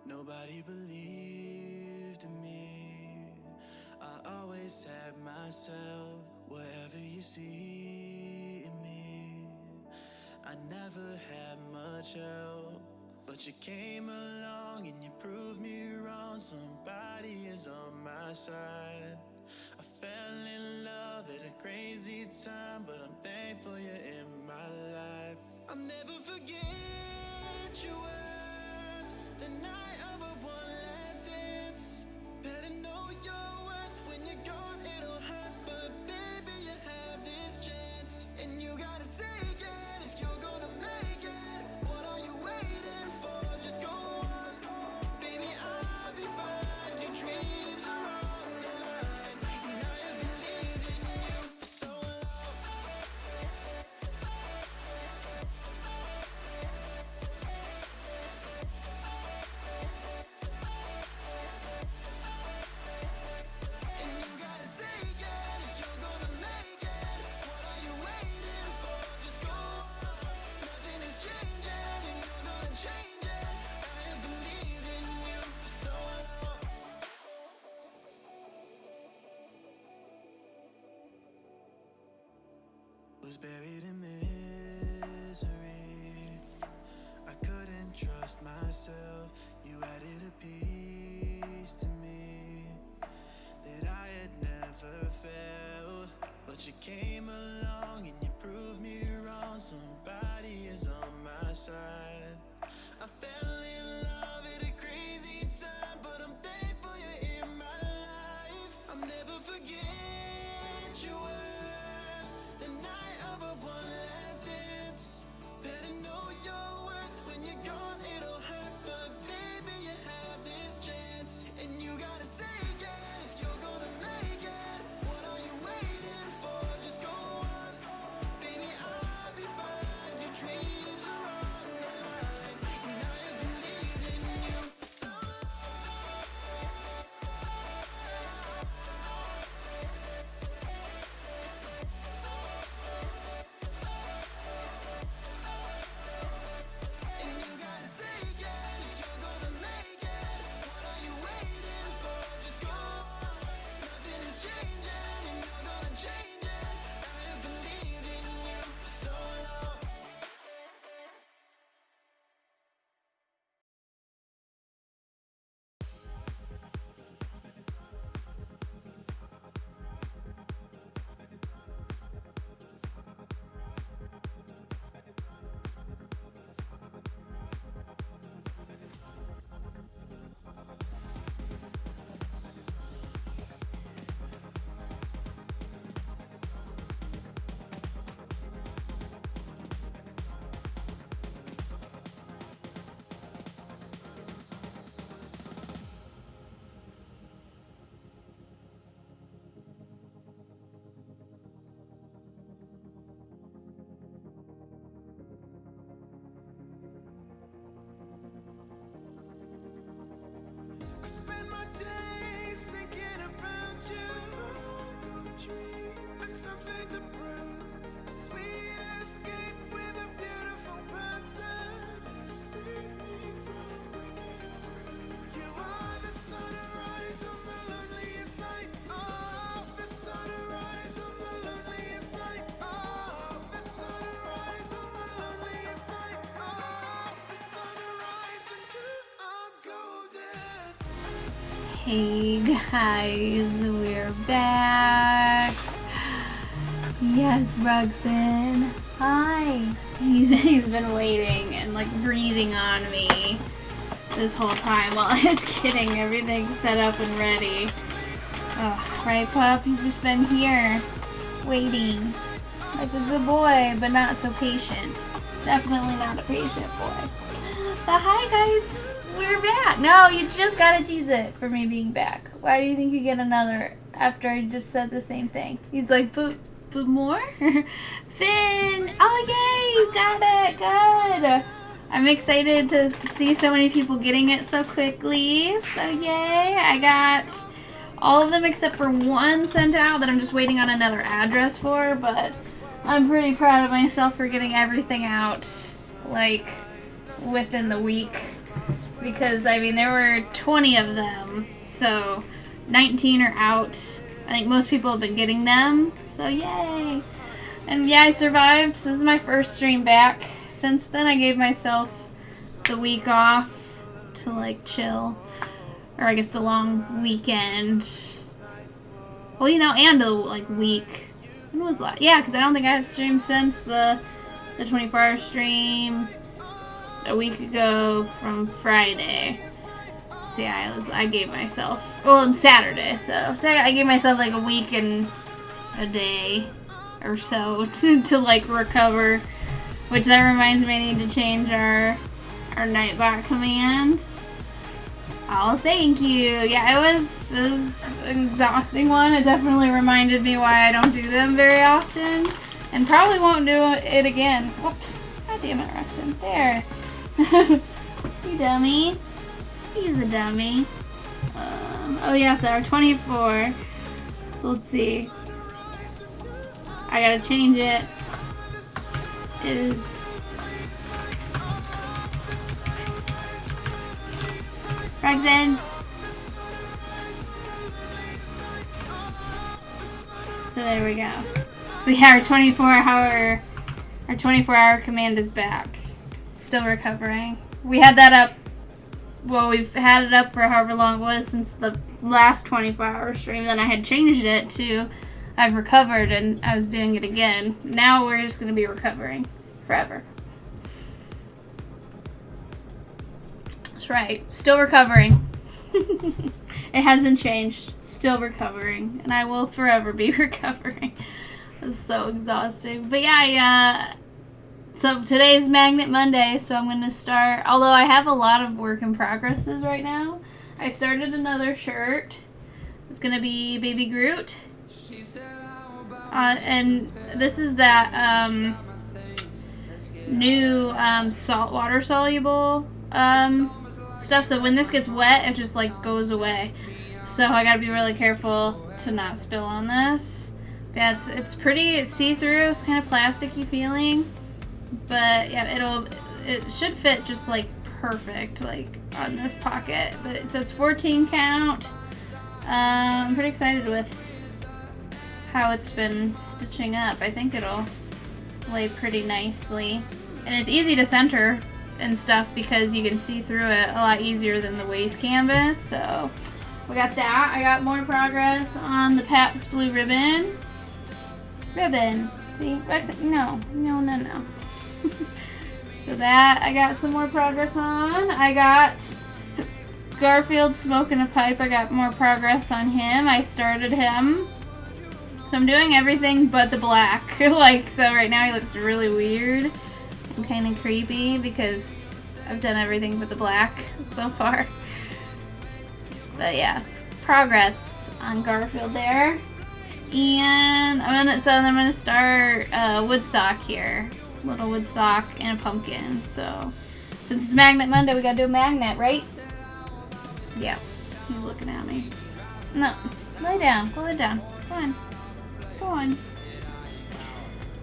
Nobody believed in me. I always had myself. Whatever you see in me, I never had much help. But you came along and you proved me wrong. Somebody is on my side. I fell in love at a crazy time, but I'm thankful you're in my life. I'll never forget your words the night of our one last dance. Better know your worth when you're gone, it'll hurt, but baby, you have this chance, and you gotta take it if you're gonna make it. What are you waiting for? Just go on, baby, I'll be fine. Your dreams are on the line, and I have believed in you for so long. And you gotta take it if you're gonna make it. What are you waiting for? Just go on. Nothing is changing, and you're gonna change it. I have believed in you for so long. Was buried in misery. I couldn't trust myself. You added a piece to me that I had never felt. But you came along and you proved me wrong. Somebody is on my side. I fell in love at a crazy time, but I'm thankful you're in my life. I'll never forget your words the night of our one last dance. Better know your worth when you're gone, it'll hurt, but baby, you have this chance, and you gotta take it if you're gonna make it. What are you waiting for? Just go on, baby, I'll be fine. Your dreams are on the line, and I have believed in you for so long. And you gotta take it if you're gonna make it. What are you waiting for? Just go on. Nothing is changing, and you're gonna change it. I have believed in you for so long. I spend my days thinking about you. Like something to prove. A sweet escape with a beautiful person. Save me from breaking through. You are the sunrise on the loneliest night. Oh, the sunrise on the loneliest night. Oh, the sunrise on the loneliest night. Oh, the sunrise and you are golden. Hey guys, we're back. Yes, Ruxin. Hi. He's been waiting and like breathing on me this whole time while I was getting everything set up and ready. Oh, right, pup? You've just been here waiting like a good boy, but not so patient. Definitely not a patient boy. But hi guys, we're back. No, you just gotta cheese it for me being back. Why do you think you get another after I just said the same thing? He's like, but more? Finn! Oh yay, you got it, good. I'm excited to see so many people getting it so quickly. So yay, I got all of them except for one sent out that I'm just waiting on another address for, but I'm pretty proud of myself for getting everything out like within the week. because I mean there were 20 of them, so 19 are out. I think most people have been getting them, so yay! And yeah, I survived. So this is my first stream back. Since then, I gave myself the week off to like chill, or I guess the long weekend. Well, you know, and the like week. When was that? Yeah, because I don't think I have streamed since the 24-hour stream a week ago from Friday. So yeah, I gave myself, well, on Saturday, so I gave myself like a week and a day or so to like recover, which that reminds me I need to change our Nightbot command. Oh, thank you. Yeah, it was an exhausting one. It definitely reminded me why I don't do them very often, and probably won't do it again. Whoops. God damn it, Roxanne. There. You dummy. He's a dummy. Oh yeah, so our 24. So let's see. I gotta change it. It is Roxanne. So there we go. So yeah, our 24-hour command is back. Still recovering. We had that up. Well, we've had it up for however long it was since the last 24-hour stream. Then I had changed it to I've recovered, and I was doing it again. Now we're just going to be recovering forever. That's right. Still recovering. It hasn't changed. Still recovering. And I will forever be recovering. It's so exhausting. But yeah, so today's Magnet Monday, so I'm going to start, although I have a lot of work in progresses right now. I started another shirt. It's going to be Baby Groot. And this is that new saltwater soluble stuff, so when this gets wet, it just like goes away. So I gotta be really careful to not spill on this. Yeah, it's pretty see-through. It's kind of plasticky feeling, but yeah, it should fit just like perfect like on this pocket. But so it's 14 count. I'm pretty excited with how it's been stitching up. I think it'll lay pretty nicely, and it's easy to center and stuff because you can see through it a lot easier than the waist canvas. So we got that. I got more progress on the Paps Blue ribbon. See, no. So that I got some more progress on. I got Garfield smoking a pipe. I got more progress on him. I started him. So I'm doing everything but the black. Like, so right now he looks really weird and kind of creepy because I've done everything but the black so far. But yeah, progress on Garfield there. And I'm gonna start Woodstock here. Little Woodstock and a pumpkin. So since it's Magnet Monday, we gotta do a magnet, right? Yeah, he's looking at me. No, lay down. Go lay down. Come on.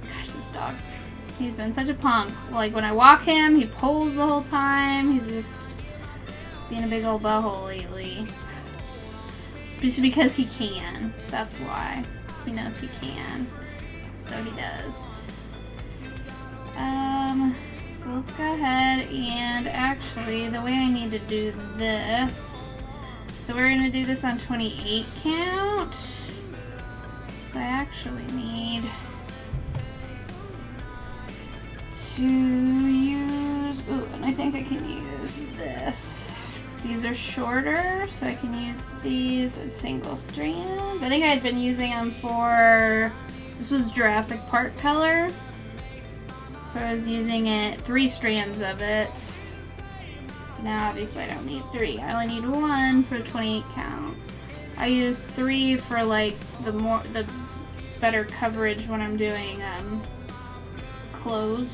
Gosh, this dog. He's been such a punk. Like, when I walk him, he pulls the whole time. He's just being a big old butthole lately. Just because he can. That's why. He knows he can. So he does. So let's go ahead and actually, the way I need to do this. So we're going to do this on 28 count. So I actually need to use, ooh, and I think I can use this. These are shorter, so I can use these as single strands. I think I had been using them for, this was Jurassic Park color. So I was using it, 3 strands of it. Now obviously I don't need 3. I only need 1 for 28 count. I use 3 for like the better coverage when I'm doing clothes.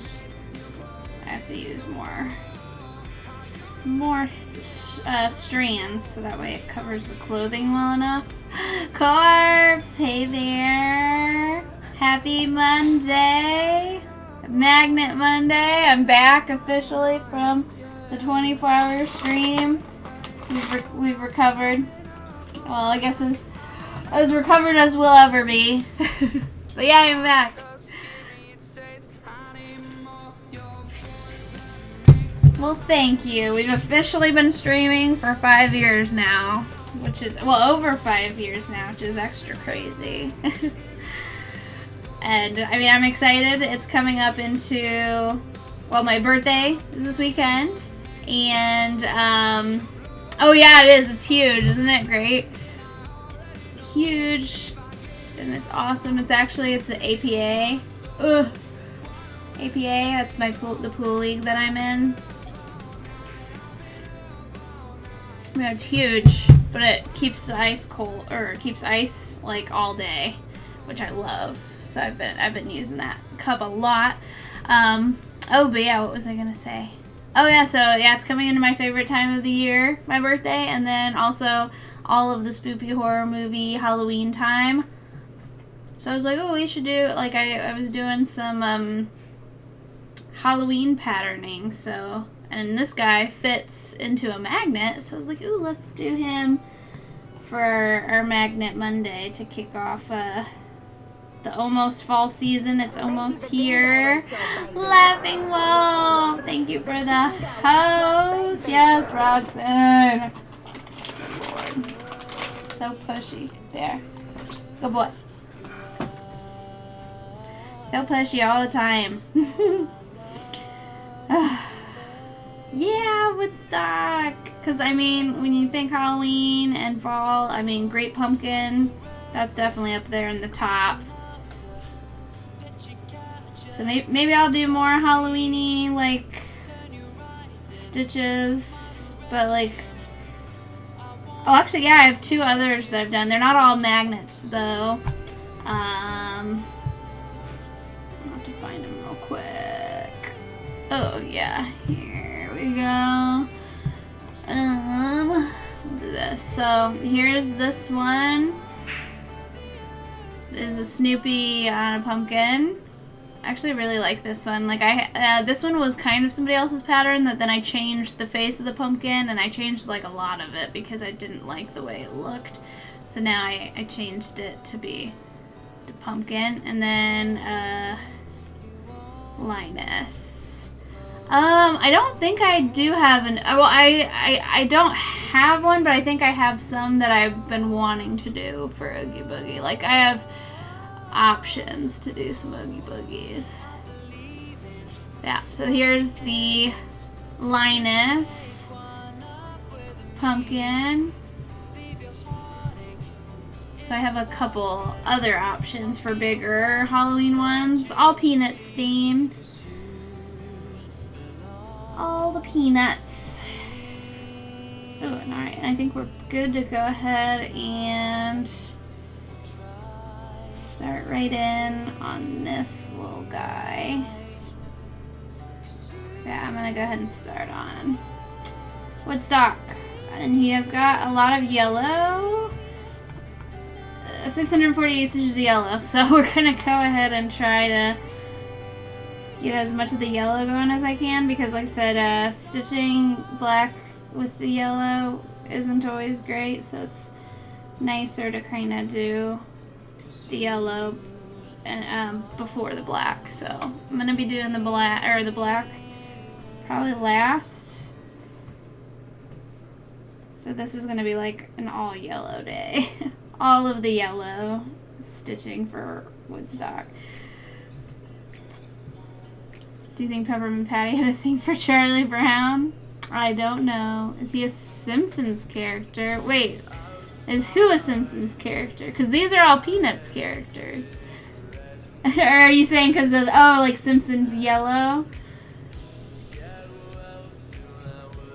I have to use more strands so that way it covers the clothing well enough. Corpse, hey there. Happy Monday. Magnet Monday. I'm back officially from the 24-hour stream. We've recovered. Well, I guess as recovered as we'll ever be. But yeah, I'm back. Well, thank you. We've officially been streaming for 5 years now, which is, well, over 5 years now, which is extra crazy. And, I mean, I'm excited. It's coming up into, well, my birthday is this weekend. And, oh yeah, it is. It's huge. Isn't it great? Huge. And it's awesome. It's an APA. Ugh. APA, that's the pool league that I'm in. Yeah, it's huge, but it keeps the ice cold, or it keeps ice like all day, which I love. So I've been using that cup a lot. Oh, but yeah, what was I gonna say? Oh yeah, so yeah, it's coming into my favorite time of the year, my birthday, and then also all of the spooky horror movie Halloween time. So I was like, oh, we should do, like, I was doing some Halloween patterning, so, and this guy fits into a magnet, so I was like, ooh, let's do him for our Magnet Monday to kick off the almost fall season. It's almost here. Laughing Wolf, thank you for the host. Yes, Roxanne. So pushy. There. Good boy. So pushy all the time. Yeah, Woodstock. Because, I mean, when you think Halloween and fall, I mean, Great Pumpkin, that's definitely up there in the top. So maybe I'll do more Halloween-y, like, stitches. But, like, oh, actually, yeah, I have 2 others that I've done. They're not all magnets, though. I'll have to find them real quick. Oh, yeah. Here we go. We'll do this. So, here's this one. This is a Snoopy on a pumpkin. I actually really like this one. Like, this one was kind of somebody else's pattern that then I changed the face of the pumpkin, and I changed, like, a lot of it because I didn't like the way it looked. So now I changed it to be the pumpkin. And then, Linus. I don't think I do have an, well, I don't have one, but I think I have some that I've been wanting to do for Oogie Boogie. Like, I have options to do some Oogie Boogies. Yeah, so here's the Linus pumpkin. So I have a couple other options for bigger Halloween ones, all Peanuts themed. All the Peanuts. Oh, alright, I think we're good to go ahead and start right in on this little guy. So yeah, I'm gonna go ahead and start on Woodstock. And he has got a lot of yellow. 648 stitches of yellow. So we're gonna go ahead and try to get as much of the yellow going as I can, because like I said, stitching black with the yellow isn't always great, so it's nicer to kind of do the yellow and before the black. So I'm gonna be doing the black probably last. So this is gonna be like an all yellow day. All of the yellow stitching for Woodstock. Do you think Peppermint Patty had a thing for Charlie Brown? I don't know. Is he a Simpsons character? Wait, is who a Simpsons character? Because these are all Peanuts characters. Or are you saying because of, oh, like Simpsons yellow?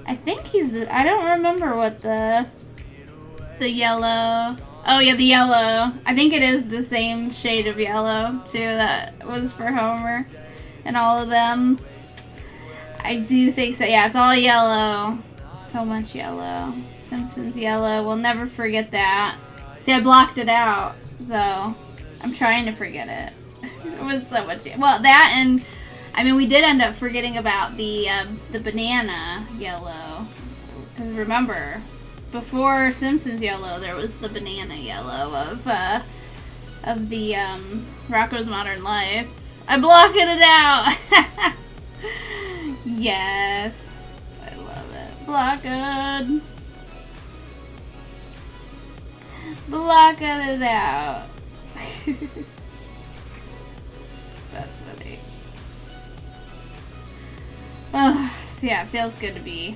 I think he's, I don't remember what the yellow, oh yeah, the yellow. I think it is the same shade of yellow, too, that was for Homer. And all of them. I do think so. Yeah, it's all yellow. So much yellow. Simpsons yellow. We'll never forget that. See, I blocked it out, though. I'm trying to forget it. It was so much. Well, that and I mean, we did end up forgetting about the banana yellow. Because remember, before Simpsons yellow, there was the banana yellow of the Rocko's Modern Life. I'm blocking it out. Yes, I love it. Blocking. Blocking it out. That's funny. Oh, so yeah, it feels good to be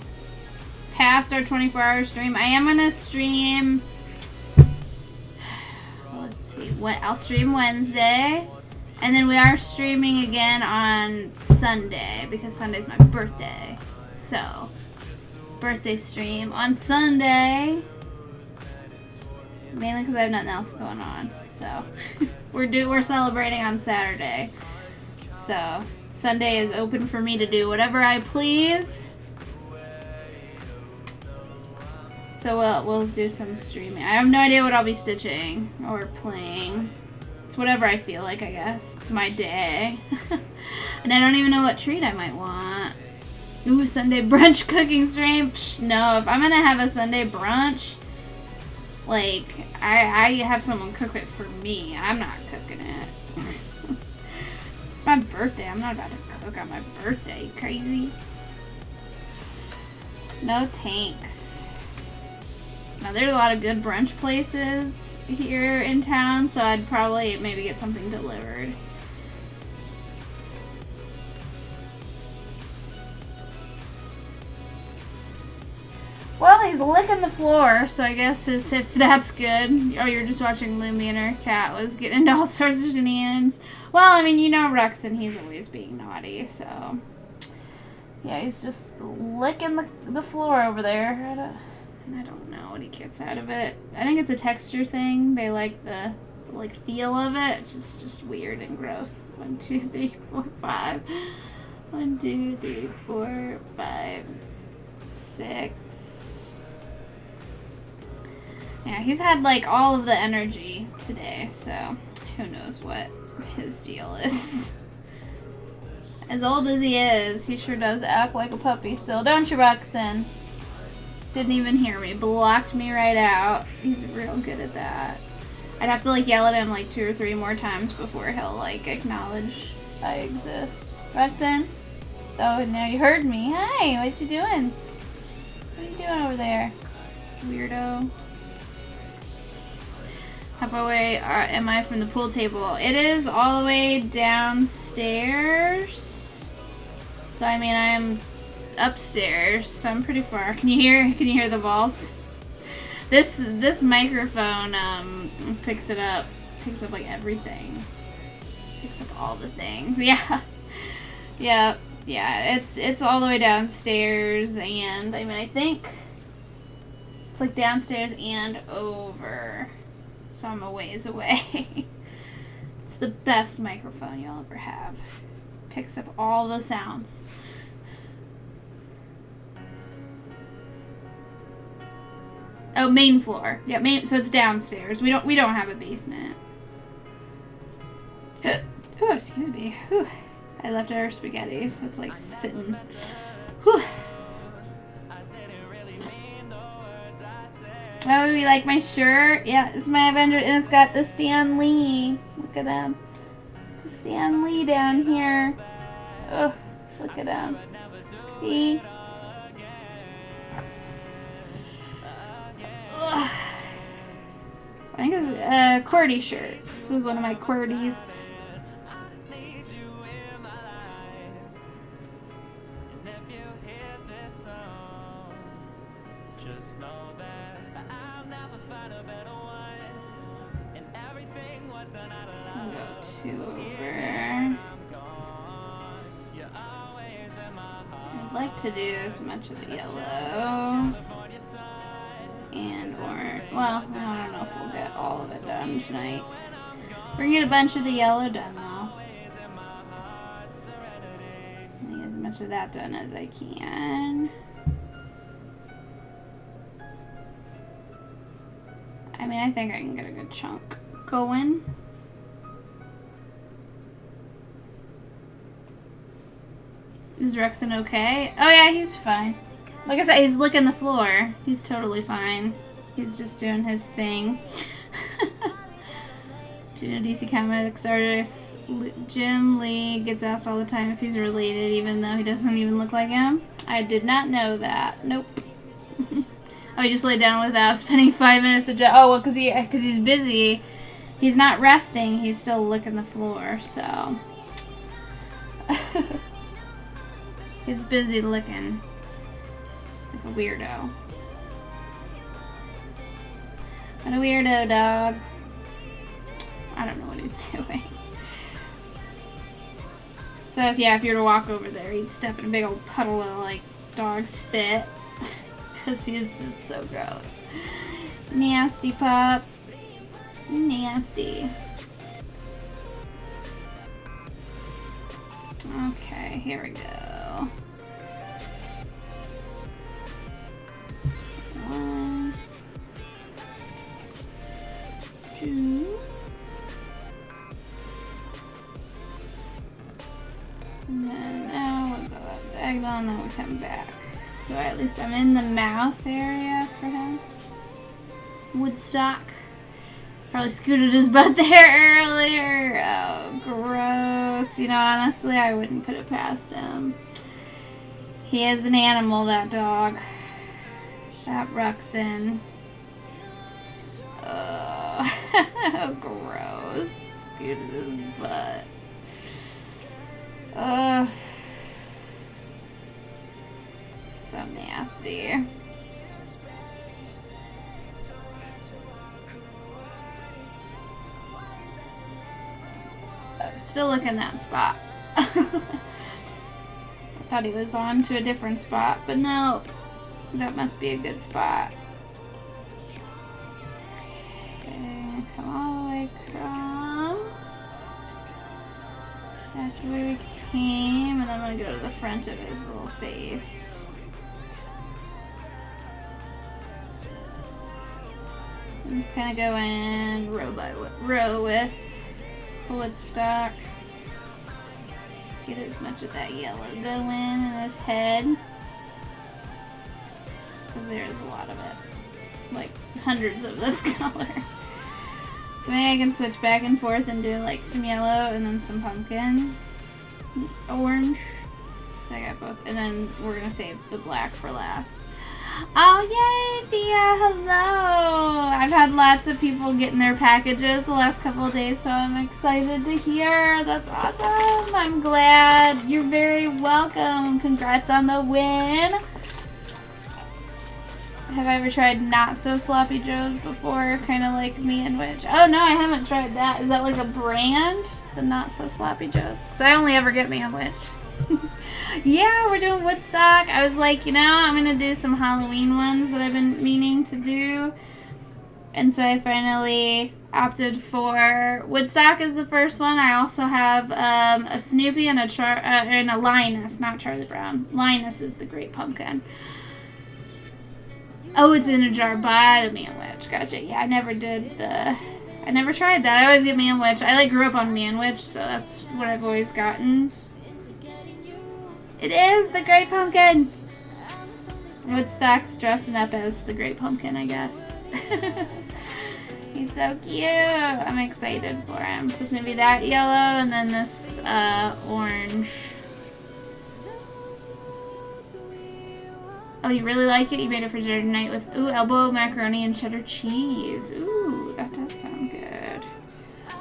past our 24-hour stream. I am gonna stream. Let's see. I'll stream Wednesday, and then we are streaming again on Sunday because Sunday's my birthday. So, birthday stream on Sunday. Mainly because I have nothing else going on. So, we're celebrating on Saturday. So, Sunday is open for me to do whatever I please. So we'll do some streaming. I have no idea what I'll be stitching or playing. It's whatever I feel like, I guess. It's my day. And I don't even know what treat I might want. Ooh, Sunday brunch cooking stream? Psh, no, if I'm gonna have a Sunday brunch, like, I have someone cook it for me. I'm not cooking it. It's my birthday. I'm not about to cook on my birthday. You crazy? No tanks. Now, there's a lot of good brunch places here in town, so I'd probably maybe get something delivered. Well, he's licking the floor, so I guess as if that's good. Oh, you're just watching Lumi and her cat was getting into all sorts of shenanigans. Well, I mean, you know Ruxin, he's always being naughty, so... Yeah, he's just licking the floor over there. I don't know what he gets out of it. I think it's a texture thing. They like the feel of it. It's just weird and gross. 1, 2, 3, 4, 5. 1, 2, 3, 4, 5, 6. Yeah, he's had like all of the energy today, so who knows what his deal is. As old as he is, he sure does act like a puppy still, don't you, Ruxin? Didn't even hear me. Blocked me right out. He's real good at that. I'd have to like yell at him like 2 or 3 more times before he'll like acknowledge I exist. Ruxin? Oh, now you heard me. Hi, what you doing? What are you doing over there? Weirdo. How far away am I from the pool table? It is all the way downstairs. So I mean, I am upstairs, so I'm pretty far. Can you hear the balls? This microphone picks up like everything. Picks up all the things. Yeah. Yeah. It's all the way downstairs, and I mean, I think it's like downstairs and over. So I'm a ways away. It's the best microphone you'll ever have. Picks up all the sounds. Oh, main floor. Yeah, so it's downstairs. We don't have a basement. Oh, excuse me. Whew. I left our spaghetti, so it's like sitting. Whew. Oh, you like my shirt? Yeah, it's my Avenger, and it's got the Stan Lee. Look at him. The Stan Lee down here. Oh, look at him. See? Ugh. I think it's a QWERTY shirt. This is one of my QWERTYs. I'd like to do as much of the yellow and orange. Well, I don't know if we'll get all of it done tonight. We're gonna get a bunch of the yellow done though. Get as much of that done as I can. I mean, I think I can get a good chunk going. Is Rexon okay? Oh yeah, he's fine. Like I said, he's licking the floor. He's totally fine. He's just doing his thing. You know, DC Comics artist Jim Lee gets asked all the time if he's related, even though he doesn't even look like him. I did not know that. Nope. Oh, he just laid down without spending 5 minutes of oh, well, because he's busy. He's not resting. He's still licking the floor, so. He's busy licking. Like a weirdo. What a weirdo, dog. I don't know what he's doing. So if you were to walk over there, you'd step in a big old puddle of like dog spit. Because he's just so gross. Nasty pup. Nasty. Okay, here we go. 1, 2. And then now we'll go up diagonal and then we'll come back. So at least I'm in the mouth area for him. Woodstock. Probably scooted his butt there earlier. Oh, gross. You know, honestly, I wouldn't put it past him. He is an animal, that dog. That Ruxin. Oh, gross. Scooted his butt. Ugh. So nasty. Still looking that spot. I thought he was on to a different spot, but no. That must be a good spot. Okay, come all the way across. That's where we came, and then I'm gonna go to the front of his little face. I'm just kind of going row by row with Woodstock. Get as much of that yellow going in his head. Because there's a lot of it. Like hundreds of this color. So maybe I can switch back and forth and do like some yellow and then some pumpkin. Orange. So I got both. And then we're going to save the black for last. Oh, yay, Thea, hello! I've had lots of people getting their packages the last couple of days, so I'm excited to hear. That's awesome. I'm glad. You're very welcome. Congrats on the win. Have I ever tried Not So Sloppy Joes before? Kind of like me and Witch. Oh, no, I haven't tried that. Is that like a brand? The Not So Sloppy Joes? Because I only ever get me and Witch. Yeah, we're doing Woodstock. I was like, you know, I'm going to do some Halloween ones that I've been meaning to do. And so I finally opted for Woodstock as the first one. I also have a Snoopy and a Linus, not Charlie Brown. Linus is the Great Pumpkin. Oh, it's in a jar by the Me and Witch. Gotcha. Yeah, I never tried that. I always get Me and Witch. I grew up on Me and Witch, so that's what I've always gotten. It is the Great Pumpkin! Woodstock's dressing up as the Great Pumpkin, I guess. He's so cute! I'm excited for him. So it's gonna be that yellow and then this orange. Oh, you really like it? You made it for dinner tonight with, elbow macaroni and cheddar cheese. Ooh, that does sound good.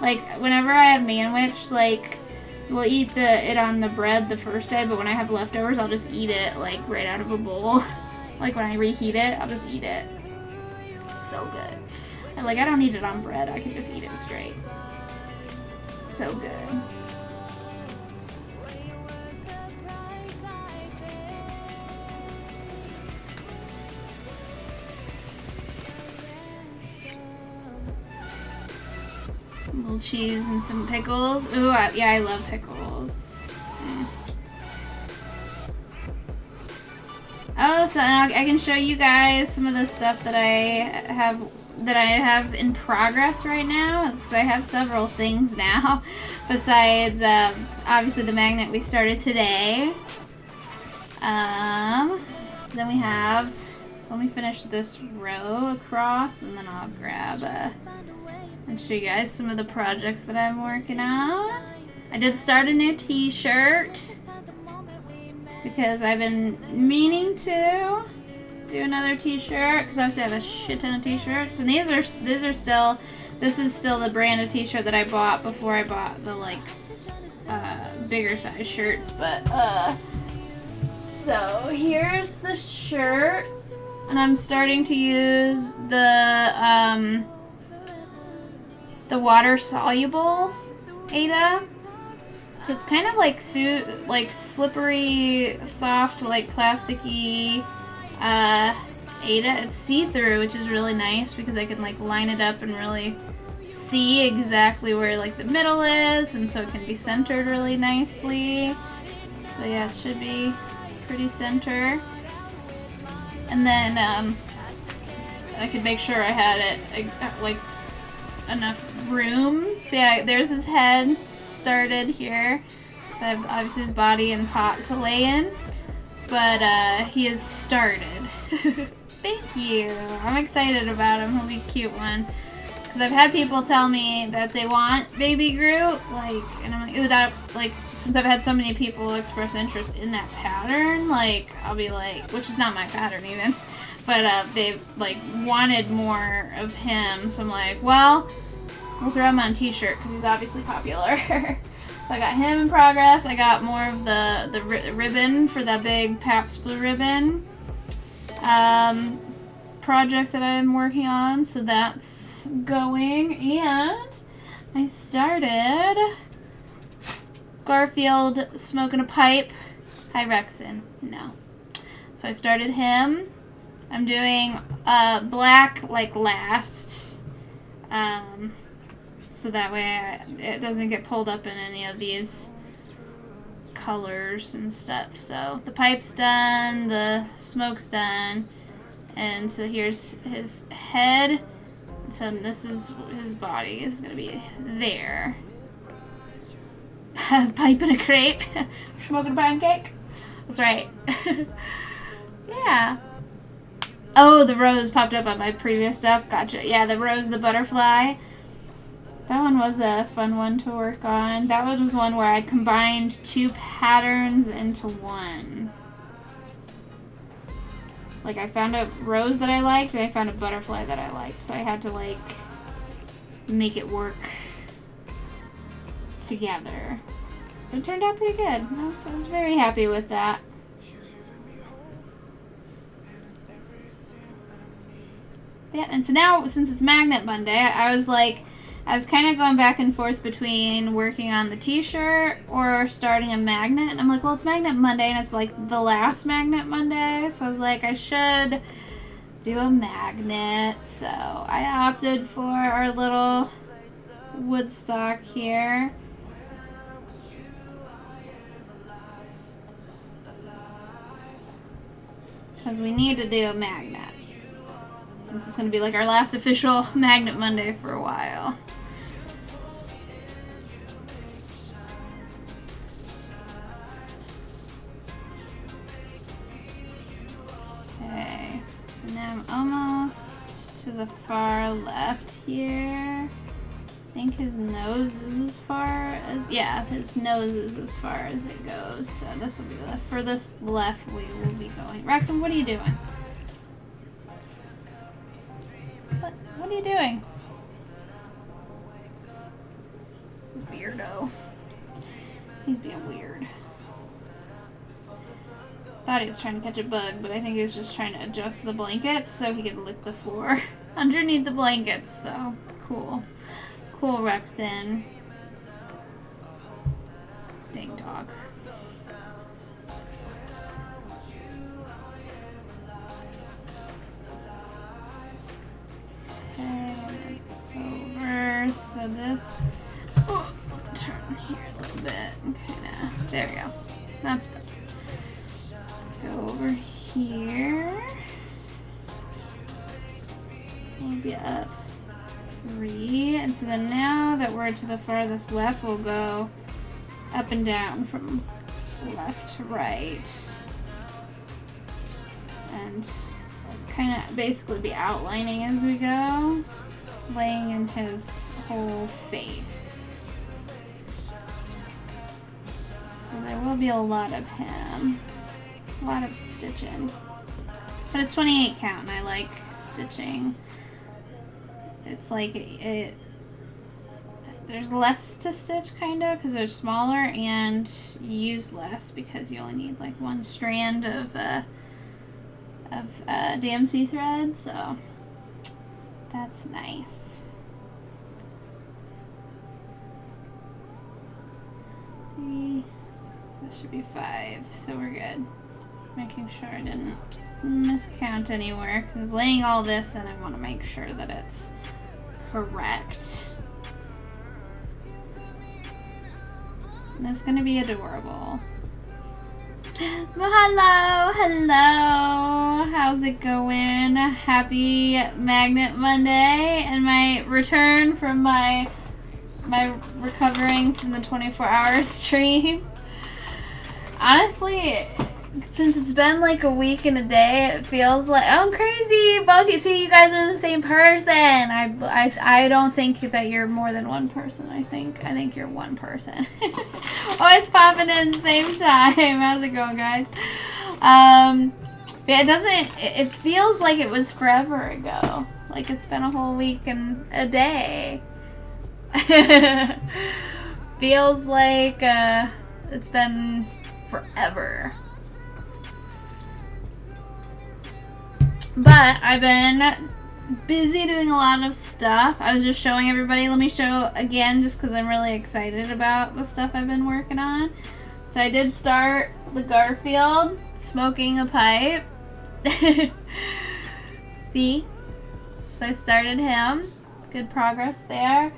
Like, whenever I have manwich, we'll eat it on the bread the first day, but when I have leftovers, I'll just eat it, right out of a bowl. When I reheat it, I'll just eat it. It's so good. And, I don't need it on bread. I can just eat it straight. So good. A little cheese and some pickles. Ooh, yeah, I love pickles. Oh, so I can show you guys some of the stuff that I have in progress right now, because I have several things now, besides obviously the magnet we started today. Then we have, so let me finish this row across, and then I'll grab and show you guys some of the projects that I'm working on. I did start a new t-shirt because I've been meaning to do another t-shirt, because obviously I have a shit ton of t-shirts, and this is still the brand of t-shirt that I bought before I bought the like bigger size shirts. But so here's the shirt, and I'm starting to use the water soluble Ada. So it's kind of like slippery, soft, like plasticky Ada. It's see-through, which is really nice because I can like line it up and really see exactly where like the middle is, and so it can be centered really nicely. So yeah, it should be pretty center. And then I could make sure I had it like enough room. So yeah, there's his head started here. So I have obviously his body and pot to lay in, but he has started. Thank you. I'm excited about him. He'll be a cute one. Because I've had people tell me that they want baby Groot, like, and I'm like, ooh, that, like, since I've had so many people express interest in that pattern, like, I'll be like, which is not my pattern even, but they've, like, wanted more of him, so I'm like, well, we'll throw him on a t-shirt, because he's obviously popular. So I got him in progress. I got more of the ribbon for that big Pabst Blue Ribbon project that I'm working on, so that's going. And I started Garfield smoking a pipe. Hi, Rexon. No. So I started him. I'm doing black like last, so that way it doesn't get pulled up in any of these colors and stuff. So the pipe's done, the smoke's done, and so here's his head. So this is his body is gonna be there. Pipe and a crepe. Smoking a pancake. That's right. Yeah. Oh, the rose popped up on my previous stuff. Gotcha. Yeah, the rose, the butterfly. That one was a fun one to work on. That one was one where I combined two patterns into one. Like, I found a rose that I liked, and I found a butterfly that I liked. So I had to, like, make it work together. It turned out pretty good. I was very happy with that. Yeah, and so now, since it's Magnet Monday, I was kind of going back and forth between working on the t-shirt or starting a magnet. And I'm like, well, it's Magnet Monday, and it's like the last Magnet Monday. So I was like, I should do a magnet. So I opted for our little Woodstock here. Because we need to do a magnet. Since it's going to be like our last official Magnet Monday for a while. Okay, so now I'm almost to the far left here. I think his nose is as far as, yeah, his nose is as far as it goes. So this will be the furthest left we will be going. Rexon, what are you doing? What are you doing? Weirdo. He's being weird. Thought he was trying to catch a bug, but I think he was just trying to adjust the blankets so he could lick the floor underneath the blankets. So cool. Cool, Rexton. Dang dog. Okay, over. So this. Oh, turn here a little bit. Kinda. There we go. That's better. Go over here. Maybe up 3. And so then now that we're to the farthest left, we'll go up and down from left to right. and kind of basically be outlining as we go, laying in his whole face. So there will be a lot of him, a lot of stitching. But it's 28 count and I like stitching. It's like there's less to stitch kind of because they're smaller, and you use less because you only need like one strand of DMC thread, so that's nice. So that should be 5, so we're good. Making sure I didn't miscount anywhere, because laying all this in, I want to make sure that it's correct. And it's gonna be adorable. Well, hello, how's it going? Happy Magnet Monday and my return from my recovering from the 24-hour stream. Honestly, since it's been like a week and a day, it feels like I'm crazy. Both you see, you guys are the same person. I don't think that you're more than one person. I think you're one person. Always popping in at the same time. How's it going, guys? Yeah, it feels like it was forever ago. Like it's been a whole week and a day. Feels like it's been forever. But I've been busy doing a lot of stuff. I was just showing everybody. Let me show again just because I'm really excited about the stuff I've been working on. So I did start the Garfield smoking a pipe. See? So I started him. Good progress there.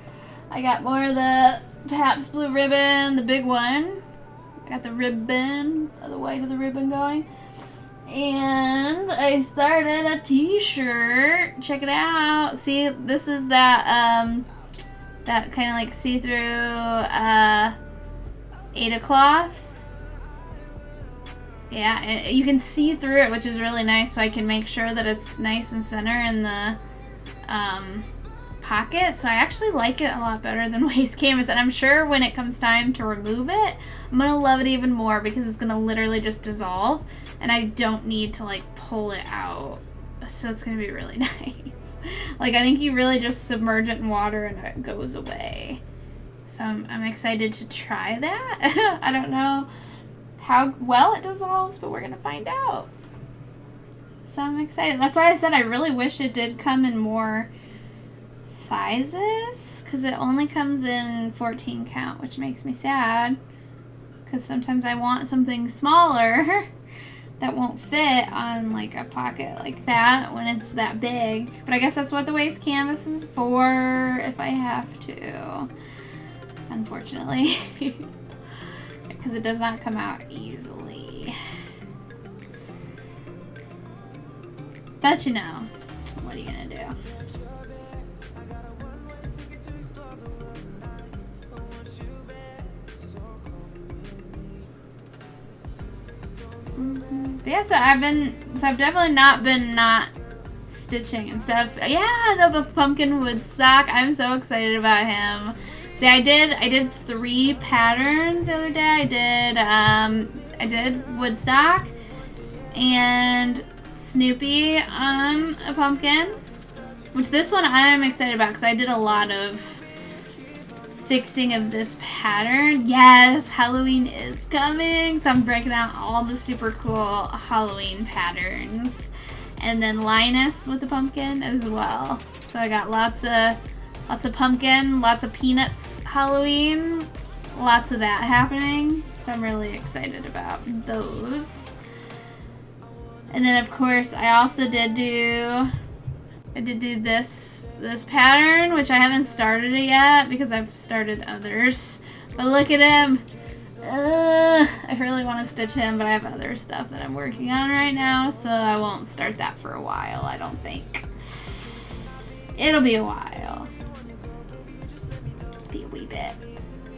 I got more of the Pabst Blue Ribbon, the big one. I got the ribbon, the white of the ribbon going. And I started a t-shirt. Check it out. See, this is that that kind of like see-through Ada cloth. Yeah, you can see through it, which is really nice, so I can make sure that it's nice and center in the pocket. So I actually like it a lot better than waist canvas, and I'm sure when it comes time to remove it, I'm gonna love it even more because it's gonna literally just dissolve. And I don't need to like pull it out. So it's gonna be really nice. Like I think you really just submerge it in water and it goes away. So I'm excited to try that. I don't know how well it dissolves, but we're gonna find out. So I'm excited. That's why I said I really wish it did come in more sizes, because it only comes in 14 count, which makes me sad. Because sometimes I want something smaller that won't fit on like a pocket like that when it's that big. But I guess that's what the waist canvas is for if I have to, unfortunately. Because it does not come out easily. But you know, what are you gonna do? But yeah, so I've definitely not been stitching and stuff. Yeah, the pumpkin Woodstock. I'm so excited about him. See, I did 3 patterns the other day. I did Woodstock and Snoopy on a pumpkin, which this one I'm excited about because I did a lot of fixing of this pattern. Yes, Halloween is coming, so I'm breaking out all the super cool Halloween patterns, and then Linus with the pumpkin as well. So I got lots of pumpkin, lots of peanuts Halloween, lots of that happening. So I'm really excited about those. And then of course I also did do this pattern, which I haven't started it yet because I've started others. But look at him. I really want to stitch him, but I have other stuff that I'm working on right now, so I won't start that for a while, I don't think. It'll be a while. Be a wee bit.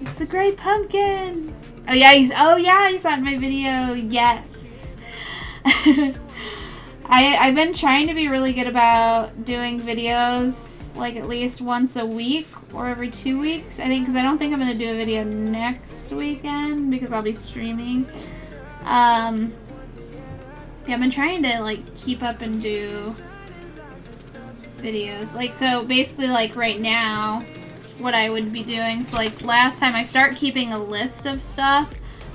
It's the great pumpkin. Oh yeah, you saw it in my video. Yes. I've been trying to be really good about doing videos like at least once a week or every 2 weeks. I think, because I don't think I'm going to do a video next weekend because I'll be streaming. Yeah, I've been trying to like keep up and do videos. Like, so basically like right now, what I would be doing, so like last time I start keeping a list of stuff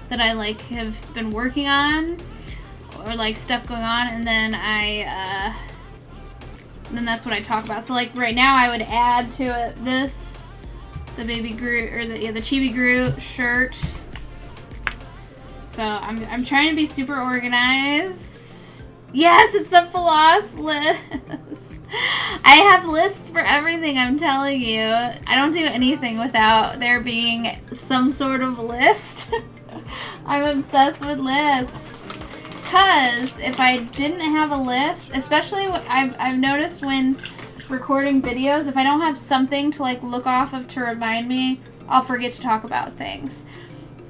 that I like have been working on, or like stuff going on, and then then that's what I talk about. So like right now I would add to it this, the baby Groot, or the Chibi Groot shirt. So I'm trying to be super organized. Yes, it's a floss list. I have lists for everything, I'm telling you. I don't do anything without there being some sort of list. I'm obsessed with lists. Because if I didn't have a list, especially I've noticed when recording videos, if I don't have something to like look off of to remind me, I'll forget to talk about things.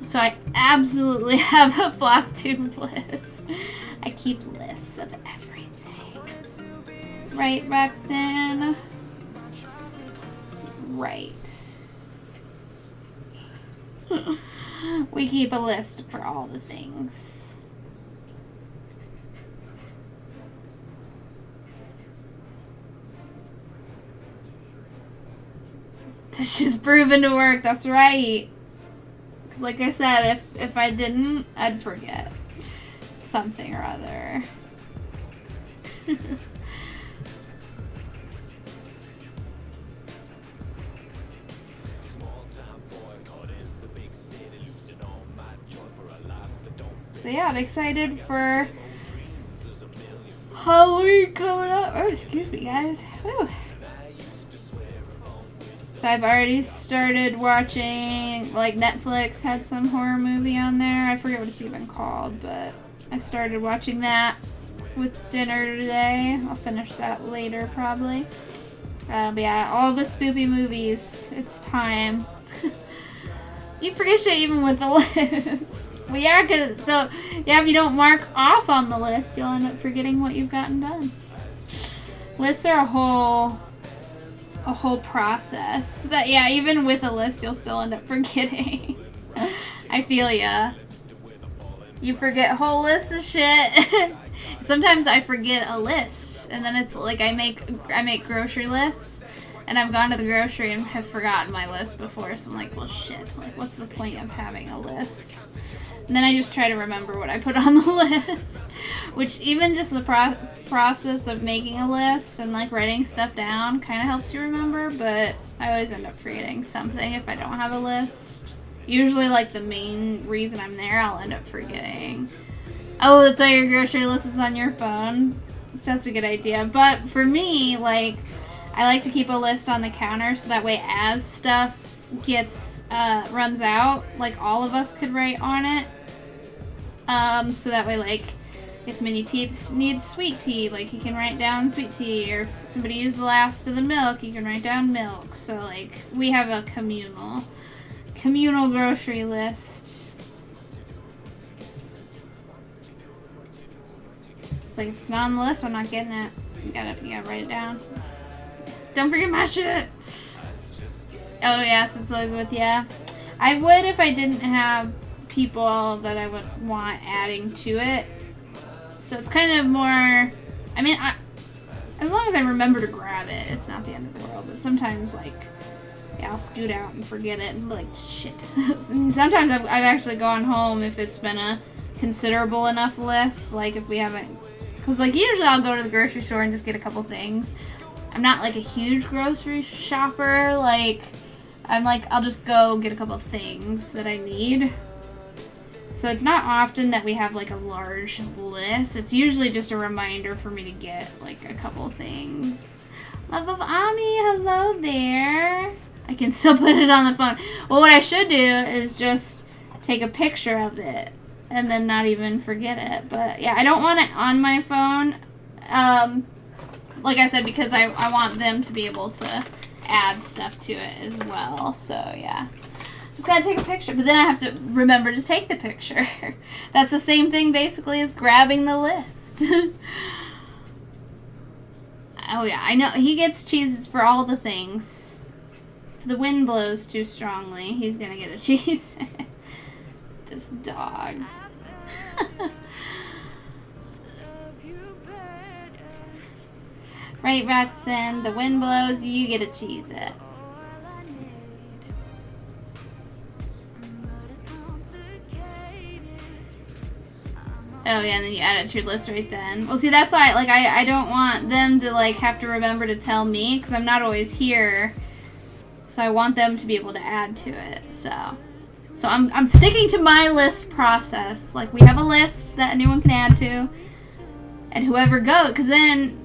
So I absolutely have a floss tube list. I keep lists of everything. Right, Roxanne? Right. We keep a list for all the things. That's just proven to work. That's right. Because like I said, if I didn't, I'd forget something or other. So yeah, I'm excited for Halloween coming up. Oh, excuse me, guys. Whew. So I've already started watching, like Netflix had some horror movie on there. I forget what it's even called, but I started watching that with dinner today. I'll finish that later probably. But yeah, all the spoopy movies. It's time. You forget shit even with the list. Well, yeah, if you don't mark off on the list, you'll end up forgetting what you've gotten done. Lists are a whole process. That, yeah, even with a list, you'll still end up forgetting. I feel ya. You forget whole lists of shit. Sometimes I forget a list, and then it's like I make grocery lists, and I've gone to the grocery and have forgotten my list before, so I'm like, well, shit. Like, what's the point of having a list? And then I just try to remember what I put on the list. Which, even just the process of making a list and, like, writing stuff down kind of helps you remember, but I always end up forgetting something if I don't have a list. Usually, like, the main reason I'm there, I'll end up forgetting. Oh, that's why your grocery list is on your phone? That's a good idea. But for me, like, I like to keep a list on the counter so that way as stuff runs out, like, all of us could write on it. So that way, like, if Mini Teeps needs sweet tea, like, he can write down sweet tea, or if somebody used the last of the milk, he can write down milk. So, like, we have a communal grocery list. It's like, if it's not on the list, I'm not getting it. You gotta write it down. Don't forget my shit! Oh, yeah, since I was with ya. I would if I didn't have people that I would want adding to it. So it's kind of more, I mean, as long as I remember to grab it, it's not the end of the world. But sometimes, like, yeah, I'll scoot out and forget it and be like, shit. Sometimes I've actually gone home if it's been a considerable enough list. Like, if we haven't, because, like, usually I'll go to the grocery store and just get a couple things. I'm not, like, a huge grocery shopper. Like, I'm like, I'll just go get a couple of things that I need. So it's not often that we have, like, a large list. It's usually just a reminder for me to get, like, a couple of things. Love of Ami, hello there. I can still put it on the phone. Well, what I should do is just take a picture of it and then not even forget it. But, yeah, I don't want it on my phone. Like I said, because I want them to be able to add stuff to it as well. So, yeah. Just gotta take a picture. But then I have to remember to take the picture. That's the same thing, basically, as grabbing the list. Oh yeah, I know. He gets cheeses for all the things. If the wind blows too strongly, he's gonna get a cheese. This dog. Right, Roxanne? The wind blows, you get a Cheez-It. Oh yeah, and then you add it to your list right then. Well, see, that's why, like, I don't want them to, like, have to remember to tell me, because I'm not always here. So I want them to be able to add to it, so I'm sticking to my list process. Like, we have a list that anyone can add to, and whoever goes, because then,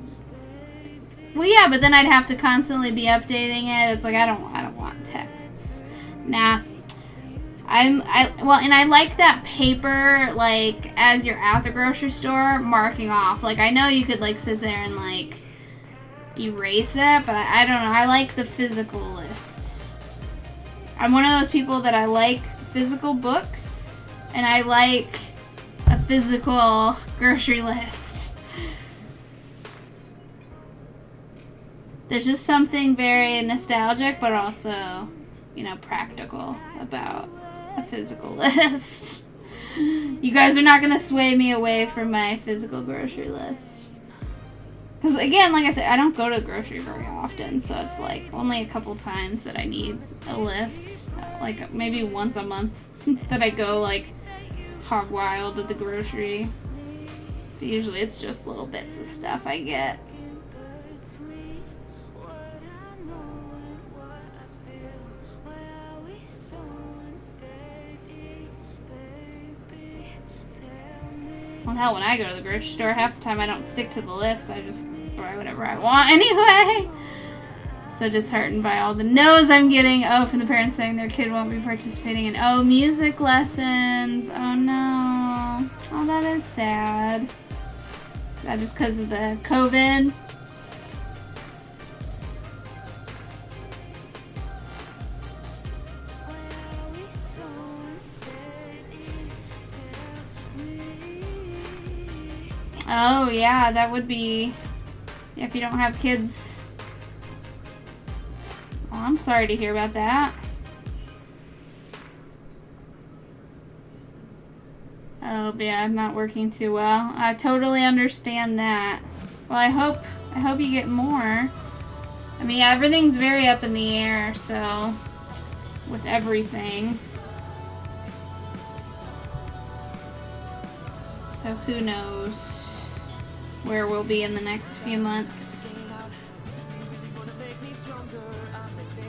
well, yeah, but then I'd have to constantly be updating it. It's like, I don't want texts. Nah. And I like that paper, like, as you're at the grocery store, marking off. Like, I know you could, like, sit there and, like, erase it, but I don't know. I like the physical list. I'm one of those people that I like physical books, and I like a physical grocery list. There's just something very nostalgic, but also, you know, practical about a physical list. You guys are not going to sway me away from my physical grocery list. Because, again, like I said, I don't go to the grocery very often, so it's, like, only a couple times that I need a list. Like, maybe once a month that I go, like, hog wild at the grocery. But usually it's just little bits of stuff I get. Well, hell, when I go to the grocery store, half the time I don't stick to the list. I just buy whatever I want anyway. So disheartened by all the no's I'm getting. Oh, from the parents saying their kid won't be participating in, oh, music lessons. Oh, no. Oh, that is sad. Is that just because of the COVID? Oh, yeah, that would be, if you don't have kids. Well, I'm sorry to hear about that. Oh, yeah, I'm not working too well. I totally understand that. Well, I hope you get more. I mean, everything's very up in the air, so, with everything. So who knows where we'll be in the next few months.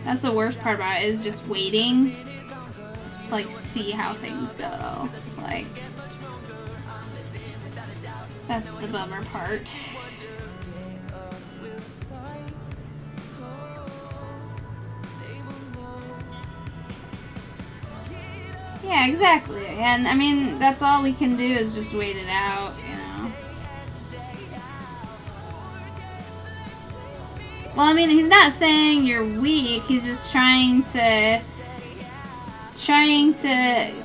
That's the worst part about it, is just waiting to, like, see how things go. Like, that's the bummer part. Yeah, exactly. And, I mean, that's all we can do is just wait it out, you know. Well, I mean, he's not saying you're weak. He's just trying to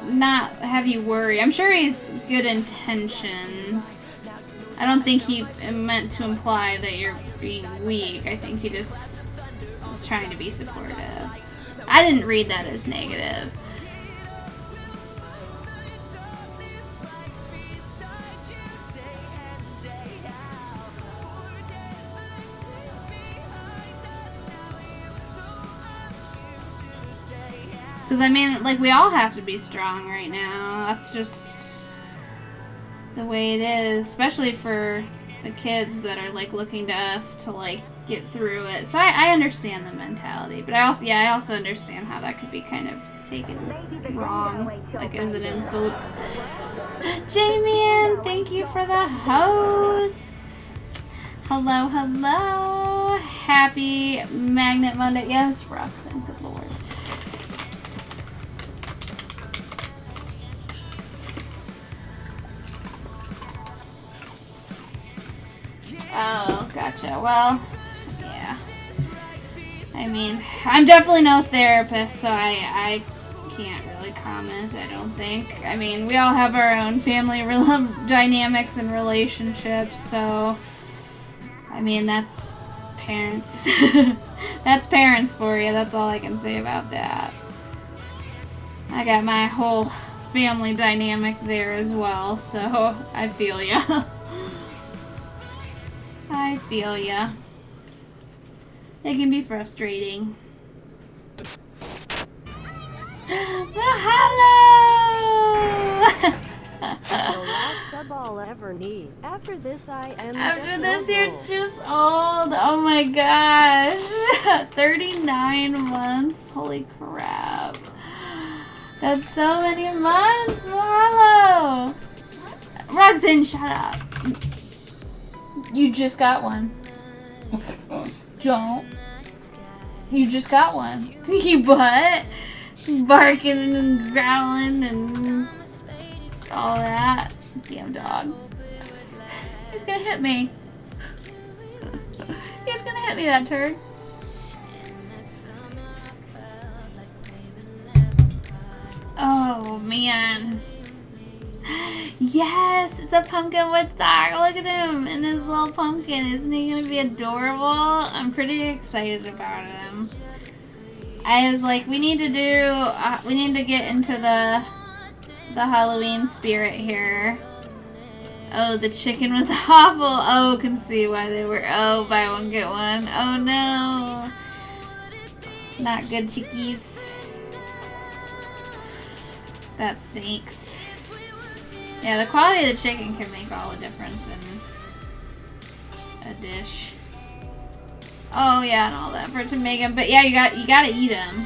not have you worry. I'm sure he's good intentions. I don't think he meant to imply that you're being weak. I think he just was trying to be supportive. I didn't read that as negative. Because, I mean, like, we all have to be strong right now. That's just the way it is. Especially for the kids that are, like, looking to us to, like, get through it. So I understand the mentality. But I also understand how that could be kind of taken wrong. Like, as an insult. Jamie, thank you for the host. Hello, hello. Happy Magnet Monday. Yes, Roxanne. Good Lord. Oh, gotcha. Well, yeah. I mean, I'm definitely no therapist, so I can't really comment, I don't think. I mean, we all have our own family dynamics and relationships, so, I mean, that's parents. That's parents for you. That's all I can say about that. I got my whole family dynamic there as well, so I feel ya. I feel ya. It can be frustrating. Hello! The last sub I'll ever need. After this, I am. After this, you're just old. Oh my gosh. 39 months. Holy crap. That's so many months. Mahalo. Roxanne, shut up. You just got one. Don't. You just got one. You butt. Barking and growling and all that. Damn dog. He's gonna hit me. He's gonna hit me, that turd. Oh man. Yes, it's a pumpkin Woodstock. Look at him and his little pumpkin. Isn't he gonna be adorable? I'm pretty excited about him. I was like, we need to get into the Halloween spirit here. Oh, the chicken was awful. Oh, can see why they were. Oh, buy one, get one. Oh no. Not good, chickies. That stinks. Yeah, the quality of the chicken can make all the difference in a dish. Oh yeah, and all that for it to make them. But yeah, you gotta eat them.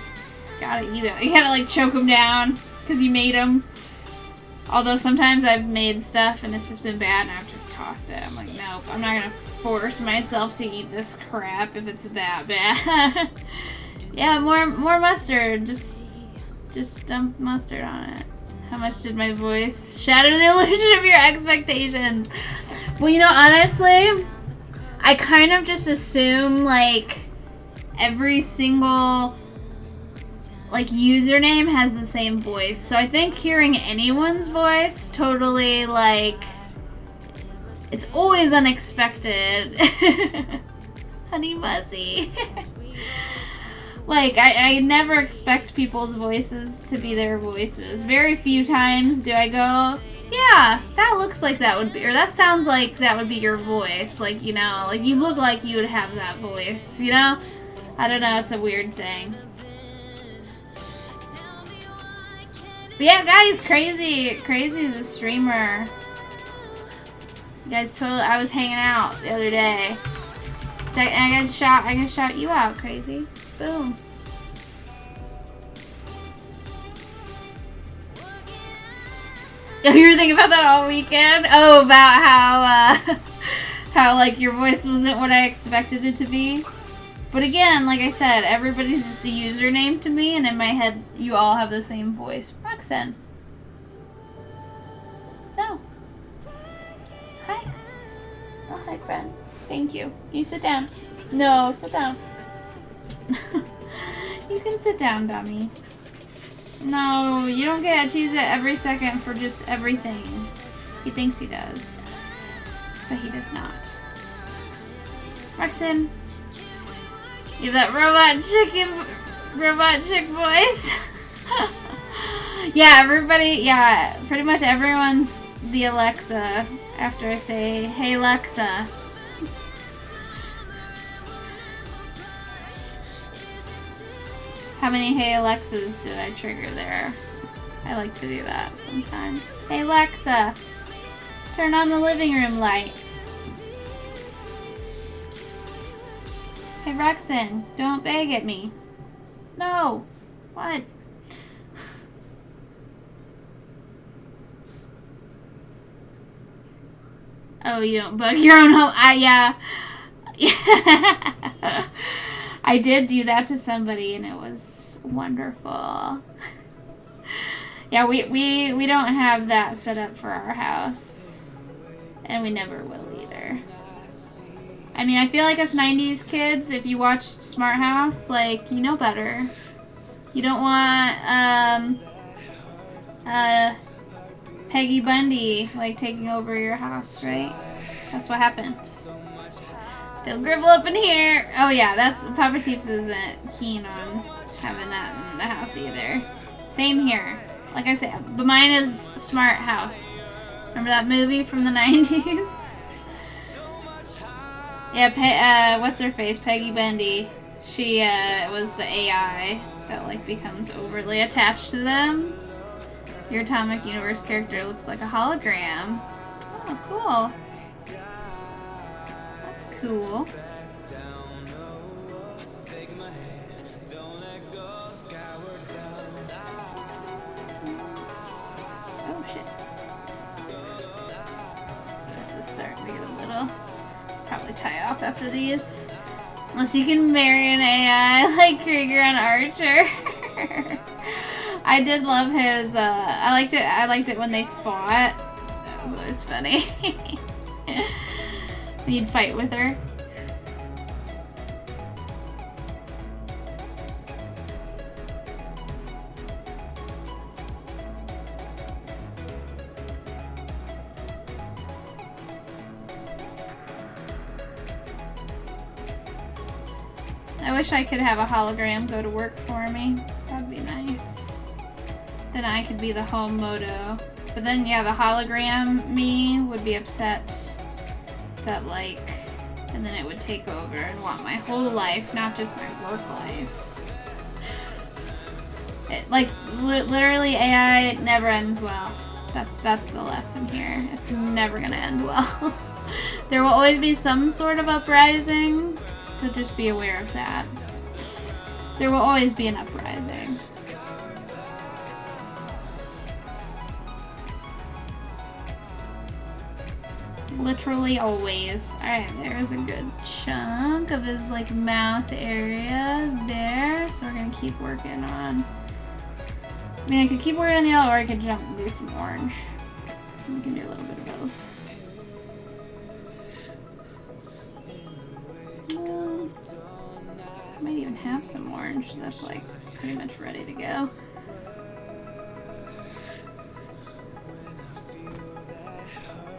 Gotta eat them. You gotta like choke them down because you made them. Although sometimes I've made stuff and it's just been bad and I've just tossed it. I'm like, nope, I'm not gonna force myself to eat this crap if it's that bad. Yeah, more mustard. Just dump mustard on it. How much did my voice shatter the illusion of your expectations? Well, you know, honestly, I kind of just assume like every single like username has the same voice. So I think hearing anyone's voice totally like it's always unexpected. Honey Muzzy. Like I never expect people's voices to be their voices. Very few times do I go, yeah, that looks like that would be, or that sounds like that would be your voice. Like, you know, like you look like you would have that voice, you know? I don't know, it's a weird thing. But yeah, guys, Crazy is a streamer. You guys totally, I was hanging out the other day. So I gotta shout you out, Crazy. Boom. Oh, you were thinking about that all weekend? Oh, about how, how, like, your voice wasn't what I expected it to be? But again, like I said, everybody's just a username to me, and in my head, you all have the same voice. Roxanne. No. Hi. Oh, hi, friend. Thank you. You sit down. No, sit down. You can sit down, dummy. No, you don't get to use it every second for just everything. He thinks he does. But he does not. Roxanne. You have that robot chick voice. Yeah, everybody, yeah, pretty much everyone's the Alexa after I say, hey Alexa. How many hey Alexas did I trigger there? I like to do that sometimes. Hey Alexa, turn on the living room light. Hey Roxanne, don't beg at me. No. What? Oh, you don't bug your own home. Yeah. I did do that to somebody and it was wonderful. Yeah, we don't have that set up for our house. And we never will either. I mean, I feel like us 90s kids, if you watch Smart House, like, you know better. You don't want, Peggy Bundy, like, taking over your house, right? That's what happened. They'll gribble up in here. Oh yeah, that's Papa Teeps isn't keen on having that in the house either. Same here. Like I said, but mine is Smart House. Remember that movie from the 90s? Yeah, what's her face? Peggy Bundy. She was the AI that like becomes overly attached to them. Your Atomic Universe character looks like a hologram. Oh, cool. That's cool. Oh shit. This is starting to get a little... Probably tie off after these. Unless you can marry an AI like Krieger and Archer. I did love his, I liked it when they fought. That was always funny. He'd fight with her. I wish I could have a hologram go to work for me. That'd be nice. Then I could be the home MOTO. But then, yeah, the hologram me would be upset that, like, and then it would take over and want my whole life, not just my work life. It, like, literally AI never ends well. That's the lesson here. It's never gonna end well. There will always be some sort of uprising. So just be aware of that. There will always be an uprising. Literally always. Alright, there's a good chunk of his like mouth area there. So we're gonna keep working on... I mean, I could keep working on the yellow or I could jump and do some orange. We can do a little bit of both. I might even have some orange that's like pretty much ready to go.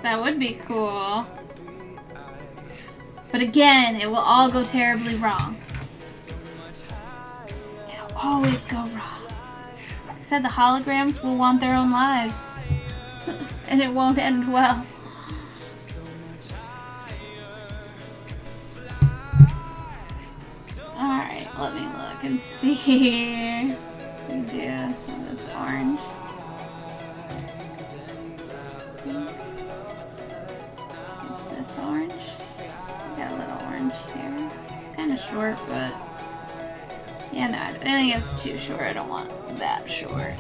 That would be cool. But again, it will all go terribly wrong. It'll always go wrong. Like I said, the holograms will want their own lives. And it won't end well. Alright, let me look and see. We do some of this orange. Here's this orange. We got a little orange here. It's kind of short, but... Yeah, no, I think it's too short. I don't want that short.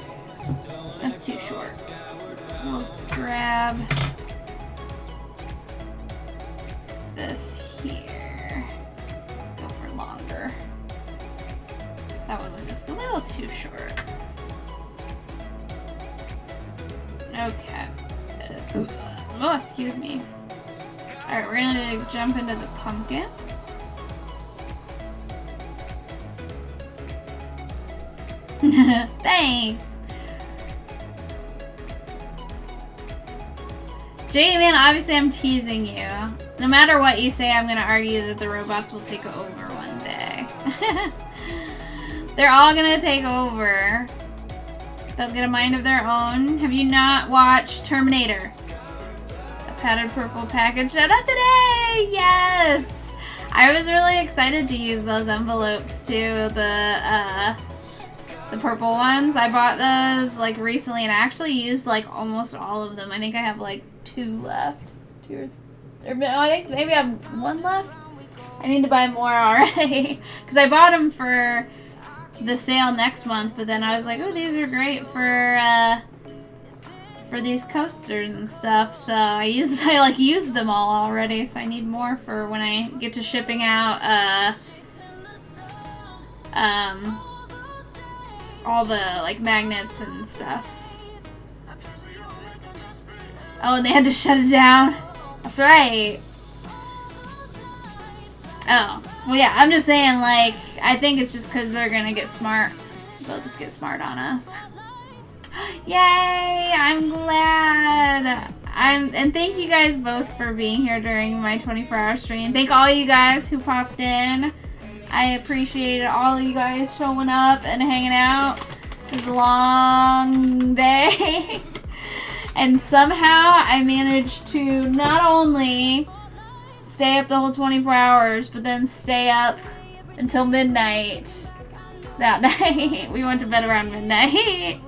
That's too short. We'll grab this here. Go for longer. That one was just a little too short. Okay. Oh, excuse me. Alright, we're gonna jump into the pumpkin. Thanks! Jay, man, obviously I'm teasing you. No matter what you say, I'm gonna argue that the robots will take over one day. They're all gonna take over. They'll get a mind of their own. Have you not watched Terminator? A padded purple package shout out today! Yes! I was really excited to use those envelopes too. The purple ones. I bought those like recently and I actually used like almost all of them. I think I have like 2 left. 2 or no, I think maybe I have 1 left. I need to buy more already. Because I bought them for the sale next month, but then I was like, oh, these are great for these coasters and stuff. So I like used them all already, so I need more for when I get to shipping out all the like magnets and stuff. Oh, and they had to shut it down. That's right. Oh, well, yeah, I'm just saying, like, I think it's just because they're gonna get smart. They'll just get smart on us. Yay! I'm glad. And thank you guys both for being here during my 24-hour stream. Thank all you guys who popped in. I appreciated all of you guys showing up and hanging out. It was a long day. And somehow I managed to not only stay up the whole 24 hours, but then stay up until midnight that night. We went to bed around midnight.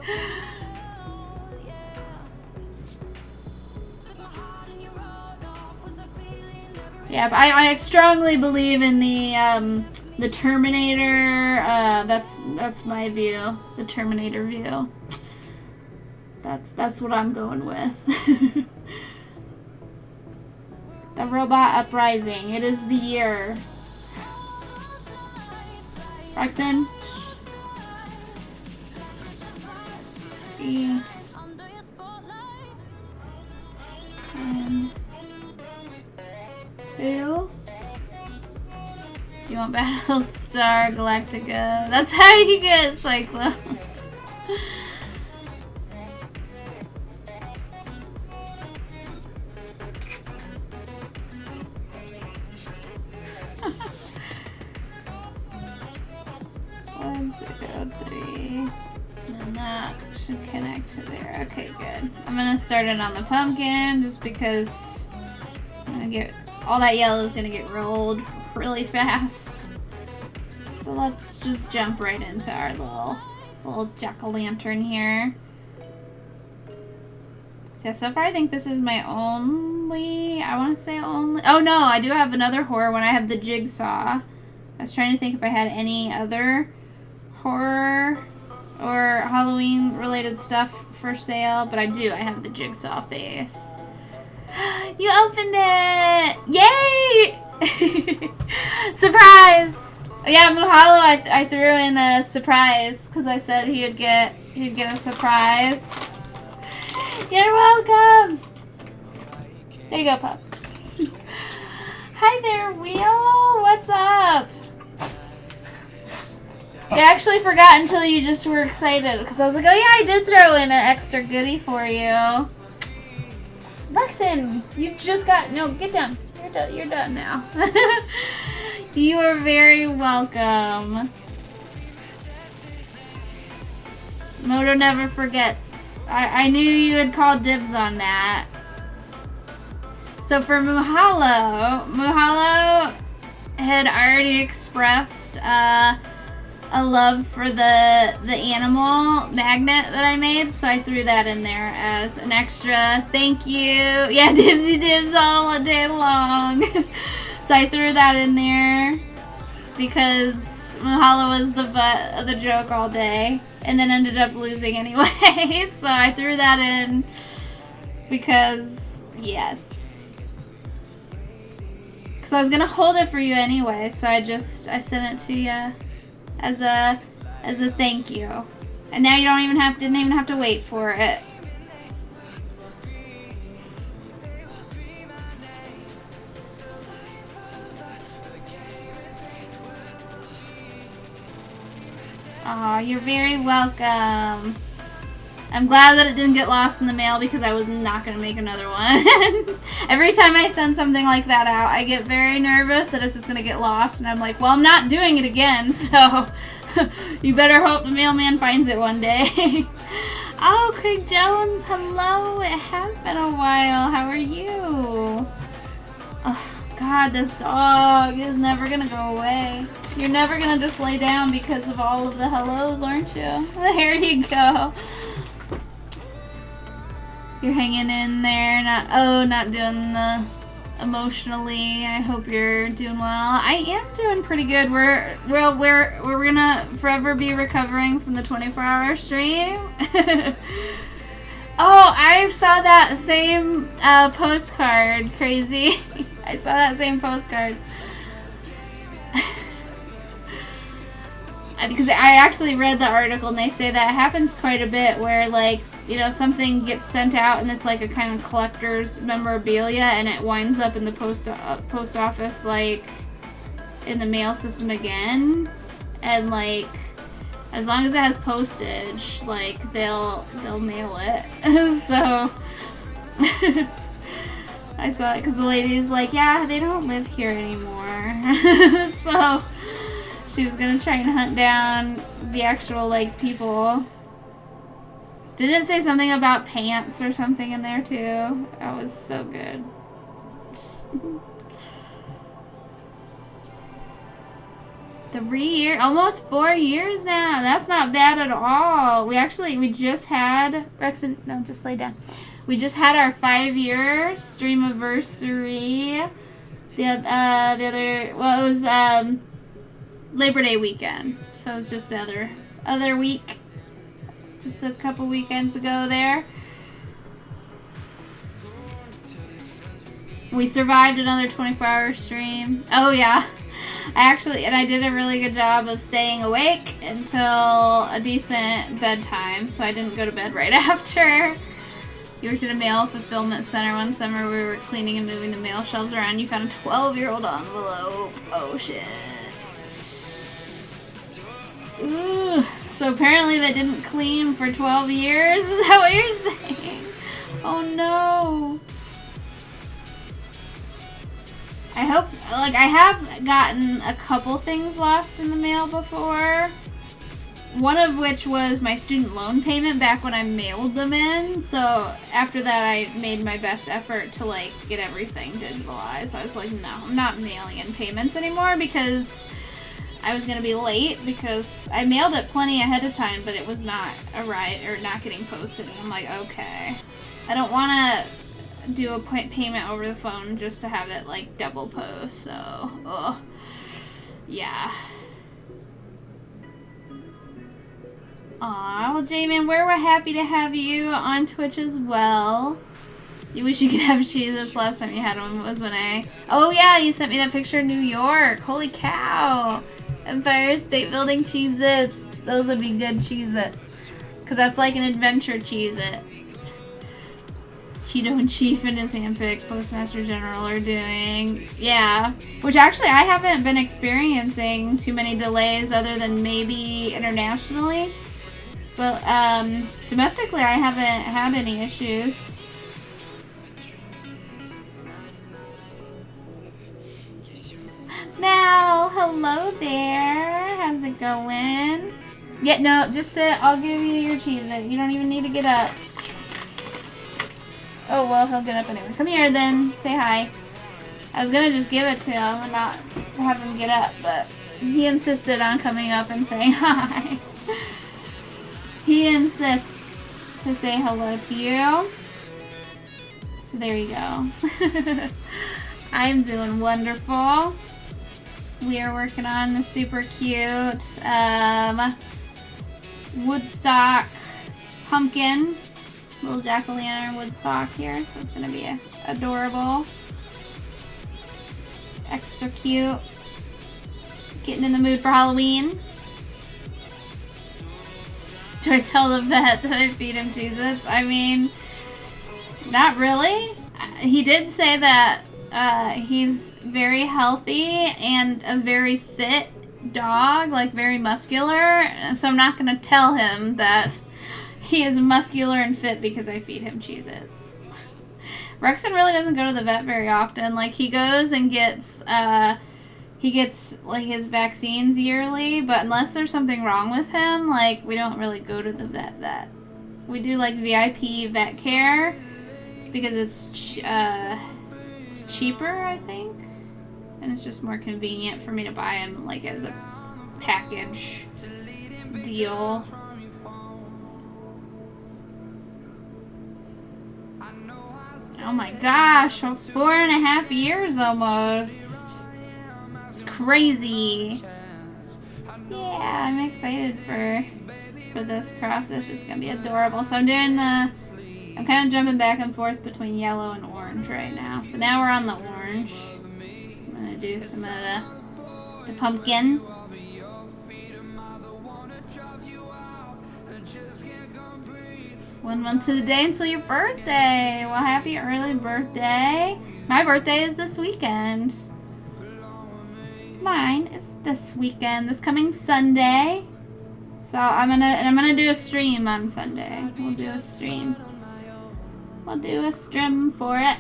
Yeah, but I strongly believe in the Terminator. That's my view. The Terminator view. That's what I'm going with. The robot uprising. It is the year. Roxanne. Who? You want Battlestar Galactica? That's how you get Cyclones. One, two, three. And that should connect to there. Okay, good. I'm gonna start it on the pumpkin just because I'm gonna get all that yellow is gonna get rolled really fast. So let's just jump right into our little jack-o'-lantern here. So yeah, so far I think this is my only, oh no, I do have another horror one. I have the Jigsaw. I was trying to think if I had any other horror or Halloween related stuff for sale, but I do. I have the Jigsaw face. You opened it! Yay! Surprise! Yeah, Muhalo, I threw in a surprise because I said he'd get a surprise. You're welcome. There you go, pup. Hi there, Wheel. What's up? I actually forgot until you just were excited because I was like, oh yeah, I did throw in an extra goodie for you. Roxanne, you just got, no, get down. You're done now. You are very welcome. Moto never forgets. I knew you had called dibs on that. So for Muhalo had already expressed a love for the animal magnet that I made, so I threw that in there as an extra thank you. Yeah, dibsy dibs all day long. So I threw that in there because Mahalo was the butt of the joke all day and then ended up losing anyway. So I threw that in because, yes. Because I was going to hold it for you anyway, so I sent it to you as a thank you. And now you didn't even have to wait for it. Aw, you're very welcome. I'm glad that it didn't get lost in the mail because I was not going to make another one. Every time I send something like that out, I get very nervous that it's just going to get lost. And I'm like, well, I'm not doing it again, so you better hope the mailman finds it one day. Oh, Craig Jones, hello. It has been a while. How are you? Oh, God, this dog is never going to go away. You're never going to just lay down because of all of the hellos, aren't you? There you go. You're hanging in there, not doing the emotionally. I hope you're doing well. I am doing pretty good. We're gonna forever be recovering from the 24-hour stream. Oh, I saw that same postcard, crazy. I saw that same postcard. Because I actually read the article and they say that happens quite a bit where, like, you know, something gets sent out and it's like a kind of collector's memorabilia and it winds up in the post office, like, in the mail system again. And, like, as long as it has postage, like, they'll mail it. So, I saw it because the lady's like, yeah, they don't live here anymore. So she was gonna try and hunt down the actual like people. Did it say something about pants or something in there too? That was so good. Almost 4 years now. That's not bad at all. We just had, Rexon, no, just lay down. We just had our 5-year stream anniversary. It was Labor Day weekend. So it was just the other week. Just a couple weekends ago there. We survived another 24-hour stream. Oh yeah. I did a really good job of staying awake until a decent bedtime, so I didn't go to bed right after. You worked at a mail fulfillment center one summer. We were cleaning and moving the mail shelves around. You found a 12-year-old envelope. Oh, shit. Ooh. So apparently that didn't clean for 12 years? Is that what you're saying? Oh, no. I hope, like, I have gotten a couple things lost in the mail before. One of which was my student loan payment back when I mailed them in. So after that, I made my best effort to, like, get everything digitalized. I was like, no, I'm not mailing in payments anymore because I was going to be late because I mailed it plenty ahead of time, but it was not not getting posted. And I'm like, okay. I don't want to do a payment over the phone just to have it like double post, so yeah. Aw, well, J-Man, we're happy to have you on Twitch as well. You wish you could have Cheez-Its. Last time you had one was when oh yeah, you sent me that picture of New York. Holy cow. Empire State Building Cheez-Its. Those would be good Cheez-Its. Because that's like an adventure Cheez-It. Cheeto and Chief and his handpicked Postmaster General are doing. Yeah. Which actually I haven't been experiencing too many delays other than maybe internationally. But domestically I haven't had any issues. Now, hello there. How's it going? Yeah, no, just sit. I'll give you your Cheez-It. You don't even need to get up. Oh, well, he'll get up anyway. Come here, then. Say hi. I was gonna just give it to him and not have him get up, but he insisted on coming up and saying hi. He insists to say hello to you. So there you go. I'm doing wonderful. We are working on the super cute Woodstock pumpkin. Little jack-o'-lantern Woodstock here, so it's gonna be adorable. Extra cute. Getting in the mood for Halloween. Do I tell the vet that I feed him Cheez-Its? I mean, not really. He did say that he's very healthy and a very fit dog, like very muscular, so I'm not gonna tell him that he is muscular and fit because I feed him Cheez-Its. Rexon really doesn't go to the vet very often. Like, he goes and gets like his vaccines yearly, but unless there's something wrong with him, like, we don't really go to the vet. We do like VIP vet care because it's cheaper, I think, and it's just more convenient for me to buy him like as a package deal. Oh my gosh, 4.5 years almost. It's crazy. Yeah, I'm excited for this cross. It's just gonna be adorable. So I'm kind of jumping back and forth between yellow and orange right now. So now we're on the orange. I'm gonna do some of the pumpkin. 1 month to the day until your birthday. Well, happy early birthday. My birthday is this weekend. Mine is this weekend, this coming Sunday. So I'm gonna do a stream on Sunday. We'll do a stream. we'll do a stream for it.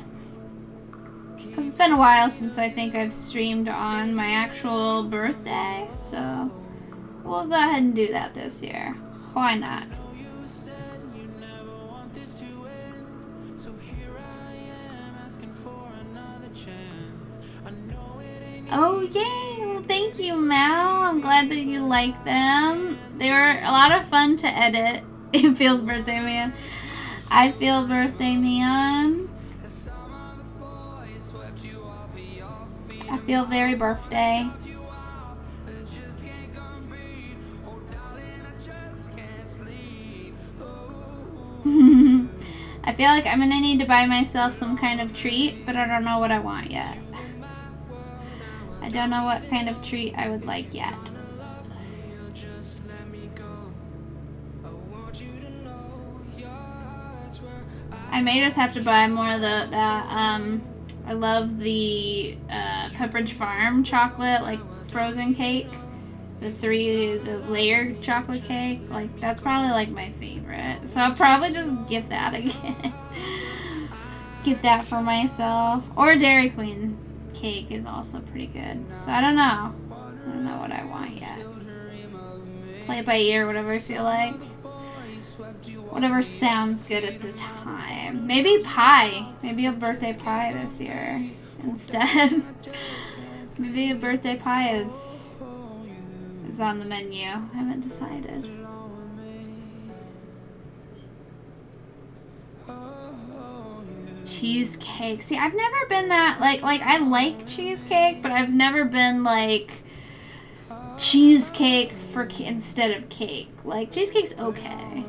Cause it's been a while since I think I've streamed on my actual birthday, so we'll go ahead and do that this year. Why not? Oh, yay! Well, thank you, Mal. I'm glad that you like them. They were a lot of fun to edit. It feels birthday man. I feel birthday man. I feel very birthday. I feel like I'm gonna need to buy myself some kind of treat, but I don't know what I want yet. I don't know what kind of treat I would like yet. I may just have to buy more of I love the Pepperidge Farm chocolate, like frozen cake. The layer chocolate cake. Like, that's probably like my favorite. So I'll probably just get that again. Get that for myself. Or Dairy Queen cake is also pretty good. So I don't know. I don't know what I want yet. Play it by ear, whatever I feel like. Whatever sounds good at the time. Maybe pie. Maybe a birthday pie this year instead. Maybe a birthday pie is on the menu. I haven't decided. Cheesecake. See, I've never been that like I like cheesecake, but I've never been like cheesecake instead of cake. Like, cheesecake's okay.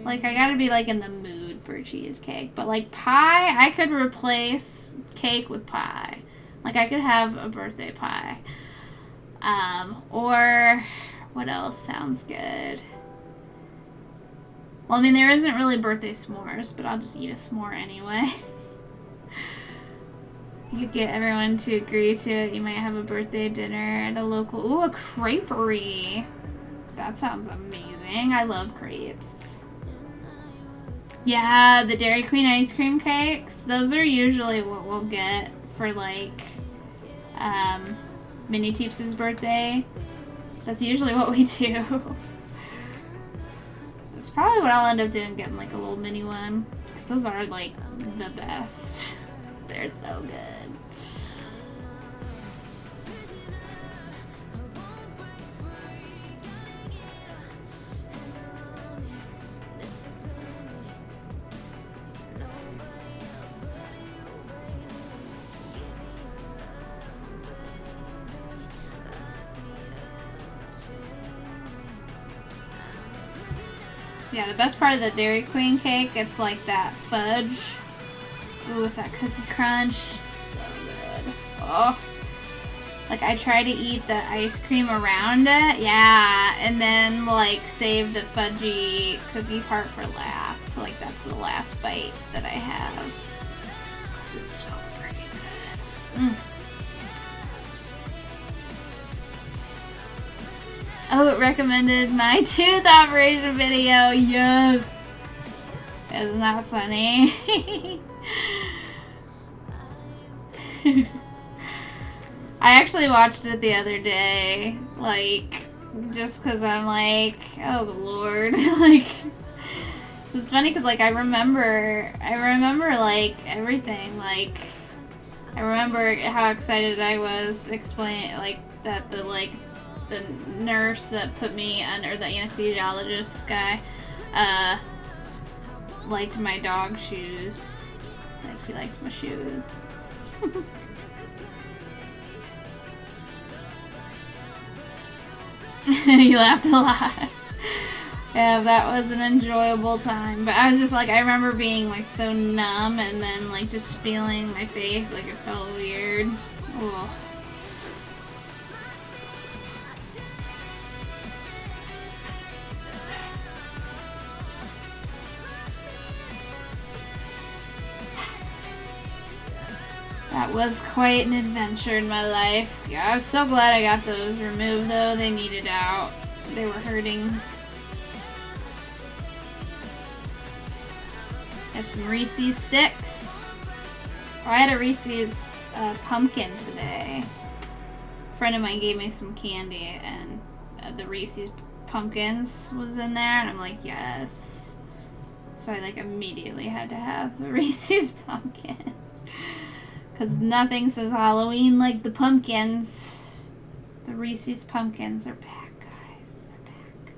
Like, I gotta be like in the mood for cheesecake. But like pie, I could replace cake with pie. Like, I could have a birthday pie. Or what else sounds good? Well, I mean, there isn't really birthday s'mores, but I'll just eat a s'more anyway. You could get everyone to agree to it. You might have a birthday dinner at a local... Ooh, a creperie. That sounds amazing. I love crepes. Yeah, the Dairy Queen ice cream cakes. Those are usually what we'll get for, like, Minnie Teeps' birthday. That's usually what we do. That's probably what I'll end up doing, getting, like, a little mini one. Because those are, like, the best. They're so good. Yeah, the best part of the Dairy Queen cake, it's like that fudge. Ooh, with that cookie crunch. It's so good. Oh. Like, I try to eat the ice cream around it. Yeah, and then, like, save the fudgy cookie part for last. Like, that's the last bite that I have. Because it's so freaking good. Oh, it recommended my tooth operation video. Yes. Isn't that funny? I actually watched it the other day, like, just because I'm like, oh Lord, like, it's funny because, like, I remember, like, everything, like, I remember how excited I was explaining, like, that the nurse that put me under, the anesthesiologist guy, liked my dog shoes, like, he liked my shoes. You laughed a lot. Yeah, that was an enjoyable time. But I was just like, I remember being like so numb and then like just feeling my face, like it felt weird. Ugh. That was quite an adventure in my life. Yeah, I was so glad I got those removed though. They needed out. They were hurting. I have some Reese's sticks. Oh, I had a Reese's pumpkin today. A friend of mine gave me some candy, and the Reese's pumpkins was in there, and I'm like, yes. So I like immediately had to have a Reese's pumpkin. Because nothing says Halloween like the pumpkins. The Reese's pumpkins are back, guys. They're back.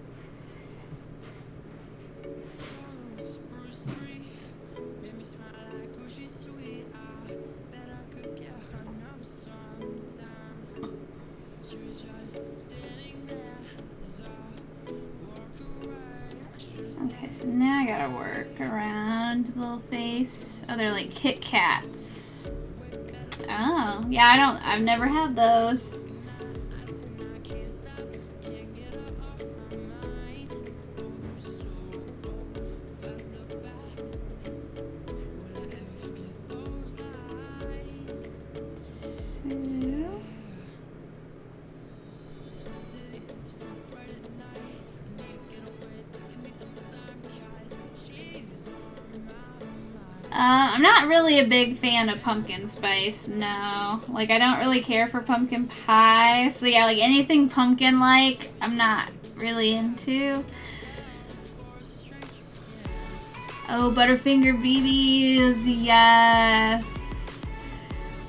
Okay, so now I gotta work around the little face. Oh, they're like Kit Kats. Oh, yeah, I've never had those. I'm not really a big fan of pumpkin spice, no. Like, I don't really care for pumpkin pie. So, yeah, like, anything pumpkin-like, I'm not really into. Oh, Butterfinger BBs, yes.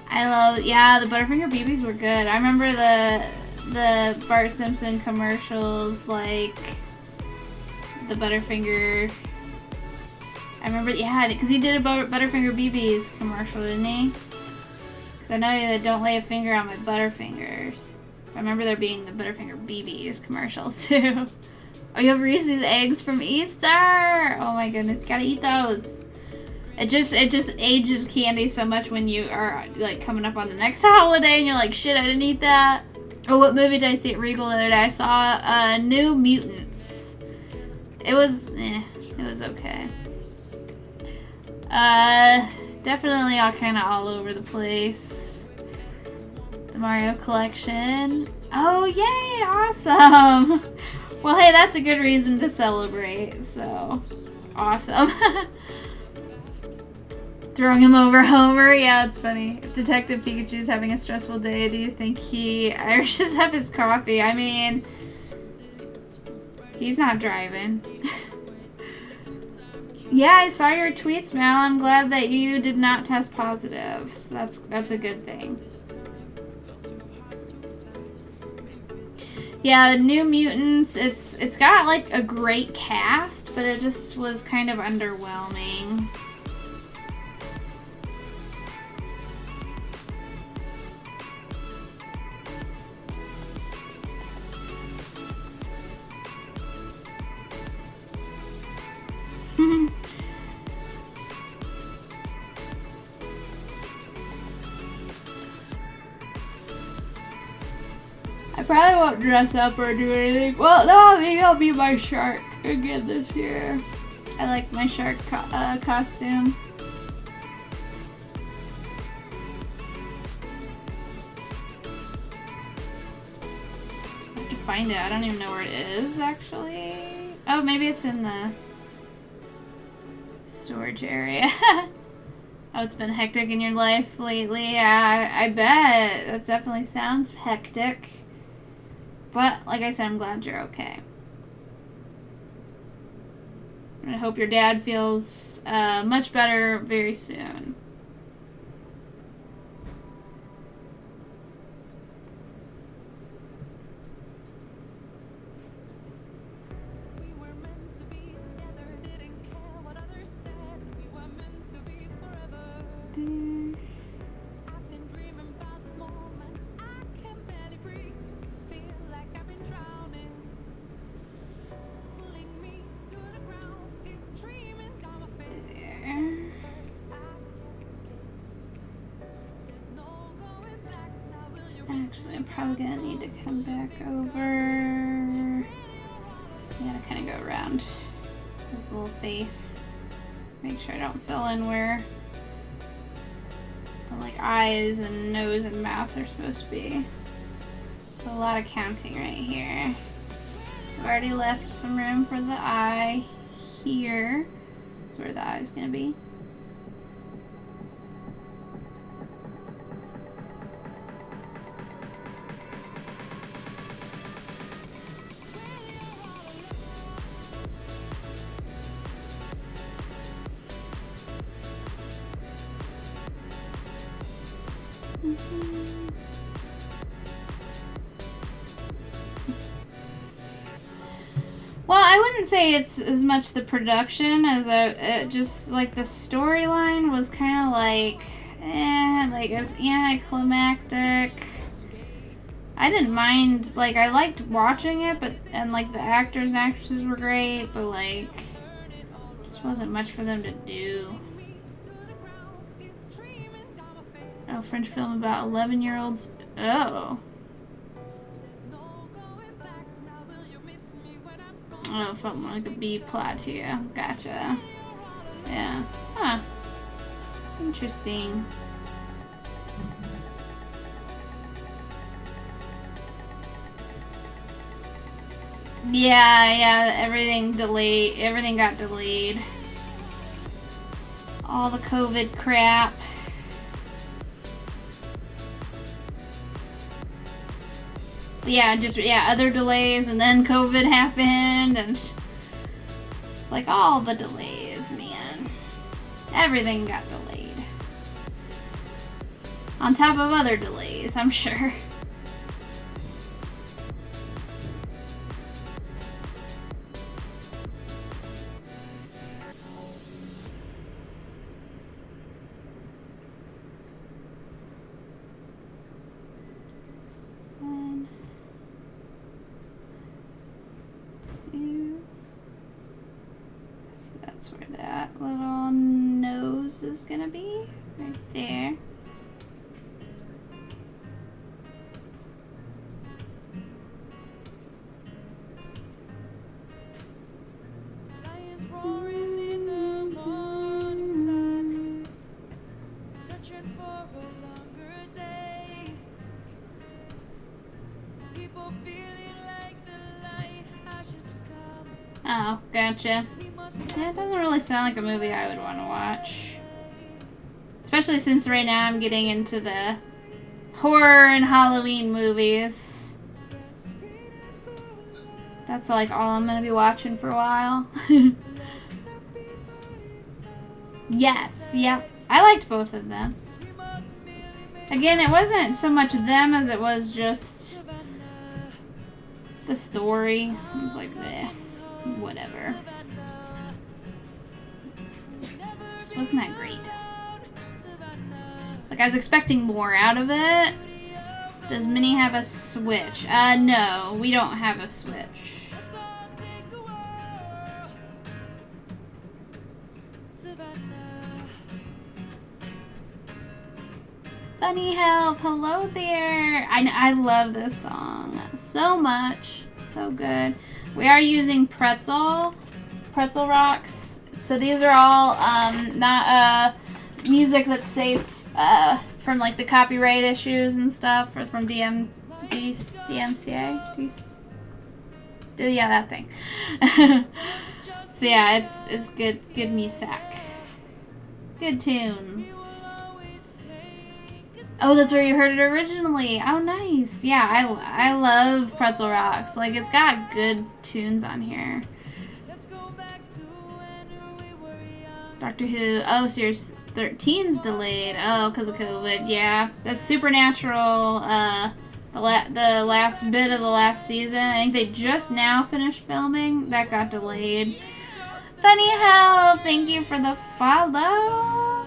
I love, yeah, the Butterfinger BBs were good. I remember the Bart Simpson commercials, like, the Butterfinger... I remember, yeah, because he did a Butterfinger BBs commercial, didn't he? Because I know that don't lay a finger on my Butterfingers. I remember there being the Butterfinger BBs commercials, too. Oh, you have Reese's eggs from Easter! Oh my goodness, gotta eat those. It just ages candy so much when you are, like, coming up on the next holiday and you're like, shit, I didn't eat that. Oh, what movie did I see at Regal the other day? I saw New Mutants. It was okay. Definitely all kind of all over the place. The Mario collection. Oh, yay! Awesome! Well, hey, that's a good reason to celebrate, so awesome. Throwing him over Homer, yeah, it's funny. If Detective Pikachu's having a stressful day, do you think he Irishes up his coffee? I mean, he's not driving. Yeah, I saw your tweets, Mal. I'm glad that you did not test positive. So that's a good thing. Yeah, the New Mutants, it's got like a great cast, but it just was kind of underwhelming. I probably won't dress up or do anything. Well, no, maybe I'll be my shark again this year. I like my shark costume. I have to find it. I don't even know where it is, actually. Oh, maybe it's in the storage area. Oh, it's been hectic in your life lately. Yeah, I bet. That definitely sounds hectic. But, like I said, I'm glad you're okay. I hope your dad feels much better very soon. Actually, I'm probably gonna need to come back over. I gotta kind of go around his little face. Make sure I don't fill in where the like eyes and nose and mouth are supposed to be. So a lot of counting right here. I've already left some room for the eye here. That's where the eye's gonna be. Well, I wouldn't say it's as much the production as just like the storyline was kind of like, like it's anticlimactic. I didn't mind, like I liked watching it, and like the actors and actresses were great, but like just wasn't much for them to do. Oh, French film about 11-year-olds. Oh. Oh, felt like a B plot to you. Gotcha. Yeah. Huh. Interesting. Yeah, everything delayed. Everything got delayed. All the COVID crap. Yeah, other delays, and then COVID happened, and it's like all the delays, man. Everything got delayed. On top of other delays, I'm sure. That's where that little nose is gonna be, right there. Oh, gotcha. Yeah, it doesn't really sound like a movie I would want to watch. Especially since right now I'm getting into the horror and Halloween movies. That's like all I'm going to be watching for a while. Yes, yep. I liked both of them. Again, it wasn't so much them as it was just the story. It was like, bleh, whatever. Just wasn't that great. Like, I was expecting more out of it. Does Minnie have a Switch? No, we don't have a Switch. Bunny Help, hello there. I love this song so much. So good. We are using Pretzel Rocks. So these are all not music that's safe from like the copyright issues and stuff, or from DMCA. Yeah, that thing. So yeah, it's good music. Good tunes. Oh, that's where you heard it originally. Oh, nice. Yeah, I love Pretzel Rocks. Like, it's got good tunes on here. Doctor Who. Oh, Series 13's delayed. Oh, because of COVID. Yeah, that's Supernatural. The last bit of the last season. I think they just now finished filming. That got delayed. Funny Help. Thank you for the follow.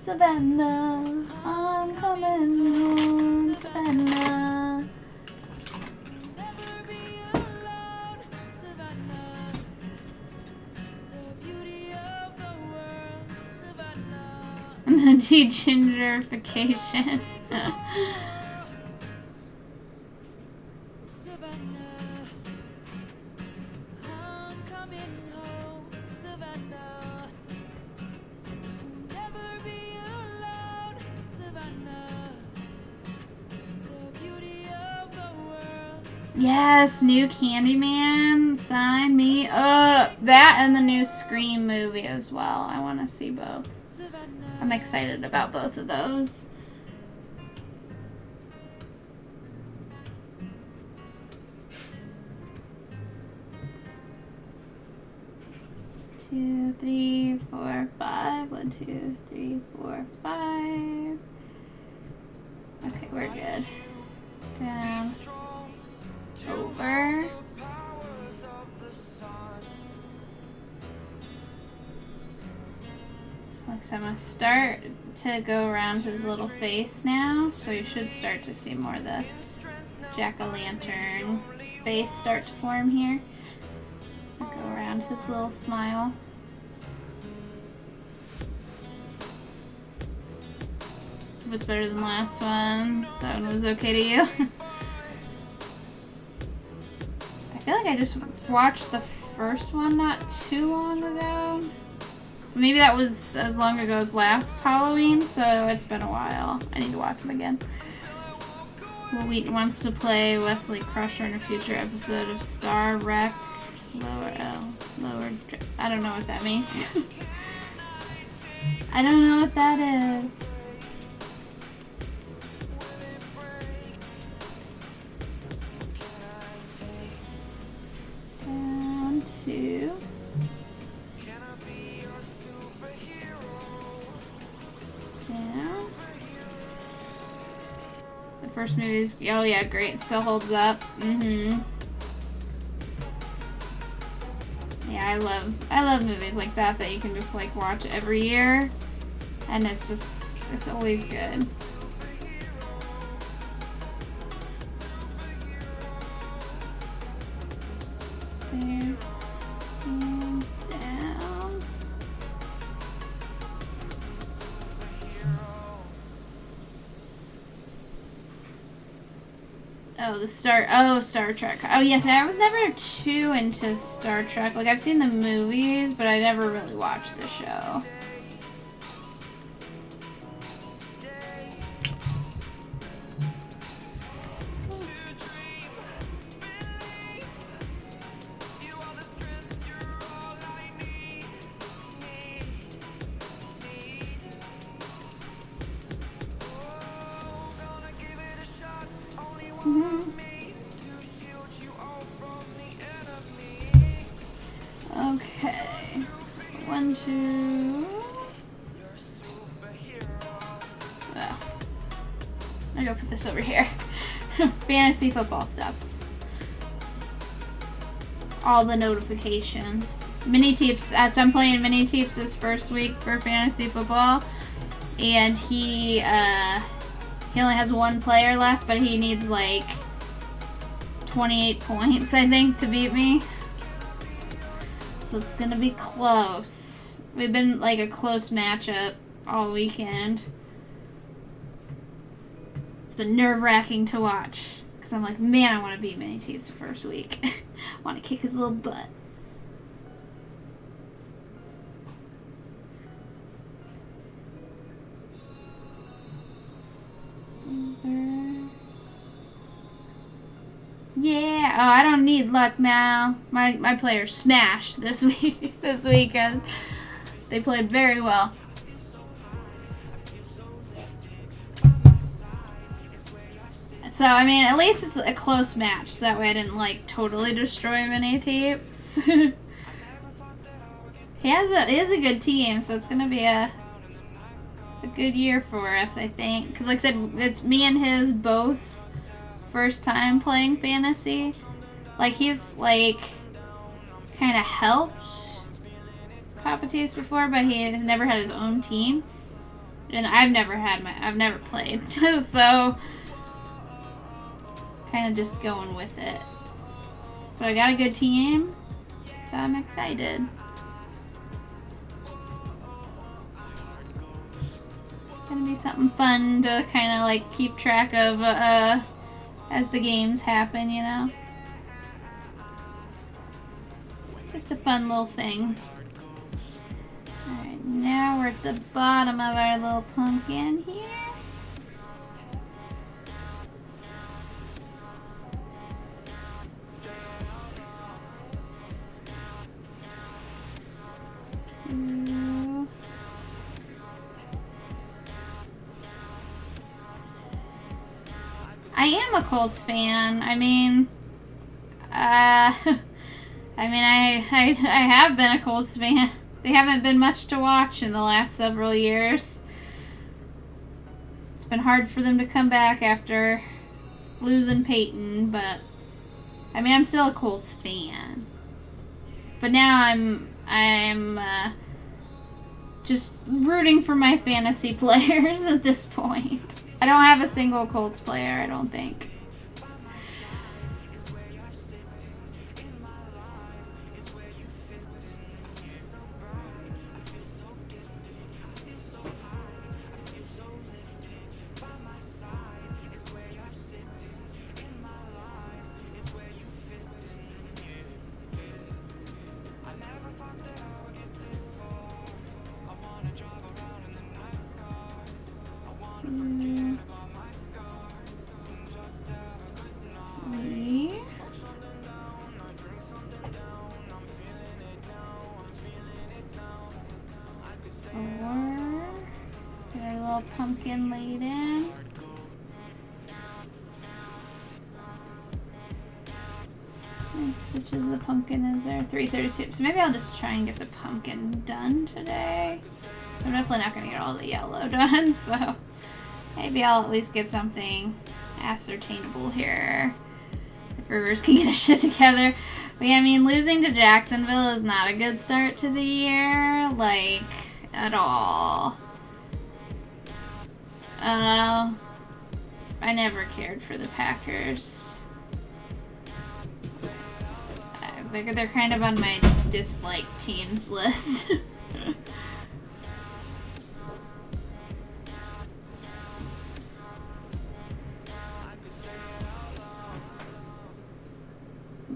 Savannah, I'm coming home, Savannah. The de-gingerification. Yes, new Candyman. Sign me up. That and the new Scream movie as well. I want to see both. I'm excited about both of those. Two, three, four, five. 1, 2, 3, 4, 5. Okay, we're good. Down. Over. Looks like I'm gonna start to go around his little face now, so you should start to see more of the jack-o'-lantern face start to form here. I'll go around his little smile. It was better than the last one. That one was okay to you. I feel like I just watched the first one not too long ago. Maybe that was as long ago as last Halloween, so it's been a while. I need to watch them again. Will Wheaton wants to play Wesley Crusher in a future episode of Star Wreck. Lower. I don't know what that means. I don't know what that is. Down to. Down. The first movie's, oh yeah, great. Still holds up. Yeah, I love movies like that you can just like watch every year, and it's always good. There and down. Oh, Star Trek. Oh, yes, I was never too into Star Trek. Like, I've seen the movies, but I never really watched the show. Okay, so 1, 2. Oh. I'm gonna put this over here. Fantasy football stuff. All the notifications. Mini Teeps, as I'm playing Mini Teeps this first week for fantasy football, and he only has one player left, but he needs like 28 points, I think, to beat me. So it's gonna be close. We've been like a close matchup all weekend. It's been nerve-wracking to watch, because I'm like, man, I want to beat Mini Teeps the first week. I want to kick his little butt. Yeah. Oh, I don't need luck now. My players smashed this week. This weekend, they played very well. So I mean, at least it's a close match. So that way, I didn't like totally destroy Mini Teeps. He has a good team, so it's gonna be a good year for us, I think. Because like I said, it's me and his both first time playing fantasy. Like, he's like kind of helped Papa Teeps before, but he has never had his own team, and I've never played. So kind of just going with it. But I got a good team, so I'm excited. Gonna be something fun to kind of like keep track of as the games happen, you know? Just a fun little thing. Alright, now we're at the bottom of our little pumpkin here. I am a Colts fan. I have been a Colts fan. They haven't been much to watch in the last several years. It's been hard for them to come back after losing Peyton, but I'm still a Colts fan. But now I'm just rooting for my fantasy players at this point. I don't have a single Colts player, I don't think. Get our little pumpkin laid in. How many stitches the pumpkin is there? 332. So maybe I'll just try and get the pumpkin done today. So I'm definitely not going to get all the yellow done, so maybe I'll at least get something ascertainable here. If Rivers can get his shit together. But yeah, losing to Jacksonville is not a good start to the year, like, at all. I never cared for the Packers. They're kind of on my dislike teams list.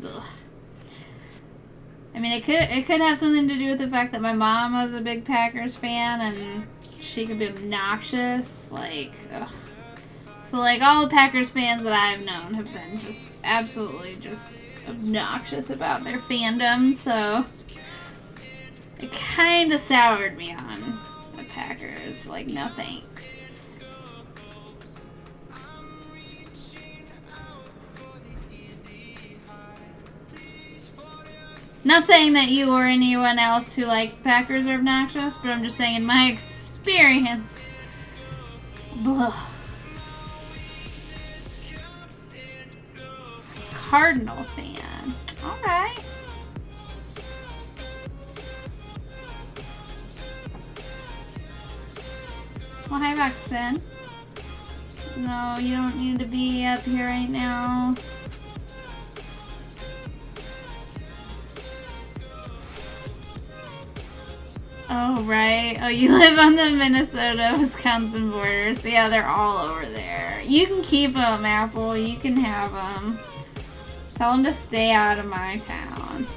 Ugh. It could have something to do with the fact that my mom was a big Packers fan and she could be obnoxious. Like, ugh. So, like, all the Packers fans that I've known have been just absolutely just obnoxious about their fandom, so it kind of soured me on the Packers. Like, no thanks. Not saying that you or anyone else who likes the Packers are obnoxious, but I'm just saying in my experience, blah. Cardinal fan. Alright. Well, hi, Roxanne. No, you don't need to be up here right now. Oh, right. Oh, you live on the Minnesota-Wisconsin border. So, yeah, they're all over there. You can keep them, Apple. You can have them. Tell them to stay out of my town.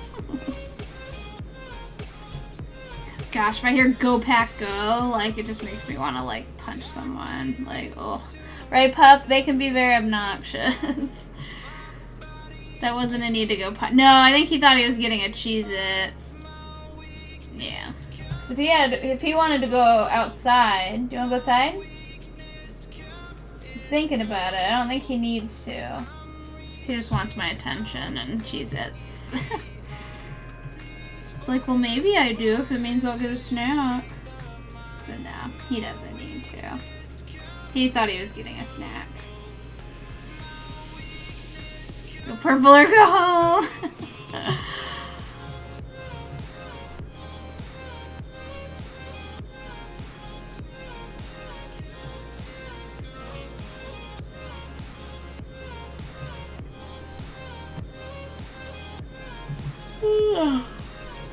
Cause gosh, if I hear "Go Pack Go," like, it just makes me want to, like, punch someone. Like, ugh. Right, Pup? They can be very obnoxious. That wasn't a need to go punch. No, I think he thought he was getting a Cheez-It. Yeah. So if he wanted to go outside, do you want to go outside? He's thinking about it. I don't think he needs to. He just wants my attention and Cheez-Its. It's like, well, maybe I do if it means I'll get a snack. So no, he doesn't need to. He thought he was getting a snack. Go purple or go home.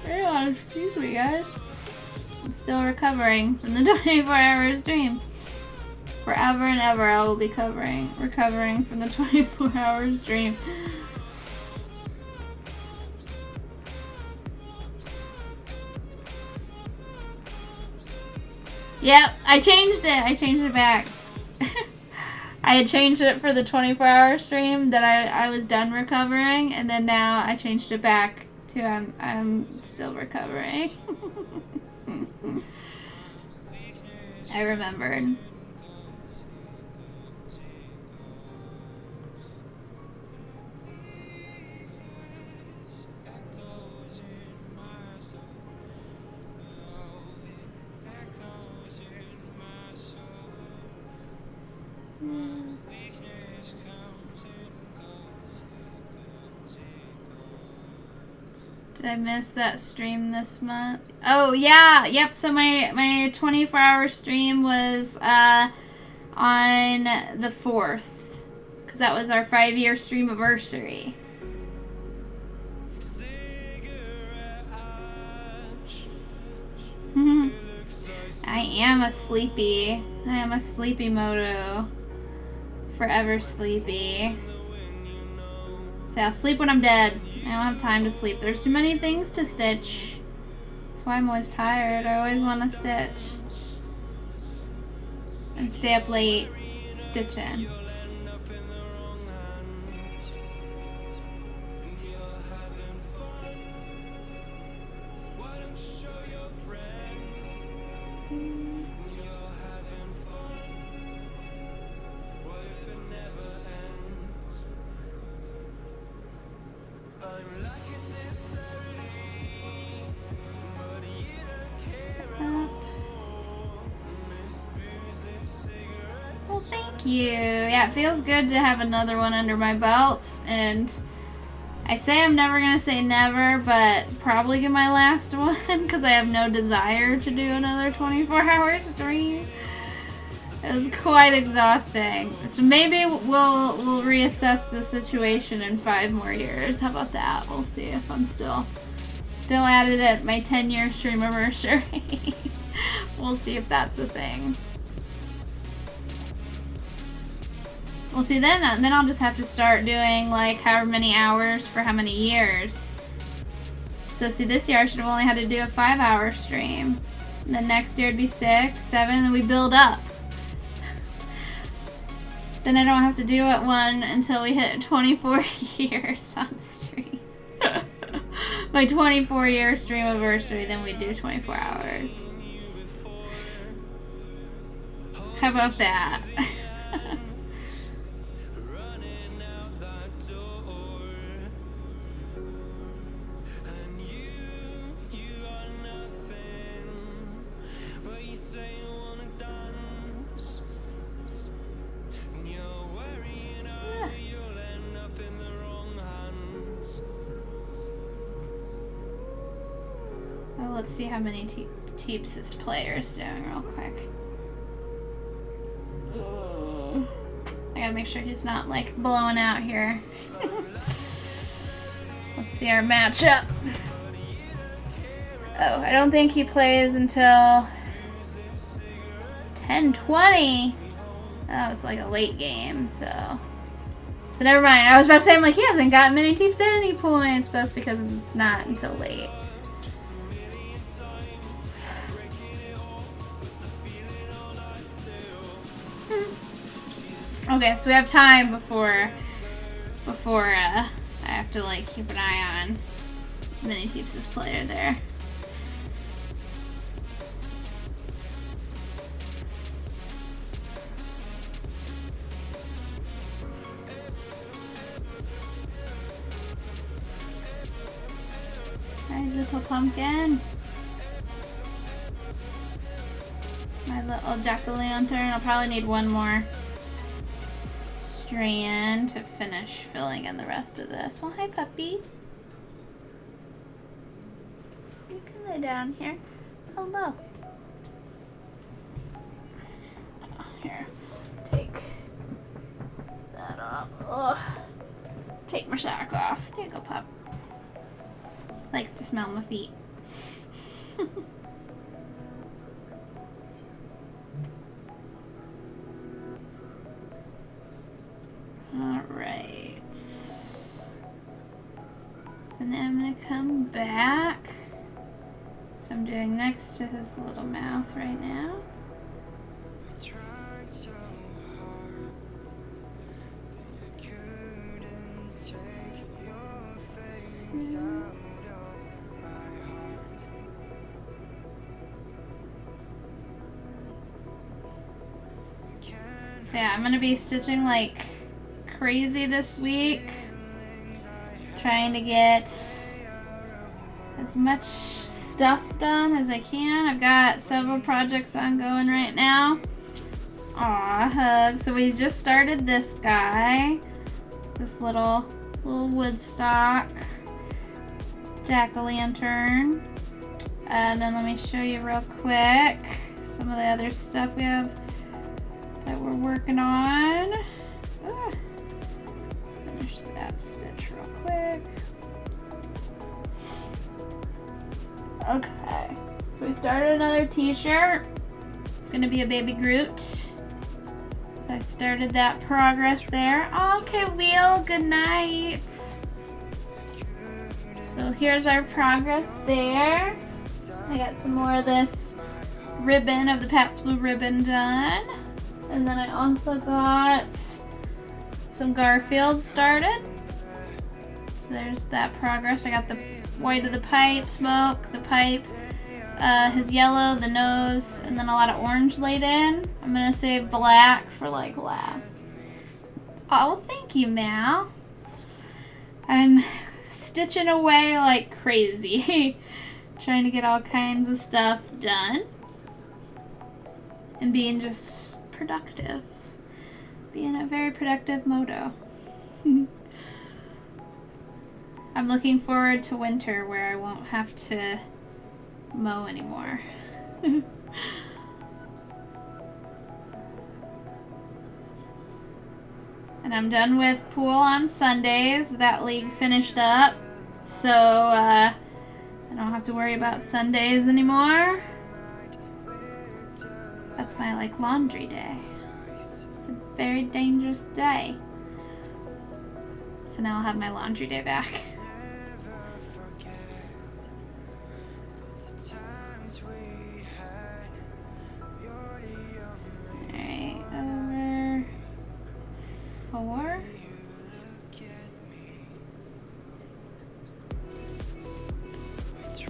Yeah, excuse me, guys. I'm still recovering from the 24-hour stream. Forever and ever, I will be recovering from the 24-hour stream. Yep, I changed it. I changed it back. I had changed it for the 24-hour stream that I was done recovering, and then now I changed it back to I'm still recovering. I remembered. Did I miss that stream this month? Oh yeah, yep. So my 24-hour stream was on the 4th, because that was our 5-year stream anniversary. I am a sleepy. I am a sleepy MOTO. Forever sleepy. So I'll sleep when I'm dead. I don't have time to sleep. There's too many things to stitch. That's why I'm always tired. I always want to stitch. And stay up late stitching. Well, thank you. Yeah, it feels good to have another one under my belt. And I say I'm never going to say never, but probably get my last one because I have no desire to do another 24-hour stream. It was quite exhausting. So maybe we'll reassess the situation in 5 more years. How about that? We'll see if I'm still at it at my 10-year stream anniversary. We'll see if that's a thing. Well, see, then I'll just have to start doing, like, however many hours for how many years. So, see, this year I should have only had to do a 5-hour stream. And then next year it'd be 6, 7, and then we build up. Then I don't have to do it one until we hit 24 years on stream. My 24-year stream anniversary, then we do 24 hours. How about that? Well, let's see how many teeps this player is doing real quick. Ooh. I gotta make sure he's not, like, blowing out here. Let's see our matchup. Oh, I don't think he plays until 10:20. Oh, it's like a late game, so never mind. I was about to say, I'm like, he hasn't got many teeps at any points, but that's because it's not until late. Okay, so we have time before I have to, like, keep an eye on Mini Teeps' player there. Hi, little pumpkin. My little jack-o'-lantern. I'll probably need one more strand to finish filling in the rest of this. Well, hi, puppy. You can lay down here. Hello. Oh, here, take that off. Ugh. Take my sock off. There you go, pup. Likes to smell my feet. Alright. So now I'm going to come back. So I'm doing next to his little mouth right now. I tried so hard, but I couldn't take your face out of my heart. So yeah, I'm going to be stitching like crazy this week, trying to get as much stuff done as I can. I've got several projects ongoing right now Aw, hugs. So we just started this guy. This little Woodstock jack-o'-lantern. And then let me show you real quick some of the other stuff we have that we're working on. Finish that stitch real quick. Okay, so we started another t-shirt. It's gonna be a baby Groot. So I started that progress there. Okay, Wheel, good night. So here's our progress there. I got some more of this ribbon of the Pabst Blue Ribbon done. And then I also got some Garfield started. So there's that progress. I got the white of the pipe, smoke, the pipe, his yellow, the nose, and then a lot of orange laid in. I'm gonna save black for like last. Oh, thank you, Mal. I'm stitching away like crazy. Trying to get all kinds of stuff done. And being just productive. Being a very productive MOTO. I'm looking forward to winter where I won't have to mow anymore. And I'm done with pool on Sundays. That league finished up. So, I don't have to worry about Sundays anymore. That's my, like, laundry day. It's a very dangerous day. So now I'll have my laundry day back. Alright, over 4.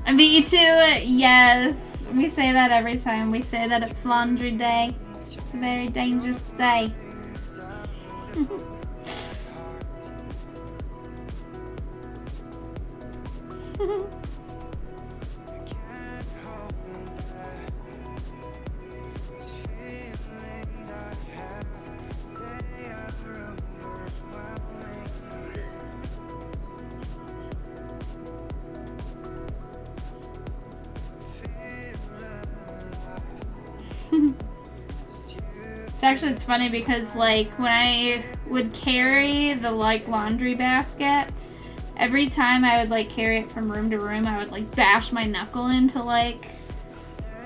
I beat you to it. Yes, we say that every time. We say that it's laundry day. It's a very dangerous day. Actually, it's funny because, like, when I would carry the, like, laundry basket, every time I would, like, carry it from room to room, I would, like, bash my knuckle into, like,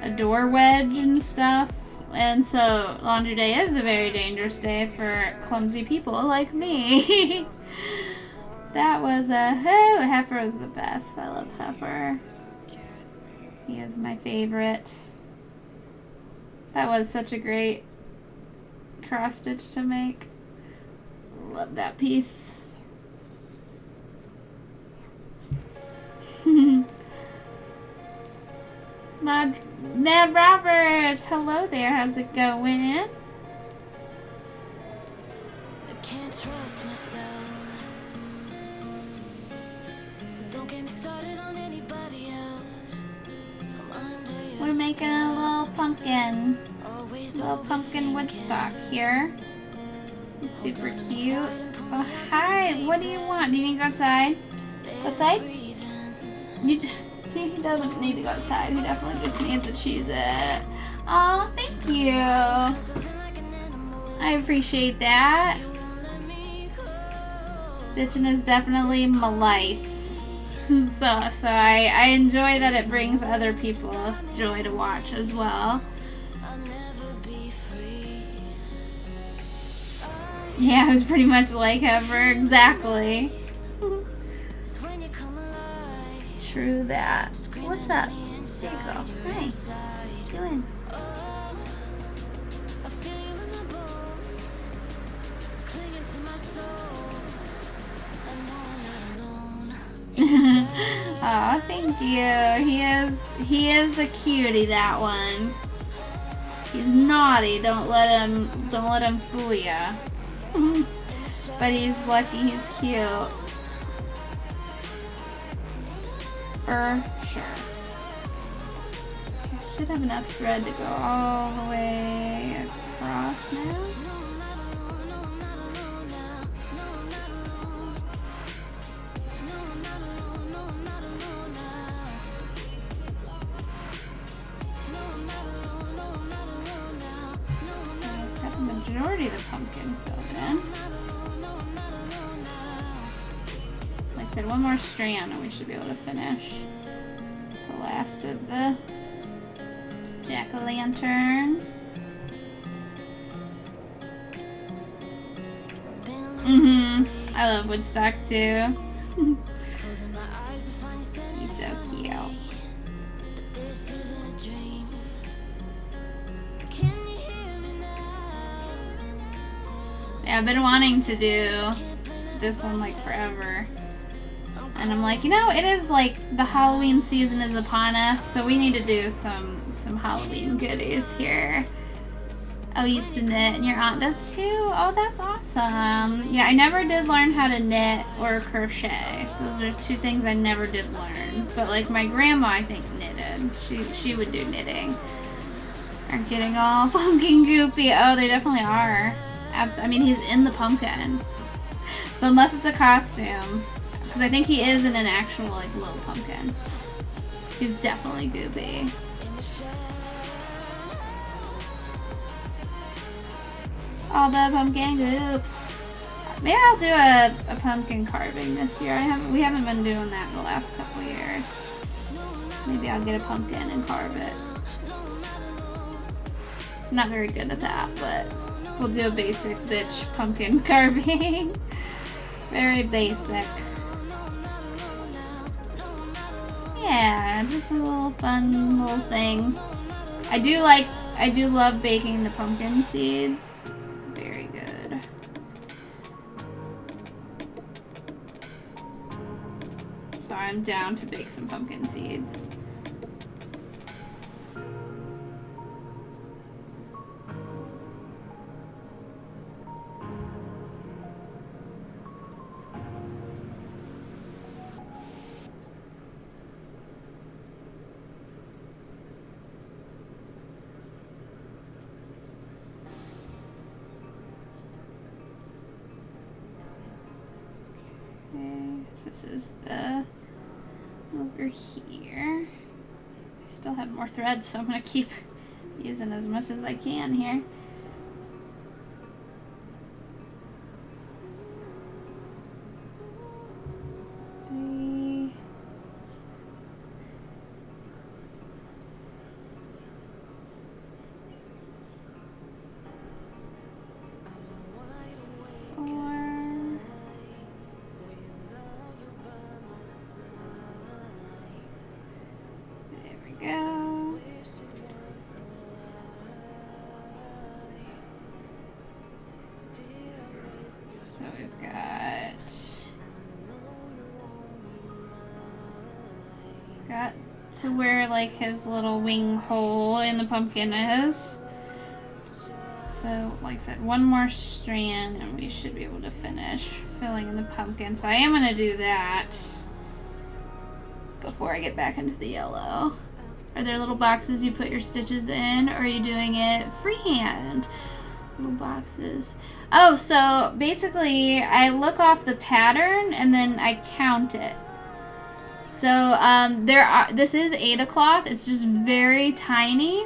a door wedge and stuff. And so, laundry day is a very dangerous day for clumsy people like me. That was Heifer was the best. I love Heifer. He is my favorite. That was such a great cross stitch to make. Love that piece. Mad Roberts, hello there. How's it going? I can't trust myself. So don't get me started on anybody else. I'm under your We're making a little pumpkin. always Little pumpkin Woodstock here. It's super cute. Oh, hi. What do you want? Do you need to go outside? Outside? He doesn't need to go outside. He definitely just needs to choose it. Oh, thank you. I appreciate that. Stitching is definitely my life. So I enjoy that it brings other people joy to watch as well. Yeah, it was pretty much like Heifer, exactly. True that. What's up? There you go. Hi. What you doing? Aw, thank you. He is a cutie, that one. He's naughty. Don't let him fool ya. But he's lucky. He's cute. For sure. I should have enough thread to go all the way across now. So I've got the majority of the pumpkin filled in. So like I said, one more strand and we should be able to finish the last of the jack-o'-lantern. I love Woodstock too. He's so cute. Yeah, I've been wanting to do this one like forever. And I'm like, you know, it is like the Halloween season is upon us, so we need to do some Halloween goodies here. Oh, you used to knit, and your aunt does too? Oh, that's awesome. Yeah, I never did learn how to knit or crochet. Those are two things I never did learn. But like my grandma, I think, knitted. She would do knitting. Are getting all pumpkin goopy. Oh, they definitely are. I mean, he's in the pumpkin. So unless it's a costume, because I think he is in an actual like little pumpkin. He's definitely goopy. All the pumpkin goops. Maybe I'll do a pumpkin carving this year. We haven't been doing that in the last couple years. Maybe I'll get a pumpkin and carve it. I'm not very good at that, but we'll do a basic bitch pumpkin carving. Very basic. Yeah, just a little fun little thing. I do love baking the pumpkin seeds. Very good. So I'm down to bake some pumpkin seeds. This is the over here. I still have more threads, so I'm gonna keep using as much as I can here. Three. To where like his little wing hole in the pumpkin is. So like I said, one more strand and we should be able to finish filling in the pumpkin. So I am going to do that before I get back into the yellow. Are there little boxes you put your stitches in, or are you doing it freehand? Little boxes. Oh, so basically I look off the pattern and then I count it. So this is 8 o'clock. It's just very tiny.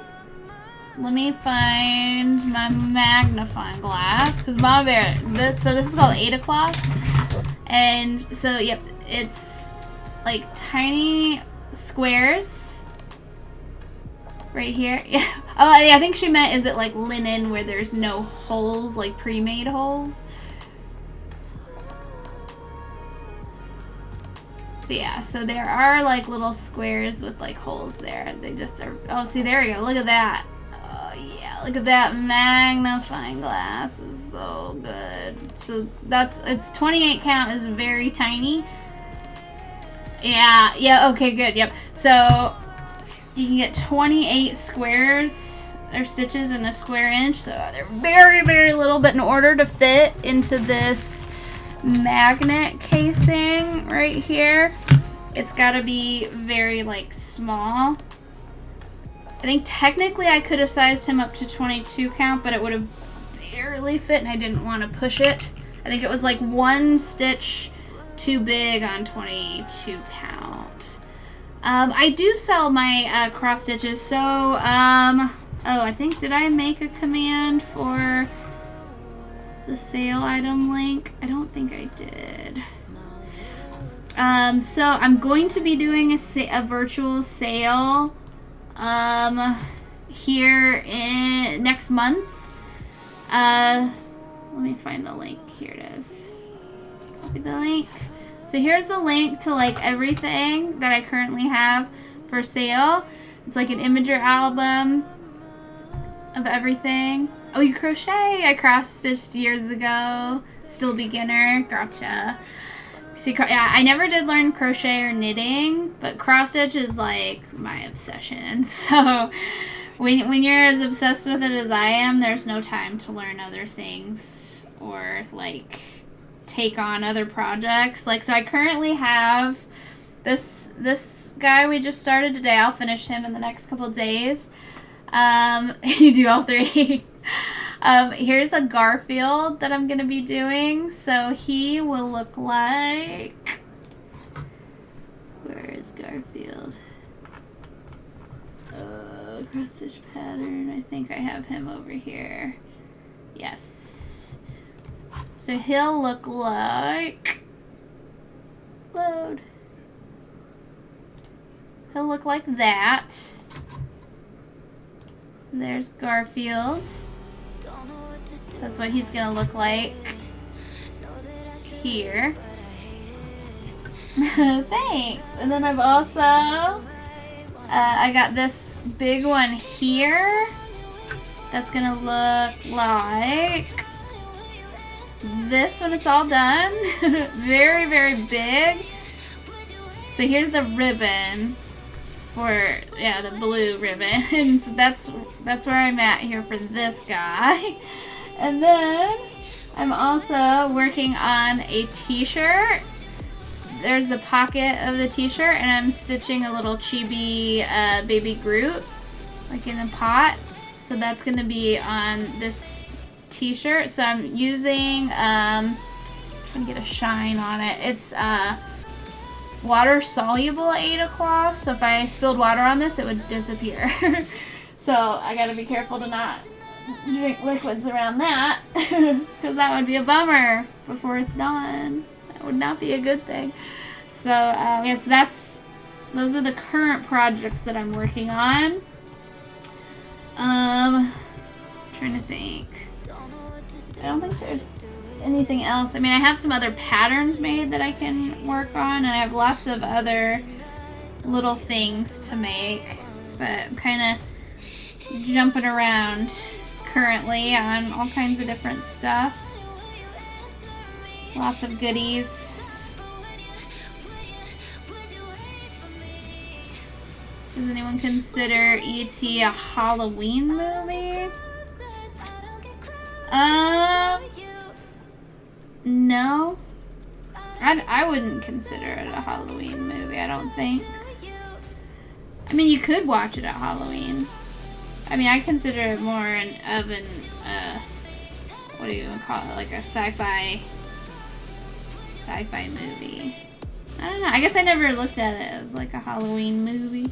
Let me find my magnifying glass, because Mama Bear, this is called 8 o'clock. And so yep, it's like tiny squares right here. Yeah. Oh yeah, I think she meant, is it like linen where there's no holes, like pre-made holes? But yeah, so there are like little squares with like holes there. They just are. Oh, see, there we go. Look at that. Oh yeah, look at that magnifying glass. Is so good. So it's 28 count is very tiny. Yeah. Okay, good. Yep. So you can get 28 squares or stitches in a square inch. So they're very, very little, but in order to fit into this magnet casing right here, it's got to be very like small. I think technically I could have sized him up to 22 count, but it would have barely fit and I didn't want to push it. I think it was like one stitch too big on 22 count. I do sell my cross stitches, so oh, I think, did I make a command for the sale item link? I don't think I did. So I'm going to be doing a virtual sale here in next month. Let me find the link. Here it is. Copy the link. So here's the link to like everything that I currently have for sale. It's like an imager album of everything. Oh, you crochet? I cross-stitched years ago. Still beginner. Gotcha. See, yeah, I never did learn crochet or knitting, but cross-stitch is like my obsession. So when you're as obsessed with it as I am, there's no time to learn other things or like take on other projects. Like, so I currently have this guy we just started today. I'll finish him in the next couple days. You do all three. Here's a Garfield that I'm gonna be doing. So he will look like, where is Garfield? Cross stitch pattern. I think I have him over here. Yes. So he'll look like, load. He'll look like that. There's Garfield. That's what he's gonna look like here. Thanks. And then I've also I got this big one here that's gonna look like this when it's all done. Very, very big. So here's the ribbon for, yeah, the blue ribbon. So that's where I'm at here for this guy. And then I'm also working on a t-shirt. There's the pocket of the t-shirt, and I'm stitching a little chibi baby Groot, like in a pot. So that's going to be on this t-shirt. So I'm using, trying to get a shine on it. It's water soluble 8 o'clock. So if I spilled water on this, it would disappear. So I got to be careful to not drink liquids around that, because that would be a bummer before it's done. That would not be a good thing. So yes, those are the current projects that I'm working on. Trying to think. I don't think there's anything else. I mean, I have some other patterns made that I can work on, and I have lots of other little things to make, but I'm kind of jumping around currently on all kinds of different stuff. Lots of goodies. Does anyone consider E.T. a Halloween movie? No. I wouldn't consider it a Halloween movie, I don't think. I mean, you could watch it at Halloween. I mean, I consider it more of an, what do you even call it? Like a sci-fi movie. I don't know. I guess I never looked at it as like a Halloween movie.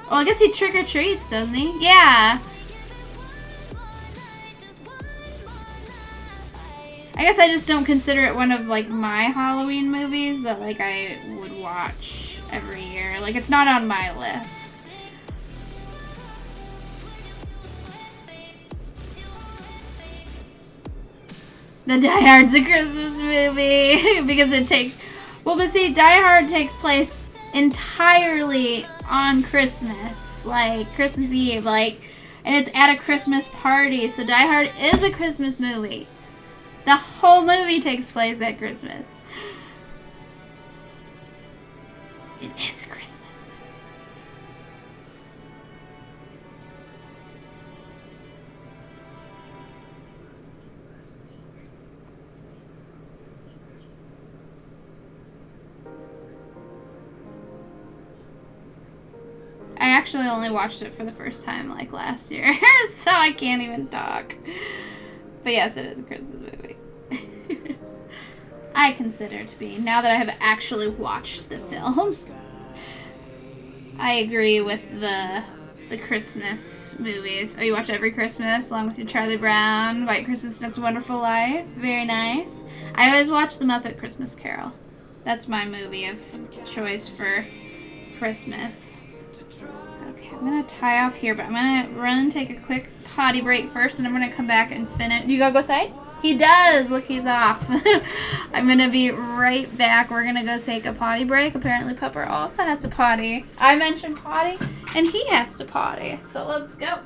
Well, I guess he trick-or-treats, doesn't he? Yeah. I guess I just don't consider it one of like my Halloween movies that like I would watch every year. Like, it's not on my list. The Die Hard's a Christmas movie because it takes, well, but see, Die Hard takes place entirely on Christmas, like Christmas Eve, like, and it's at a Christmas party, so Die Hard is a Christmas movie. The whole movie takes place at Christmas. It is a Christmas movie. actually only watched it for the first time like last year, so I can't even talk. But yes, it is a Christmas movie. I consider it to be, now that I have actually watched the film. I agree with the Christmas movies. Oh, you watch every Christmas along with your Charlie Brown, White Christmas, and It's a Wonderful Life. Very nice. I always watch The Muppet Christmas Carol. That's my movie of choice for Christmas. Okay, I'm going to tie off here, but I'm going to run and take a quick potty break first, and I'm going to come back and finish. You gotta go outside? He does! Look, he's off. I'm going to be right back. We're going to go take a potty break. Apparently, Pepper also has to potty. I mentioned potty, and he has to potty. So let's go.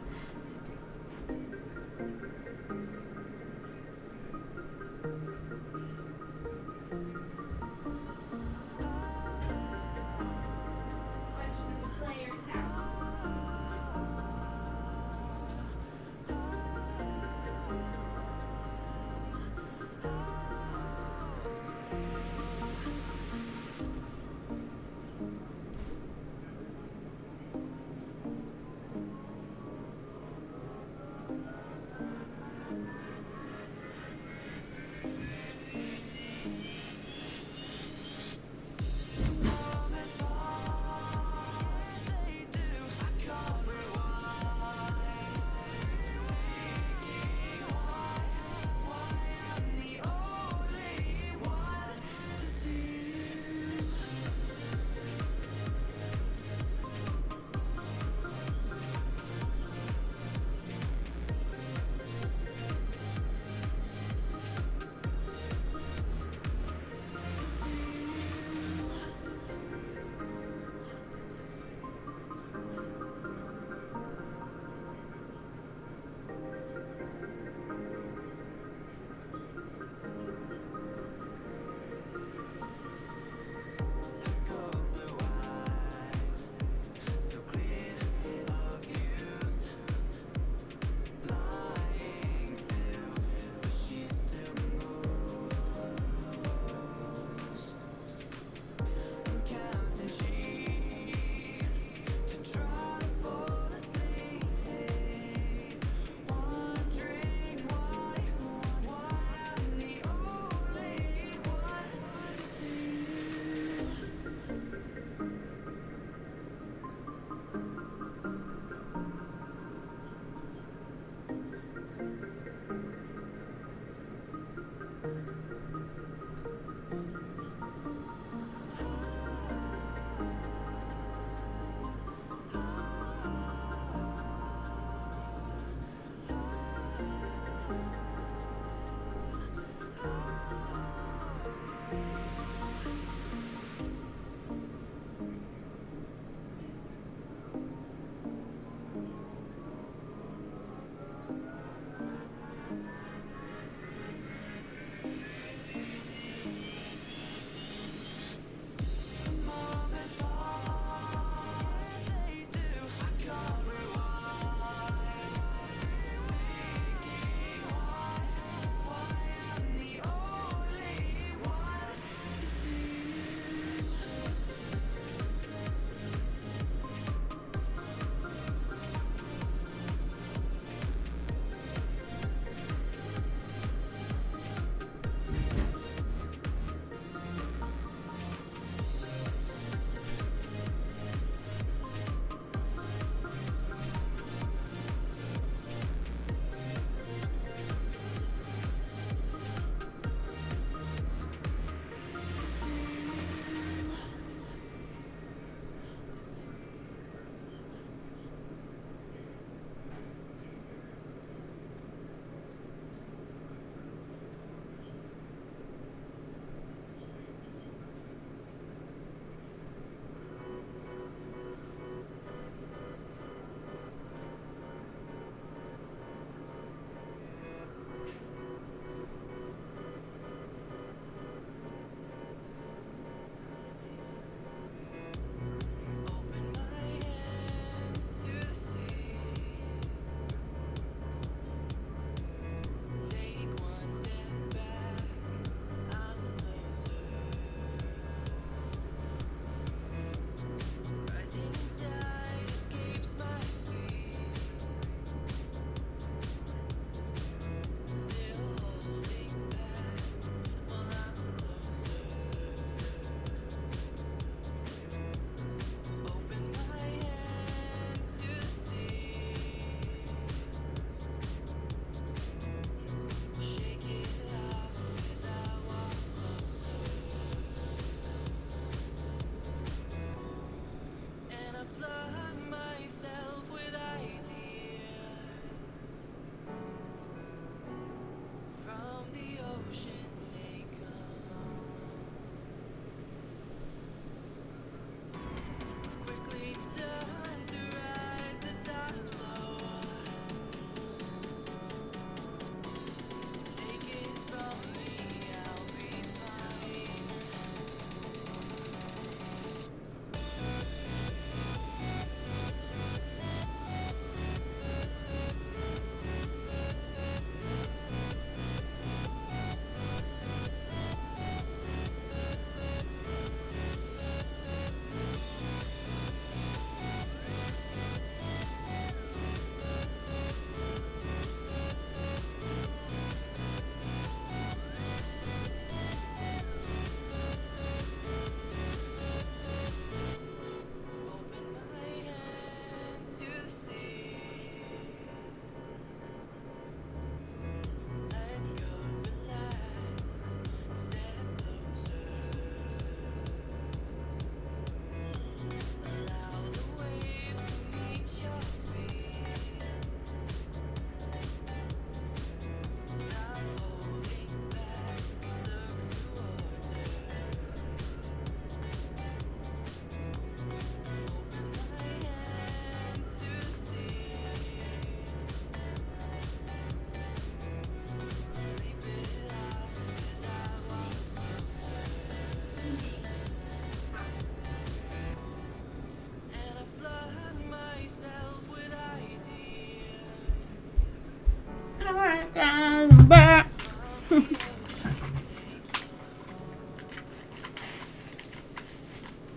I'm back.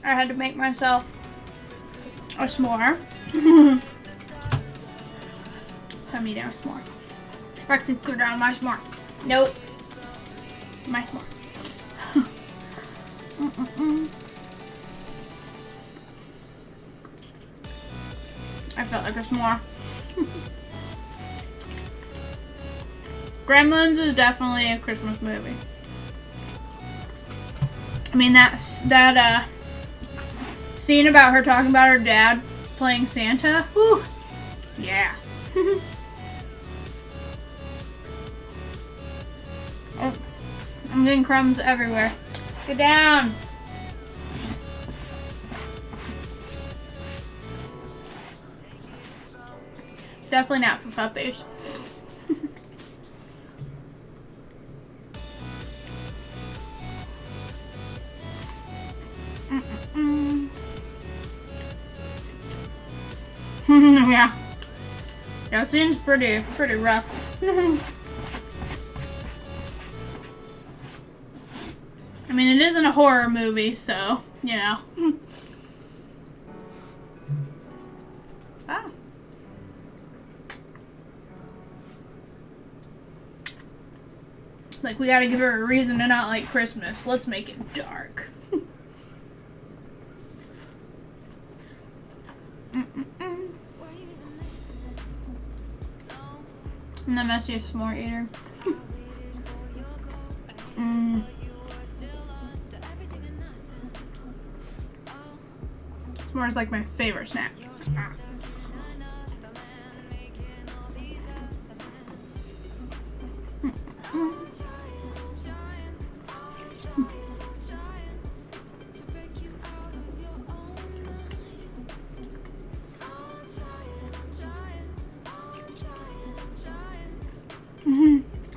I had to make myself a s'more. So I'm eating a s'more. Braxton, go down my s'more. Nope. My s'more. I felt like a s'more. Gremlins is definitely a Christmas movie. I mean, that scene about her talking about her dad playing Santa. Whew. Yeah. Oh, I'm getting crumbs everywhere. Get down. Definitely not for puppies. Yeah. Yeah, scene's pretty rough. I mean, it isn't a horror movie, so, you know. Ah. Like, we gotta give her a reason to not like Christmas. Let's make it dark. I'm the messiest s'more eater. S'more is like my favorite snack.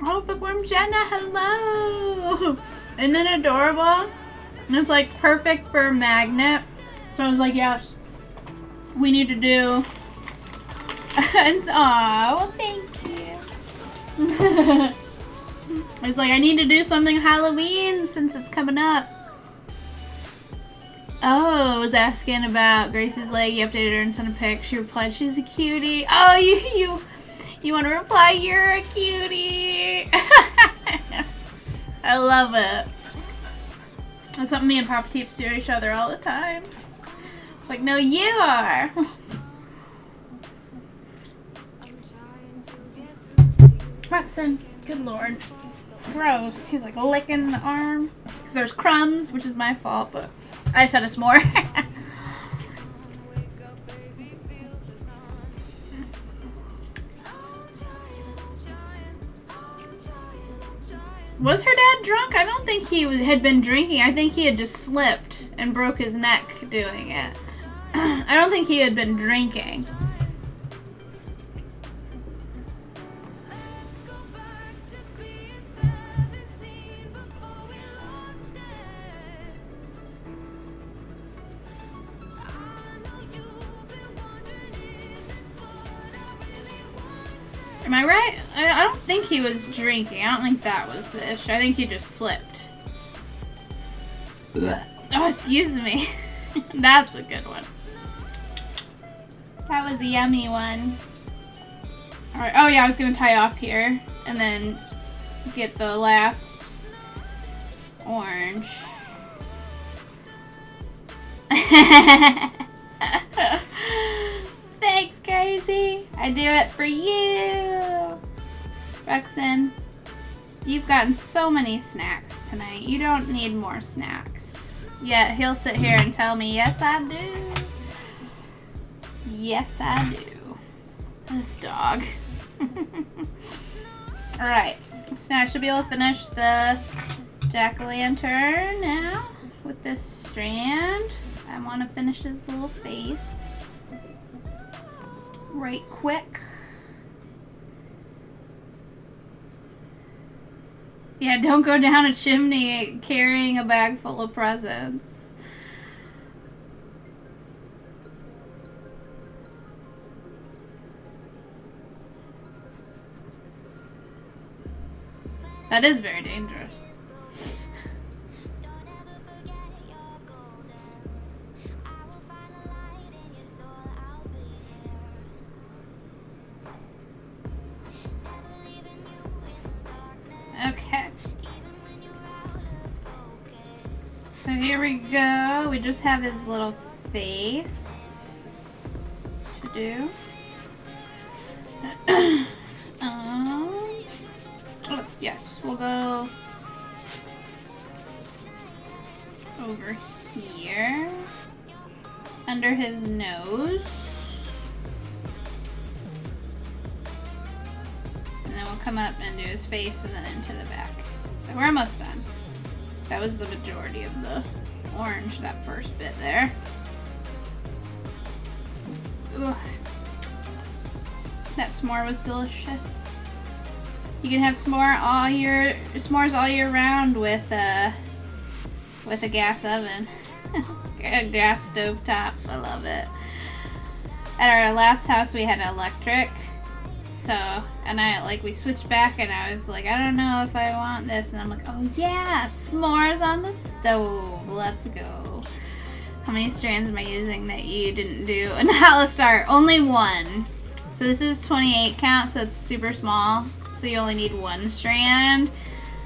Oh, bookworm Jenna, hello! Isn't it adorable? And it's like perfect for a magnet. So I was like, yes, we need to do. And aw, well, thank you. I was like, I need to do something Halloween since it's coming up. Oh, I was asking about Gracie's leg. You updated her and sent a pic. She replied, she's a cutie. Oh, you want to reply? You're a cutie. I love it. That's something me and Papa Teeps do to each other all the time. It's like, no, you are. Roxanne, good lord. Gross. He's like licking the arm. Because there's crumbs, which is my fault, but I just had a s'more. Was her dad drunk? I don't think he had been drinking. I think he had just slipped and broke his neck doing it. I don't think he had been drinking. Am I right? I don't think he was drinking. I don't think that was the issue. I think he just slipped. Oh, excuse me. That's a good one. That was a yummy one. Alright. Oh, yeah, I was going to tie off here. And then get the last orange. Thanks, Crazy. I do it for you. Roxanne, you've gotten so many snacks tonight. You don't need more snacks. Yet he'll sit here and tell me, yes, I do. Yes, I do. This dog. Alright. So now I should be able to finish the jack-o'-lantern now with this strand. I want to finish his little face right quick. Yeah, don't go down a chimney carrying a bag full of presents. That is very dangerous. Okay. So here we go. We just have his little face to do. Oh, yes, we'll go over here under his nose. And then we'll come up and do his face and then into the back. So we're almost done. That was the majority of the orange, that first bit there. Ugh. That s'more was delicious. You can have s'mores all year round with a gas oven. A gas stove top. I love it. At our last house we had electric. So, and we switched back and I was like, I don't know if I want this. And I'm like, oh yeah, s'mores on the stove. Let's go. How many strands am I using that you didn't do? And how to start? Only one. So this is 28 count, so it's super small. So you only need one strand.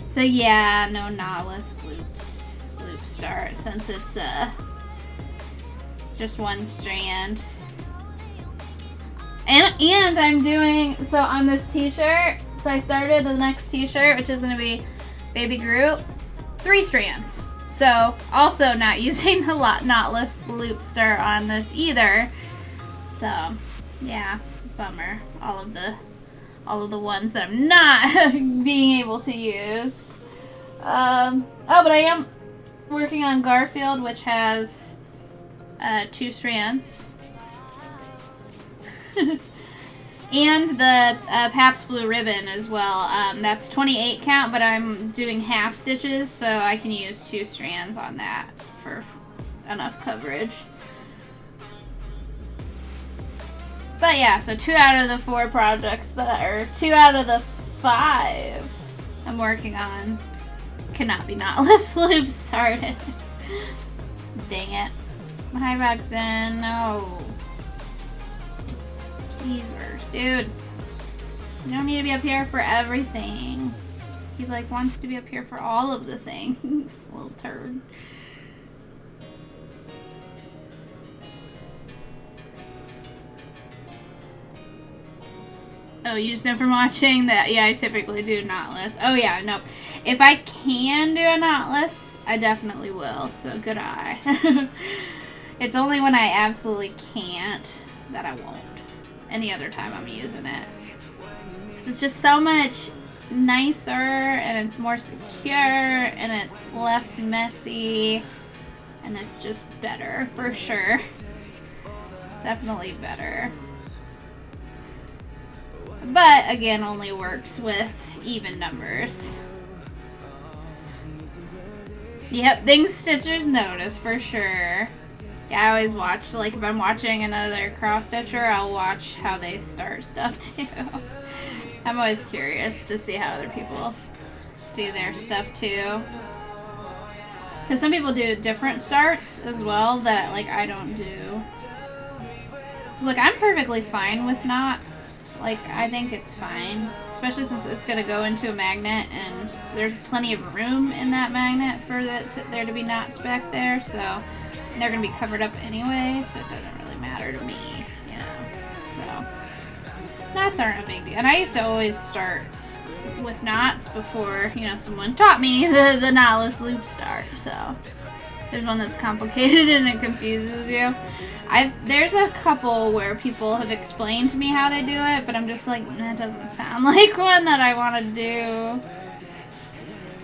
So yeah, no knotless loop start since it's just one strand. And I'm doing, so on this t-shirt, so I started the next t-shirt, which is going to be Baby Groot, 3 strands. So also not using the knotless loop start on this either. So yeah, bummer. All of the ones that I'm not being able to use. Oh, but I am working on Garfield, which has 2 strands. And the Pabst Blue Ribbon as well. That's 28 count, but I'm doing half stitches, so I can use 2 strands on that for enough coverage. But yeah, so 2 out of the 4 projects or 2 out of the 5 I'm working on cannot be knotless loops started. Dang it. Hi, Roxanne. No. Teasers, dude. You don't need to be up here for everything. He wants to be up here for all of the things. Little turd. Oh, you just know from watching that? Yeah, I typically do knotless. Oh yeah, no. If I can do a knotless, I definitely will. So good eye. It's only when I absolutely can't that I won't. Any other time I'm using it. Because it's just so much nicer and it's more secure and it's less messy and it's just better for sure. Definitely better. But again, only works with even numbers. Yep, things stitchers notice for sure. Yeah, I always watch, if I'm watching another cross stitcher, I'll watch how they start stuff too. I'm always curious to see how other people do their stuff too. Because some people do different starts as well that I don't do. I'm perfectly fine with knots. I think it's fine. Especially since it's going to go into a magnet and there's plenty of room in that magnet for there to be knots back there. So they're going to be covered up anyway, so it doesn't really matter to me, you know. So knots aren't a big deal. And I used to always start with knots before, someone taught me the knotless loop start. So there's one that's complicated and it confuses you. There's a couple where people have explained to me how they do it, but I'm just that doesn't sound like one that I want to do.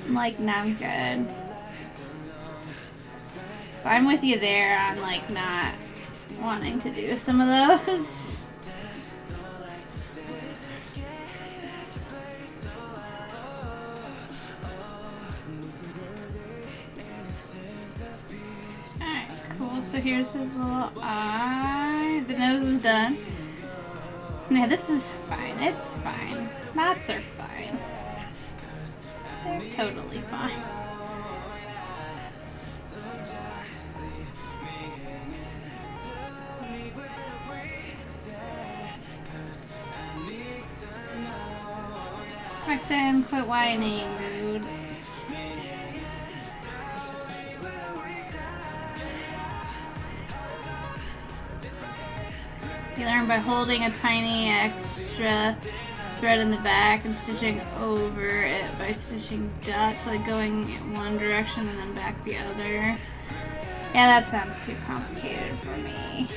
I'm no, I'm good. So I'm with you there on not wanting to do some of those. Alright, cool. So here's his little eye. The nose is done. Yeah, this is fine. It's fine. Knots are fine. They're totally fine. Roxanne, quit whining, dude. You learn by holding a tiny extra thread in the back and stitching over it by stitching dots, like going in one direction and then back the other. Yeah, that sounds too complicated for me.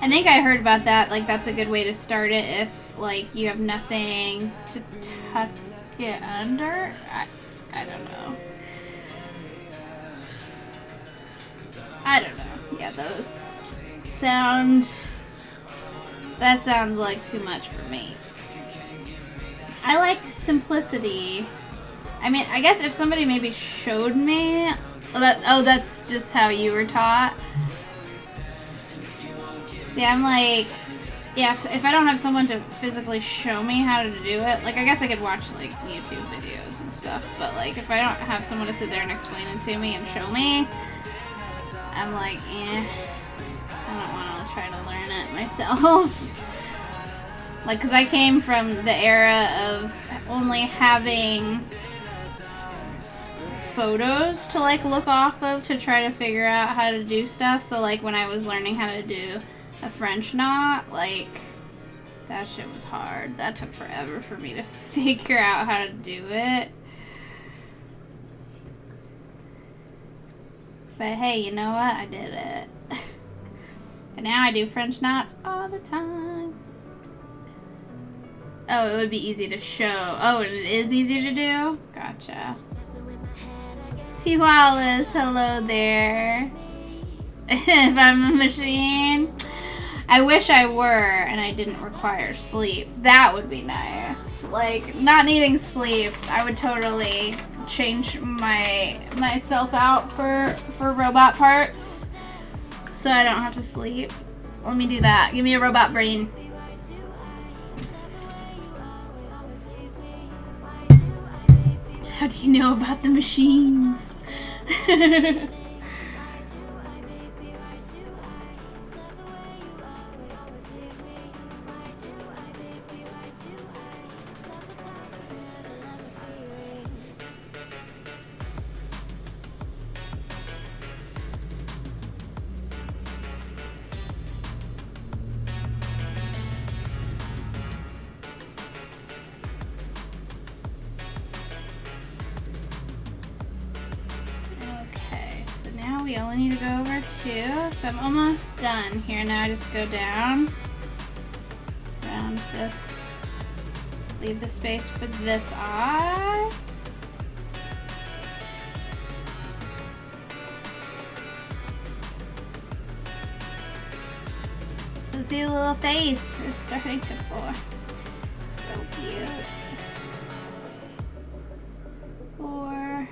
I think I heard about that. Like, that's a good way to start it if, like, you have nothing to tuck it under. I don't know. I don't know. Yeah, those sound... That sounds like too much for me. I like simplicity. I mean, I guess if somebody maybe showed me... that's just how you were taught. See, I'm like... Yeah, if I don't have someone to physically show me how to do it, like, I guess I could watch, like, YouTube videos and stuff, but, like, if I don't have someone to sit there and explain it to me and show me, I'm like, I don't want to try to learn it myself. Like, because I came from the era of only having photos to, like, look off of to try to figure out how to do stuff, so, like, when I was learning how to do a French knot, like, that shit was hard. That took forever for me to figure out how to do it. But hey, you know what? I did it. And now I do French knots all the time. Oh, it would be easy to show. Oh, and it is easy to do? Gotcha. T. Wallace, hello there. If I'm a machine. I wish I were and I didn't require sleep. That would be nice. Like, not needing sleep, I would totally change myself out for robot parts so I don't have to sleep. Let me do that. Give me a robot brain. How do you know about the machines? We only need to go over 2, so I'm almost done here. Now I just go down around this, leave the space for this eye. So see, the little face is starting to form. So cute. 4.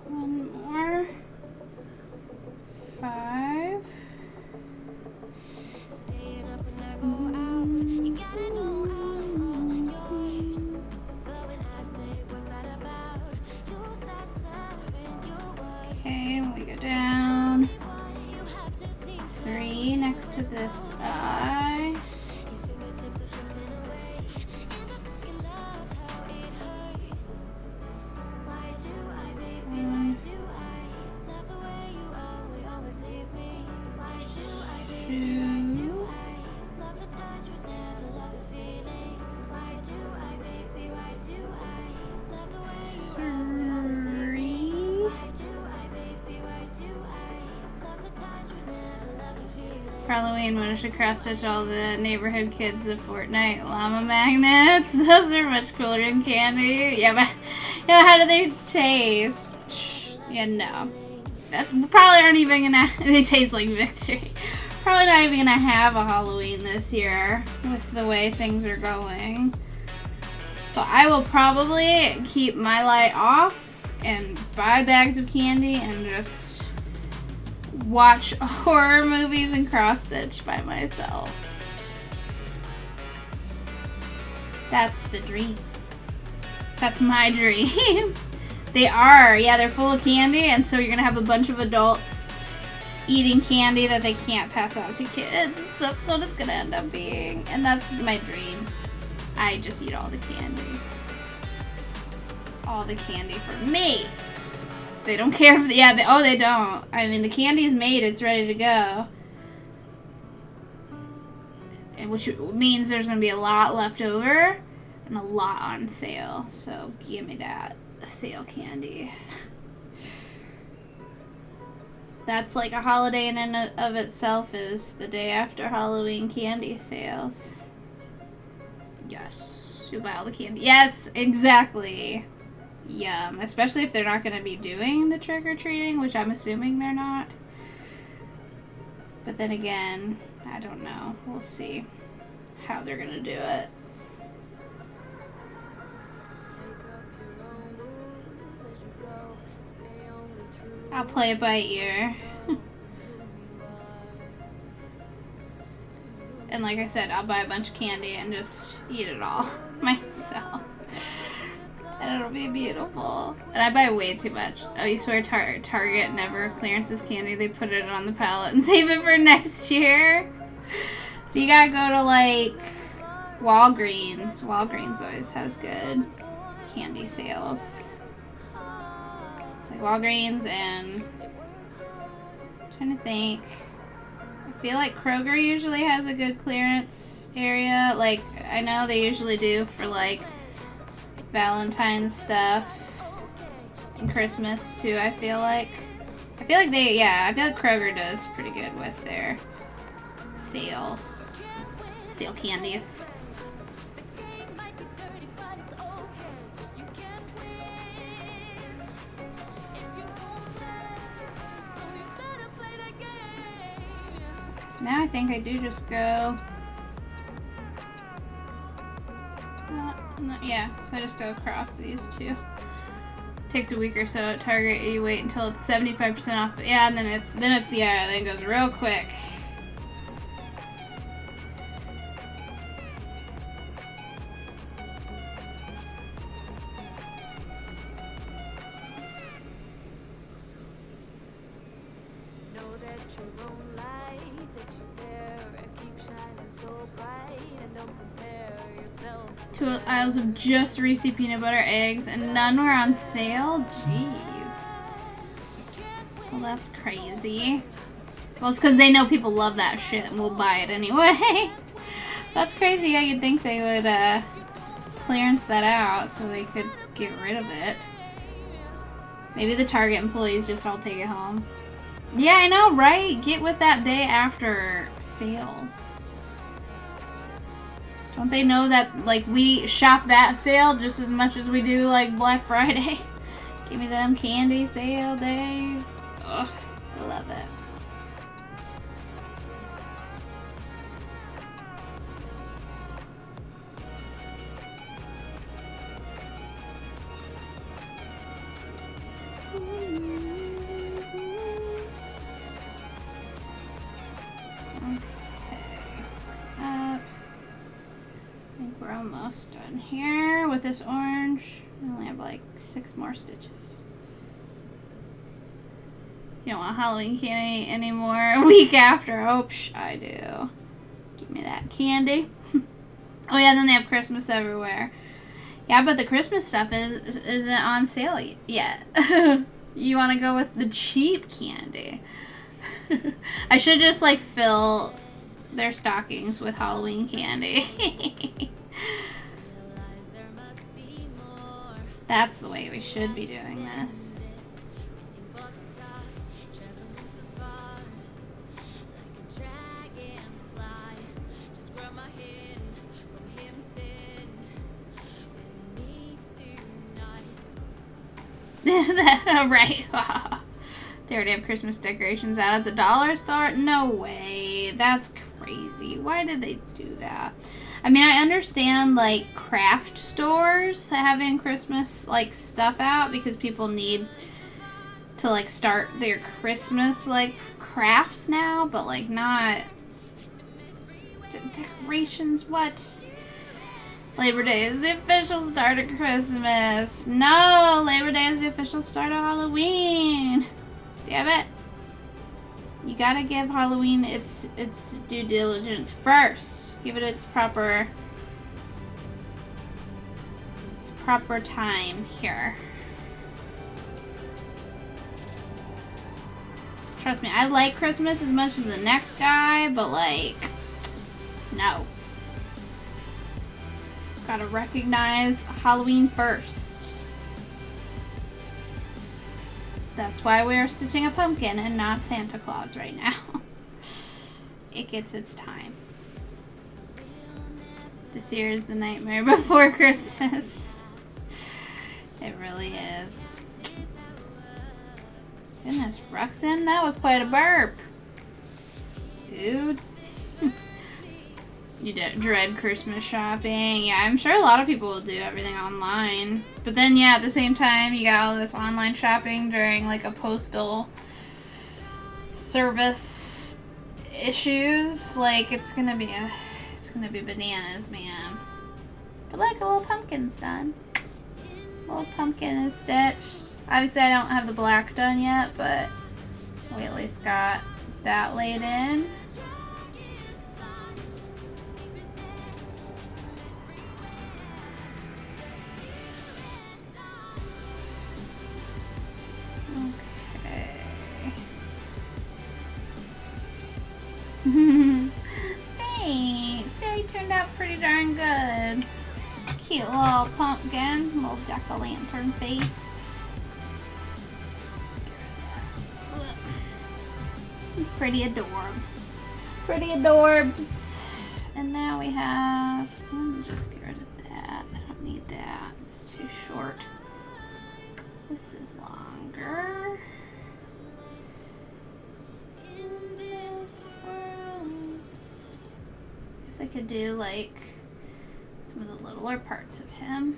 One more. 5. Okay, we go down. 3 next to this eye. Halloween, when I should cross-stitch all the neighborhood kids the Fortnite llama magnets. Those are much cooler than candy. Yeah, but yeah, how do they taste? Yeah, no. That's probably aren't even gonna. They taste like victory. Probably not even gonna have a Halloween this year with the way things are going. So I will probably keep my light off and buy bags of candy and just watch horror movies and cross stitch by myself. That's the dream. That's my dream. They are. Yeah, they're full of candy, and so you're gonna have a bunch of adults eating candy that they can't pass out to kids. That's what it's gonna end up being. And that's my dream. I just eat all the candy. It's all the candy for me. They don't care if, yeah, they don't. I mean, the candy's made, it's ready to go. And which means there's gonna be a lot left over and a lot on sale. So give me that sale candy. That's like a holiday in and of itself, is the day after Halloween candy sales. Yes, you buy all the candy. Yes, exactly. Yum. Especially if they're not going to be doing the trick-or-treating, which I'm assuming they're not. But then again, I don't know. We'll see how they're going to do it. I'll play it by ear. And like I said, I'll buy a bunch of candy and just eat it all myself. And it'll be beautiful. And I buy way too much. I swear Target never clearances candy. They put it on the pallet and save it for next year. So you gotta go to like Walgreens. Walgreens always has good candy sales. Like Walgreens and I'm trying to think. I feel like Kroger usually has a good clearance area. Like I know they usually do for like Valentine's stuff and Christmas too. I feel like Kroger does pretty good with their sale candies. So now I think I do just go. Yeah, so I just go across these two. Takes a week or so at Target. You wait until it's 75% off. Yeah, and then it goes real quick. Two aisles of just Reese peanut butter eggs, and none were on sale? Jeez. Well, that's crazy. Well, it's because they know people love that shit and will buy it anyway. That's crazy. Yeah, you'd think they would clearance that out so they could get rid of it. Maybe the Target employees just all take it home. Yeah, I know, right? Get with that day after sales. Don't they know that, like, we shop that sale just as much as we do, like, Black Friday? Give me them candy sale days. Ugh, I love it. We're almost done here with this orange. We only have like 6 more stitches. You don't want Halloween candy anymore a week after. Oh, I do. Give me that candy. Oh yeah, then they have Christmas everywhere. Yeah, but the Christmas stuff isn't on sale yet. You want to go with the cheap candy. I should just like fill their stockings with Halloween candy. That's the way we should be doing this. Right. They already have Christmas decorations out at the dollar store? No way. That's crazy. Why did they do that? I mean, I understand, like, craft stores having Christmas, like, stuff out because people need to, like, start their Christmas, like, crafts now, but, like, not decorations. What? Labor Day is the official start of Christmas. No, Labor Day is the official start of Halloween. Damn it. You gotta give Halloween its due diligence first. Give it its proper time here. Trust me, I like Christmas as much as the next guy, but like, no. Gotta recognize Halloween first. That's why we're stitching a pumpkin and not Santa Claus right now. It gets its time. This year is the nightmare before Christmas. It really is. Goodness, Ruxin, that was quite a burp. Dude. You dread Christmas shopping. Yeah, I'm sure a lot of people will do everything online. But then, yeah, at the same time, you got all this online shopping during, like, a postal service issues. Like, it's gonna be bananas, man. But, like, a little pumpkin's done. A little pumpkin is stitched. Obviously, I don't have the black done yet, but we at least got that laid in. Thanks. Yeah, he turned out pretty darn good. Cute little pumpkin, little jack-o'-lantern face. Pretty adorbs. Pretty adorbs. And now we have, let me just get rid of that. I don't need that. It's too short. This is longer. In this world. Guess I could do like some of the littler parts of him.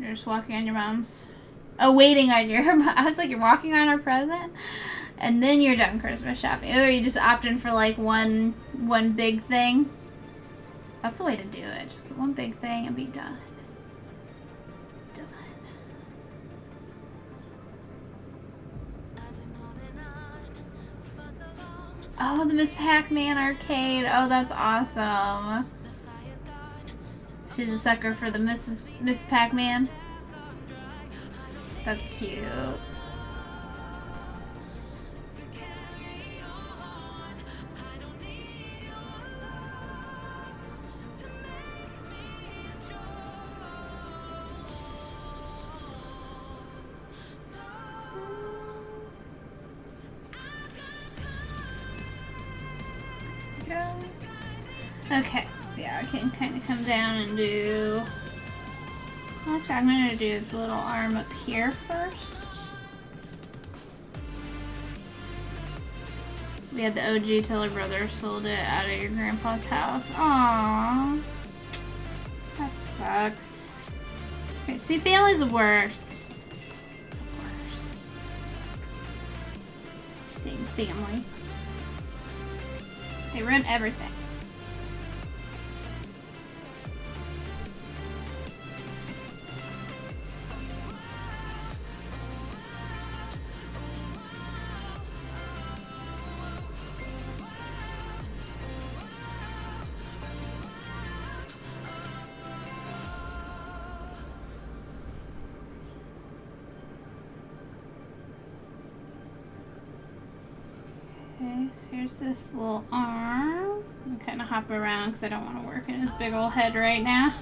You're just walking on your mom's. Oh, waiting on your. I was like, you're walking on her present, and then you're done Christmas shopping. Or you just opting for like one big thing. That's the way to do it. Just get one big thing and be done. Done. Oh, the Miss Pac-Man arcade. Oh, that's awesome. She's a sucker for the Miss Pac-Man. That's cute. Okay, so yeah, I can kind of come down and do. What I'm going to do is a little arm up here first. We had the OG till her brother sold it out of your grandpa's house. Aww. That sucks. Okay, see, family's the worst. The worst. Same family. They ruin everything. Okay, so here's this little arm. I'm kind of hop around because I don't want to work in his big old head right now.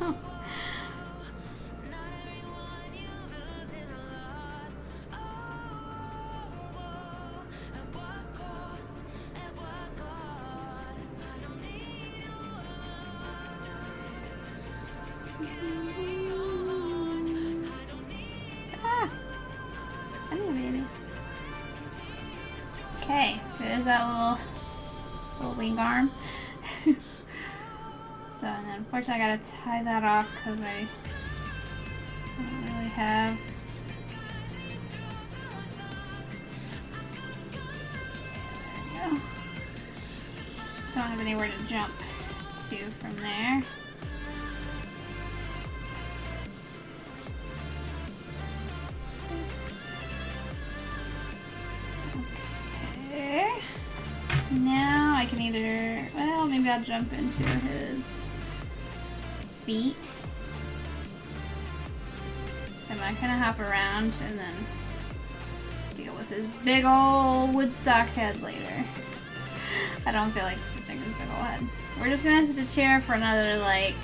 Okay, there's that little wing arm. So, and then unfortunately I gotta tie that off because I don't really have. There we go. don't have anywhere to jump to from there. Okay. Now I can either, well, maybe I'll jump into his feet. And I kind of hop around and then deal with his big ol' Woodstock head later. I don't feel like stitching his big ol' head. We're just gonna stitch here for another, like,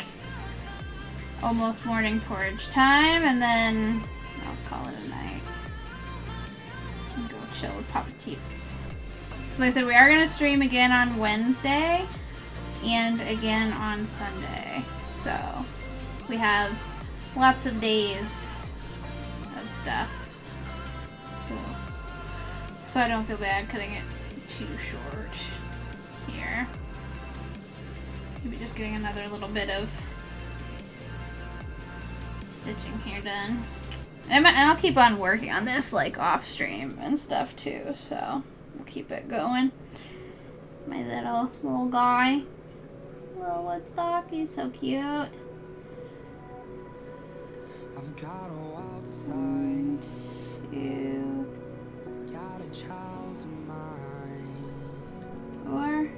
almost morning porridge time, and then I'll call it a night. And go chill with Papa Teeps. So like I said, we are gonna stream again on Wednesday and again on Sunday. So we have lots of days of stuff. So I don't feel bad cutting it too short here. Maybe just getting another little bit of stitching here done. And I'll keep on working on this like off stream and stuff too, so we'll keep it going. My little guy. Little Woodstock, he's so cute. I've got a wild One, side, two, got a child's mind, 4.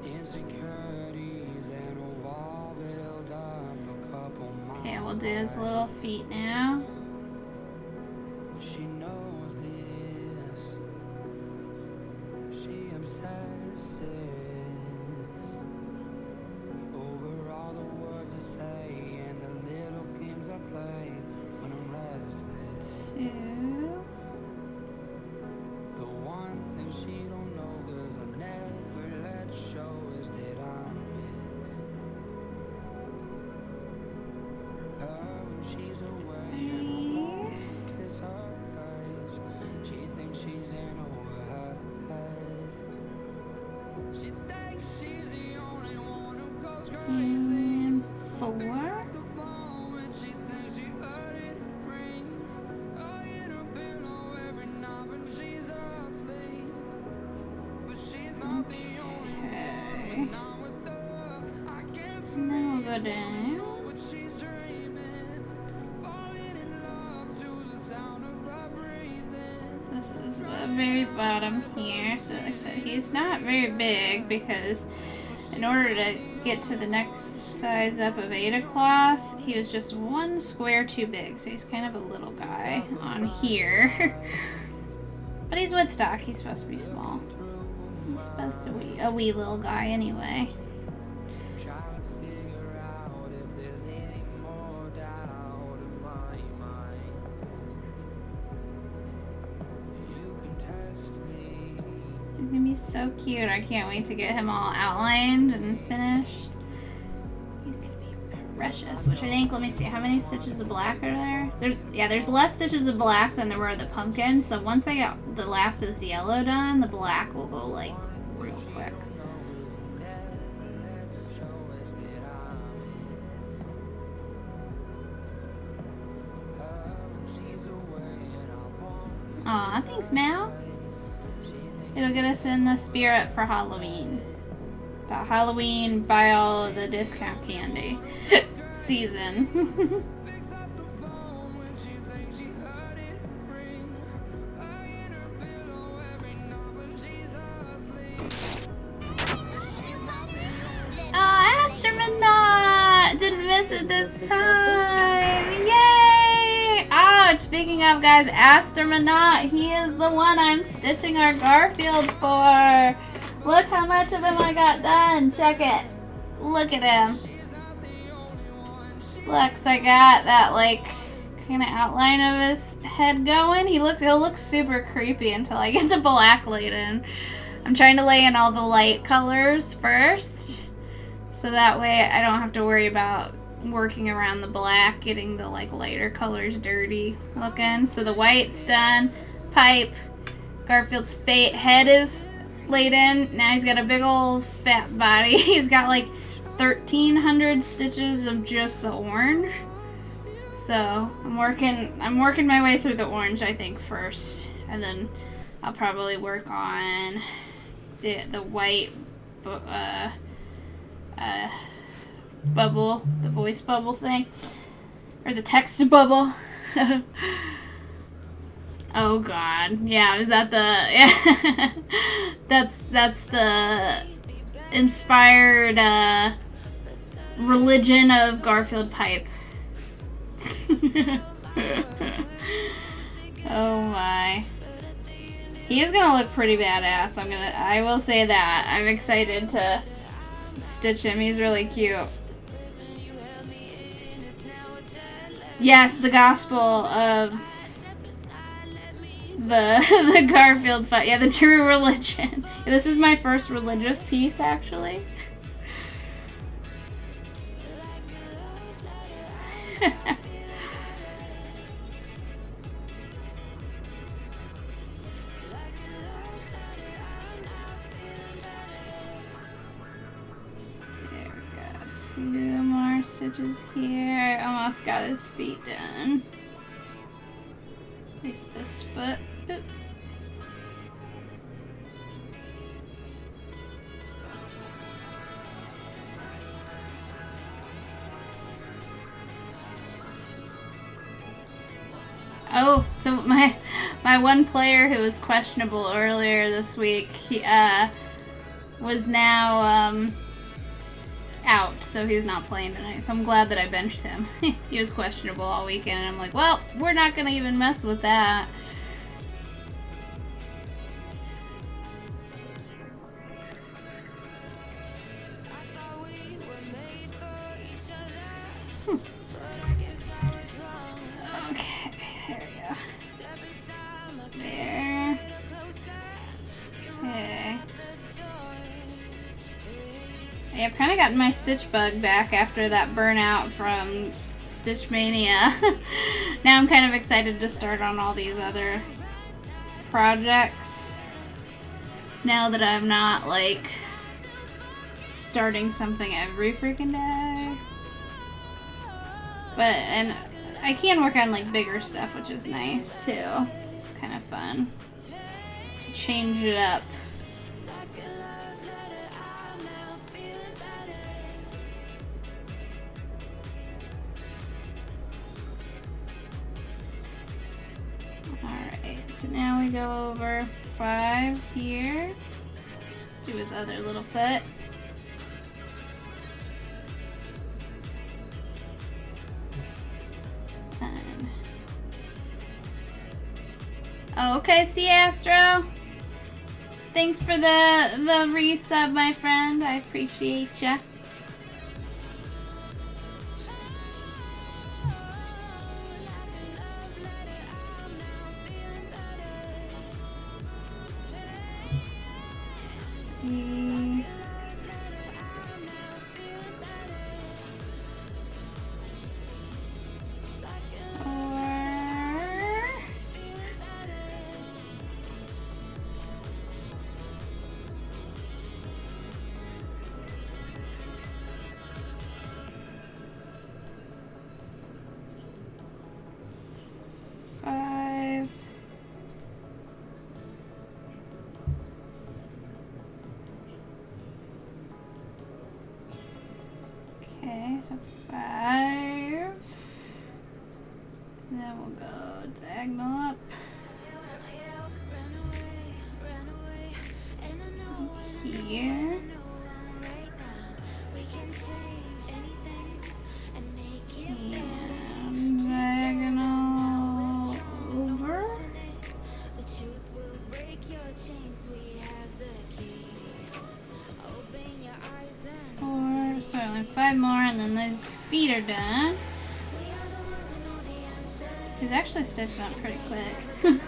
insecurities and a wall built up a couple miles. Okay, we'll do his little feet now. She knows this. She obsesses over all the words I say and the little games I play when I'm restless. 2. The one thing she don't know, 'cause I never let show, is that I miss her when she's away and I wanna kiss her face. She thinks she's in her head. She thinks she's the only one who goes crazy. And 4. The phone and she thinks she heard it ring. In her pillow every night when she's asleep. But she's not the only Okay. one. Not with her. I can't Now we'll sleep. go down. But she's dreaming. Falling in love to the sound of her breathing. This is the very bottom here. So like I said, he's not very big because in order to get to the next size up of Ada cloth, he was just one square too big. So he's kind of a little guy on here. But he's Woodstock. He's supposed to be small. He's supposed to be a wee little guy anyway. Trying to figure out if there's any more doubt in my mind. You can test me. He's gonna be so cute. I can't wait to get him all outlined and finished. He's gonna be precious, which I think, let me see, how many stitches of black are there? There's less stitches of black than there were of the pumpkin, so once I get the last of this yellow done, the black will go like real quick. Aw, thanks, Mal. It'll get us in the spirit for Halloween. The Halloween buy all of the discount candy season. Oh, Astronaut! Didn't miss it this time. Yay! Oh, speaking of, guys, Astronaut, he is the one I'm stitching our Garfield for. Look how much of him I got done. Check it. Look at him. Looks, I got that, like, kind of outline of his head going. He'll look super creepy until I get the black laid in. I'm trying to lay in all the light colors first, so that way I don't have to worry about working around the black, getting the like lighter colors dirty looking. So the white's done. Pipe. Garfield's head is laid in. Now he's got a big old fat body. He's got like 1,300 stitches of just the orange. So I'm working my way through the orange, I think, first, and then I'll probably work on the white bubble, the voice bubble thing, or the text bubble. Oh God, yeah, is that the yeah? that's the inspired religion of Garfield pipe. Oh my. He is gonna look pretty badass. I will say that. I'm excited to stitch him. He's really cute. Yes, the gospel of the Garfield fight. Yeah, the true religion. This is my first religious piece, actually. Two more stitches here. I almost got his feet done. At least this foot. Boop. Oh, so my one player who was questionable earlier this week, he was now out, so he's not playing tonight. So I'm glad that I benched him. He was questionable all weekend, and I'm like, well, we're not gonna even mess with that. Okay, there we go. There. Okay. Yeah, I've kind of gotten my stitch bug back after that burnout from Stitch Mania. Now I'm kind of excited to start on all these other projects. Now that I'm not, like, starting something every freaking day. But, and I can work on, like, bigger stuff, which is nice, too. It's kind of fun to change it up. Alright, so now we go over 5 here. Do his other little foot. Oh, okay, see Astro. Thanks for the resub, my friend. I appreciate ya. Okay, so 5. And then we'll go diagonal up. Here. And diagonal over. 4, so only 5 more, and then these feet are done. He's actually stitched up pretty quick.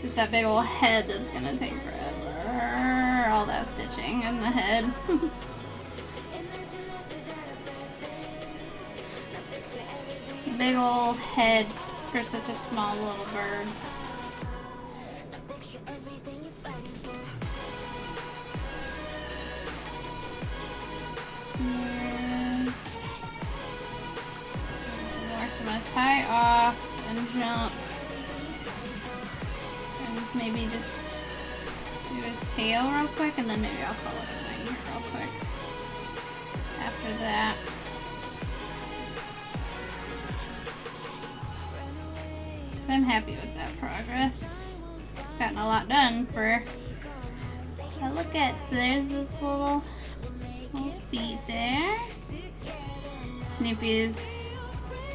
Just that big old head that's gonna take forever. All that stitching in the head. Big old head for such a small little bird. So I'm gonna tie off and jump, and maybe just do a his tail real quick, and then maybe I'll color my ear real quick after that. So I'm happy with that progress. Gotten a lot done for. Oh, look at, so there's this little feet there. Snoopy's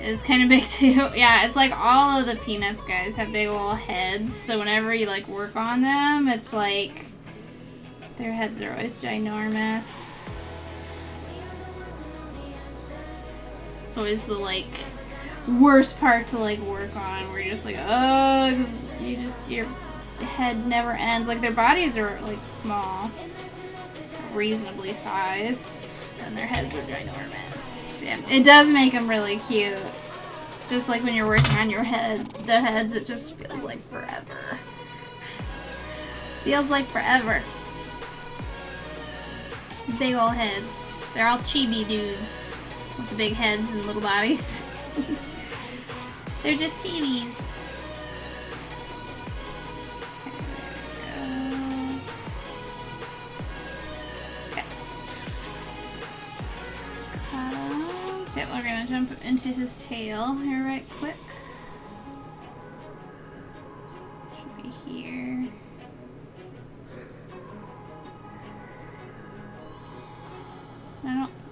is kind of big too. Yeah, it's like all of the Peanuts guys have big old heads. So whenever you like work on them, it's like their heads are always ginormous. It's always the like worst part to like work on, where you're just like, oh, your head never ends. Like their bodies are like small, reasonably sized, and their heads are ginormous. Yeah, it does make them really cute. It's just like when you're working on the heads, it just feels like forever. Feels like forever. Big old heads. They're all chibi dudes with the big heads and little bodies. They're just chibis. So we're gonna jump into his tail here right quick. Should be here.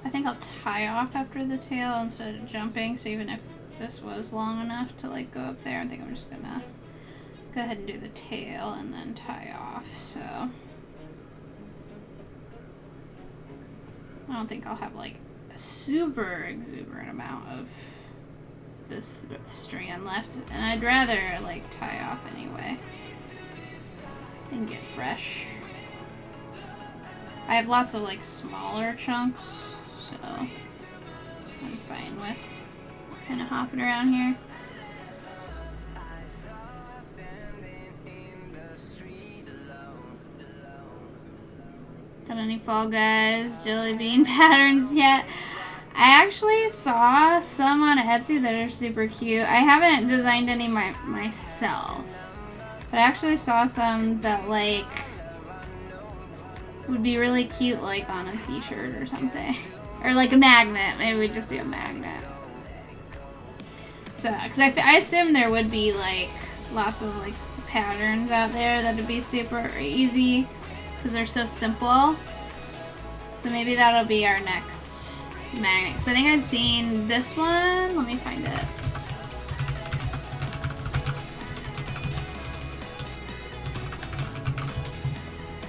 I think I'll tie off after the tail instead of jumping, so even if this was long enough to like go up there, I think I'm just gonna go ahead and do the tail and then tie off. So I don't think I'll have like a super exuberant amount of this strand left, and I'd rather like tie off anyway and get fresh. I have lots of like smaller chunks, so I'm fine with kind of hopping around here. Got any Fall Guys jelly bean patterns yet? I actually saw some on Etsy that are super cute. I haven't designed any myself, but I actually saw some that like would be really cute like on a t-shirt or something, or like a magnet. Maybe we just do a magnet. So, because I assume there would be like lots of like patterns out there that would be super easy because they're so simple. So maybe that'll be our next magnet. Because I think I'd seen this one. Let me find it.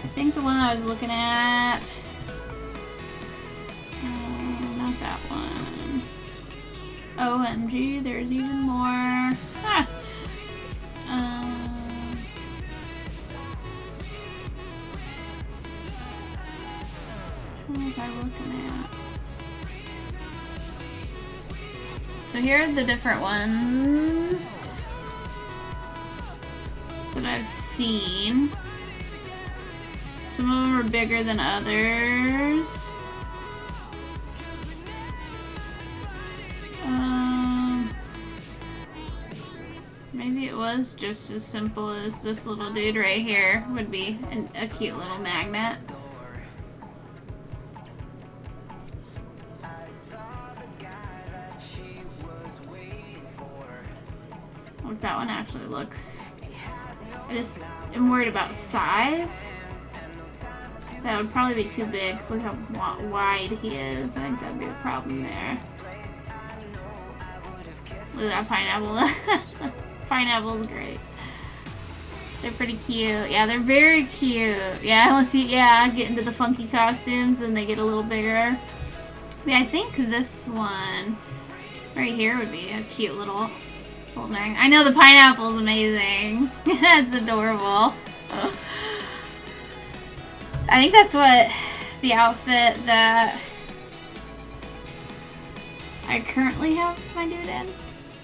I think the one I was looking at. Not that one. OMG, there's even more. Ah. Which one was I looking at? So here are the different ones that I've seen. Some of them are bigger than others. Maybe it was just as simple as this little dude right here would be a cute little magnet. Look, that one actually looks... I just am worried about size. That would probably be too big, because look how wide he is. I think that'd be the problem there. Look at that pineapple. Pineapple's great. They're pretty cute. Yeah, they're very cute. Yeah, unless you, get into the funky costumes, then they get a little bigger. Yeah, I think this one right here would be a cute little magnet. I know the pineapple's amazing. That's adorable. I think that's what the outfit that I currently have my dude in.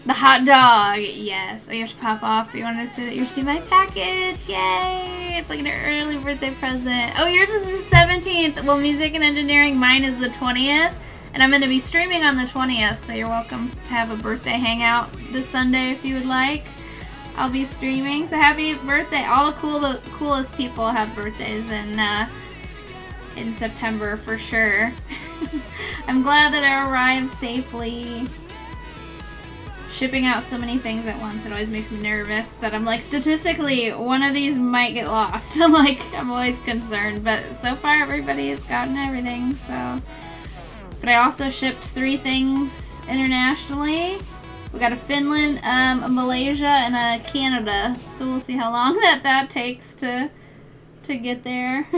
The hot dog, yes. Oh, you have to pop off. You wanted to say that you received my package. Yay! It's like an early birthday present. Oh, yours is the 17th. Well, music and engineering, mine is the 20th. And I'm going to be streaming on the 20th, so you're welcome to have a birthday hangout this Sunday if you would like. I'll be streaming. So happy birthday! All the coolest people have birthdays in September for sure. I'm glad that it arrived safely. Shipping out so many things at once, it always makes me nervous that I'm like, statistically, one of these might get lost. I'm always concerned, but so far everybody has gotten everything, so. But I also shipped 3 things internationally. We got a Finland, a Malaysia, and a Canada, so we'll see how long that takes to get there.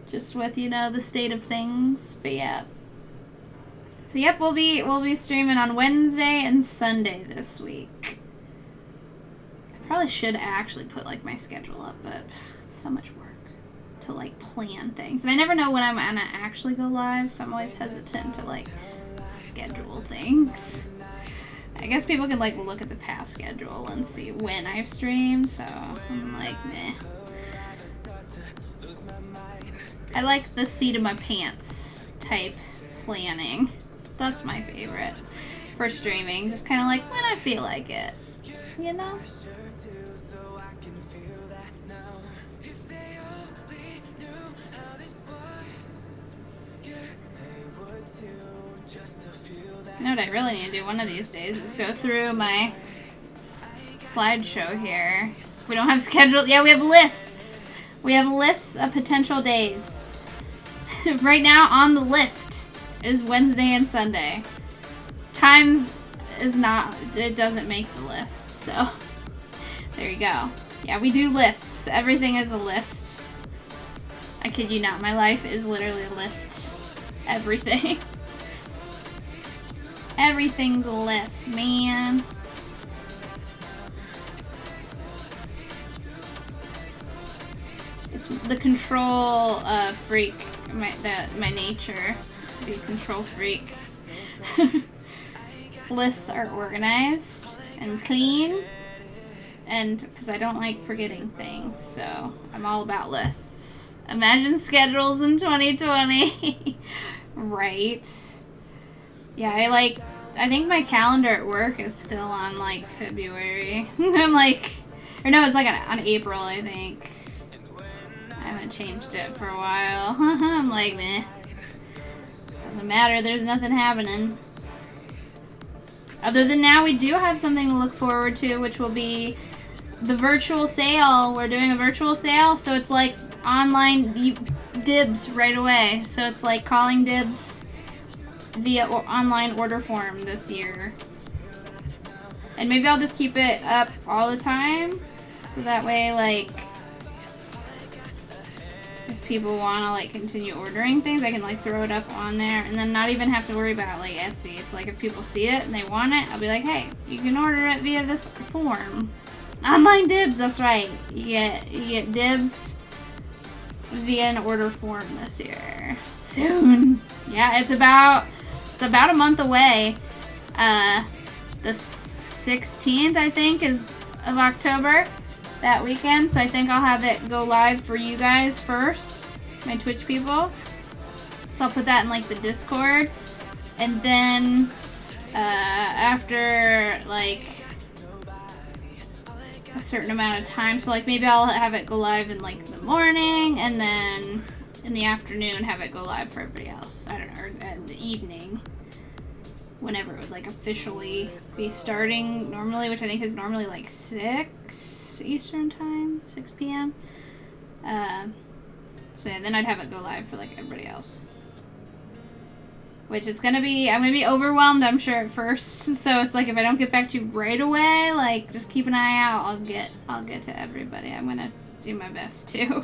Just with, you know, the state of things, but yeah. So yep, we'll be streaming on Wednesday and Sunday this week. I probably should actually put like my schedule up, but it's so much work to like plan things. And I never know when I'm gonna actually go live, so I'm always hesitant to like schedule things. I guess people can like look at the past schedule and see when I've streamed, so I'm like, meh. I like the seat of my pants type planning. That's my favorite for streaming. Just kind of like when I feel like it, you know? You know what I really need to do one of these days is go through my slideshow here. We don't have scheduled. Yeah, we have lists. We have lists of potential days. Right now on the list is Wednesday and Sunday. Times is not, it doesn't make the list, so there you go. Yeah, we do lists. Everything is a list. I kid you not, my life is literally a list. Everything. Everything's a list, man. It's the control freak, my nature. To be a control freak. Lists are organized and clean, and because I don't like forgetting things, so I'm all about lists. Imagine schedules in 2020. Right. Yeah, I think my calendar at work is still on like February. I'm like, or no, it's like on April, I think. I haven't changed it for a while. I'm like, meh. Doesn't matter, there's nothing happening. Other than now, we do have something to look forward to, which will be the virtual sale. We're doing a virtual sale, so it's like online dibs right away. So it's like calling dibs via online order form this year. And maybe I'll just keep it up all the time, so that way, like, if people want to like continue ordering things, I can like throw it up on there and then not even have to worry about like Etsy. It's like if people see it and they want it, I'll be like, hey, you can order it via this form. Online dibs, that's right. You get dibs via an order form this year. Soon. Yeah, it's about a month away. The 16th, I think, is of October. That weekend, so I think I'll have it go live for you guys first, my Twitch people. So I'll put that in like the Discord, and then after like a certain amount of time, so like maybe I'll have it go live in like the morning, and then in the afternoon have it go live for everybody else. I don't know, or in the evening, whenever it would like officially be starting normally, which I think is normally like 6 Eastern time, 6 p.m. So yeah, then I'd have it go live for like everybody else. Which is gonna be, I'm gonna be overwhelmed, I'm sure, at first. So it's like if I don't get back to you right away, like just keep an eye out. I'll get to everybody. I'm gonna do my best to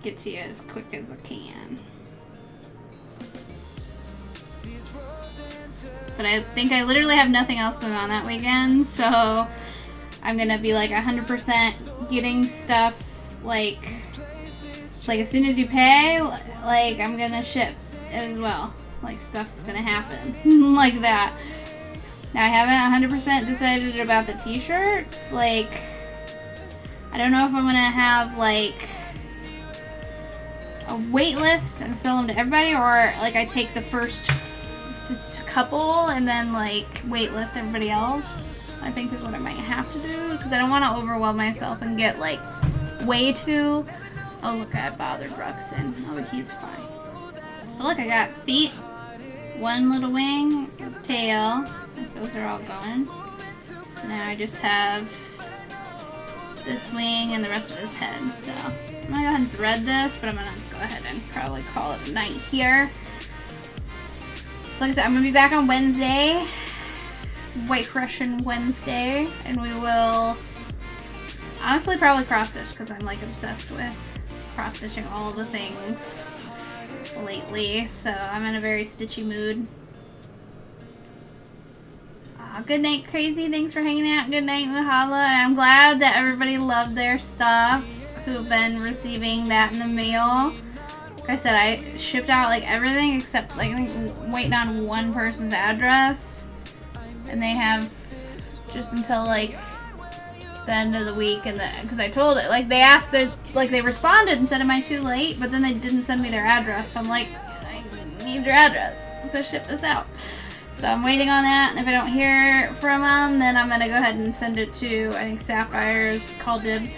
get to you as quick as I can. But I think I literally have nothing else going on that weekend, so I'm gonna be like 100% getting stuff like as soon as you pay, like I'm gonna ship as well. Like stuff's gonna happen like that. Now I haven't 100% decided about the t-shirts. Like I don't know if I'm gonna have like a wait list and sell them to everybody, or like I take the first couple and then like wait list everybody else. I think is what I might have to do, because I don't want to overwhelm myself and get like way too... Oh look, I bothered Ruxin. Oh, he's fine. But look, I got feet, one little wing, tail. Those are all going. So now I just have this wing and the rest of his head. So I'm gonna go ahead and thread this, but I'm gonna go ahead and probably call it a night here. So like I said, I'm gonna be back on Wednesday, White Russian Wednesday, and we will honestly probably cross stitch, because I'm like obsessed with cross stitching all the things lately. So I'm in a very stitchy mood. Good night, Crazy. Thanks for hanging out. Good night, Muhala. And I'm glad that everybody loved their stuff who've been receiving that in the mail. Like I said, I shipped out like everything except like I think waiting on one person's address. And they have just until like the end of the week, and because I told it, like they asked their, like they responded and said, am I too late? But then they didn't send me their address. So I'm like, I need your address to ship this out. So I'm waiting on that, and if I don't hear from them, then I'm gonna go ahead and send it to, I think, Sapphire's Call Dibs.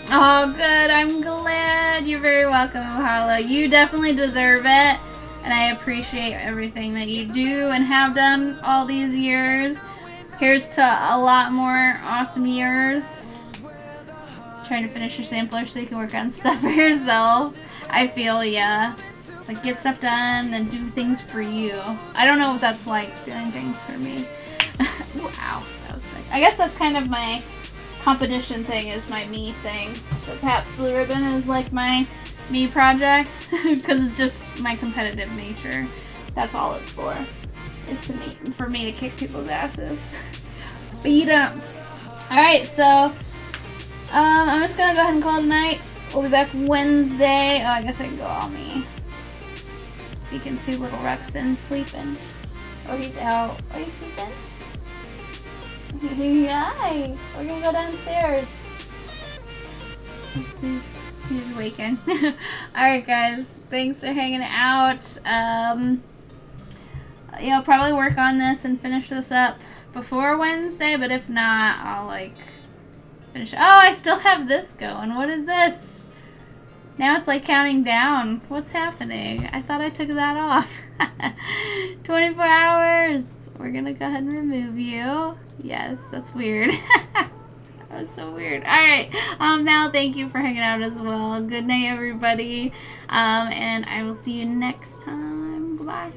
Oh, good. I'm glad. You're very welcome, Muhala. You definitely deserve it, and I appreciate everything that you do and have done all these years. Here's to a lot more awesome years. Trying to finish your sampler so you can work on stuff for yourself. I feel ya. It's like get stuff done, then do things for you. I don't know if that's like doing things for me. Wow, that was big. I guess that's kind of my competition thing, is my me thing. The Pabst Blue Ribbon is like my me project, because it's just my competitive nature. That's all it's for. Is to for me to kick people's asses. Beat them. Alright, so I'm just gonna go ahead and call it a night. We'll be back Wednesday. Oh, I guess I can go all me. So you can see little Ruxin sleeping. Oh, he's out. Are you sleeping? Hi. We're gonna go downstairs. He's waking. Alright guys, thanks for hanging out. Yeah, I'll probably work on this and finish this up before Wednesday, but if not, I'll like finish. Oh, I still have this going. What is this? Now it's like counting down. What's happening? I thought I took that off. 24 hours. We're gonna go ahead and remove you. Yes, that's weird. That was so weird. Alright, Mal, thank you for hanging out as well. Good night, everybody. And I will see you next time. Bye.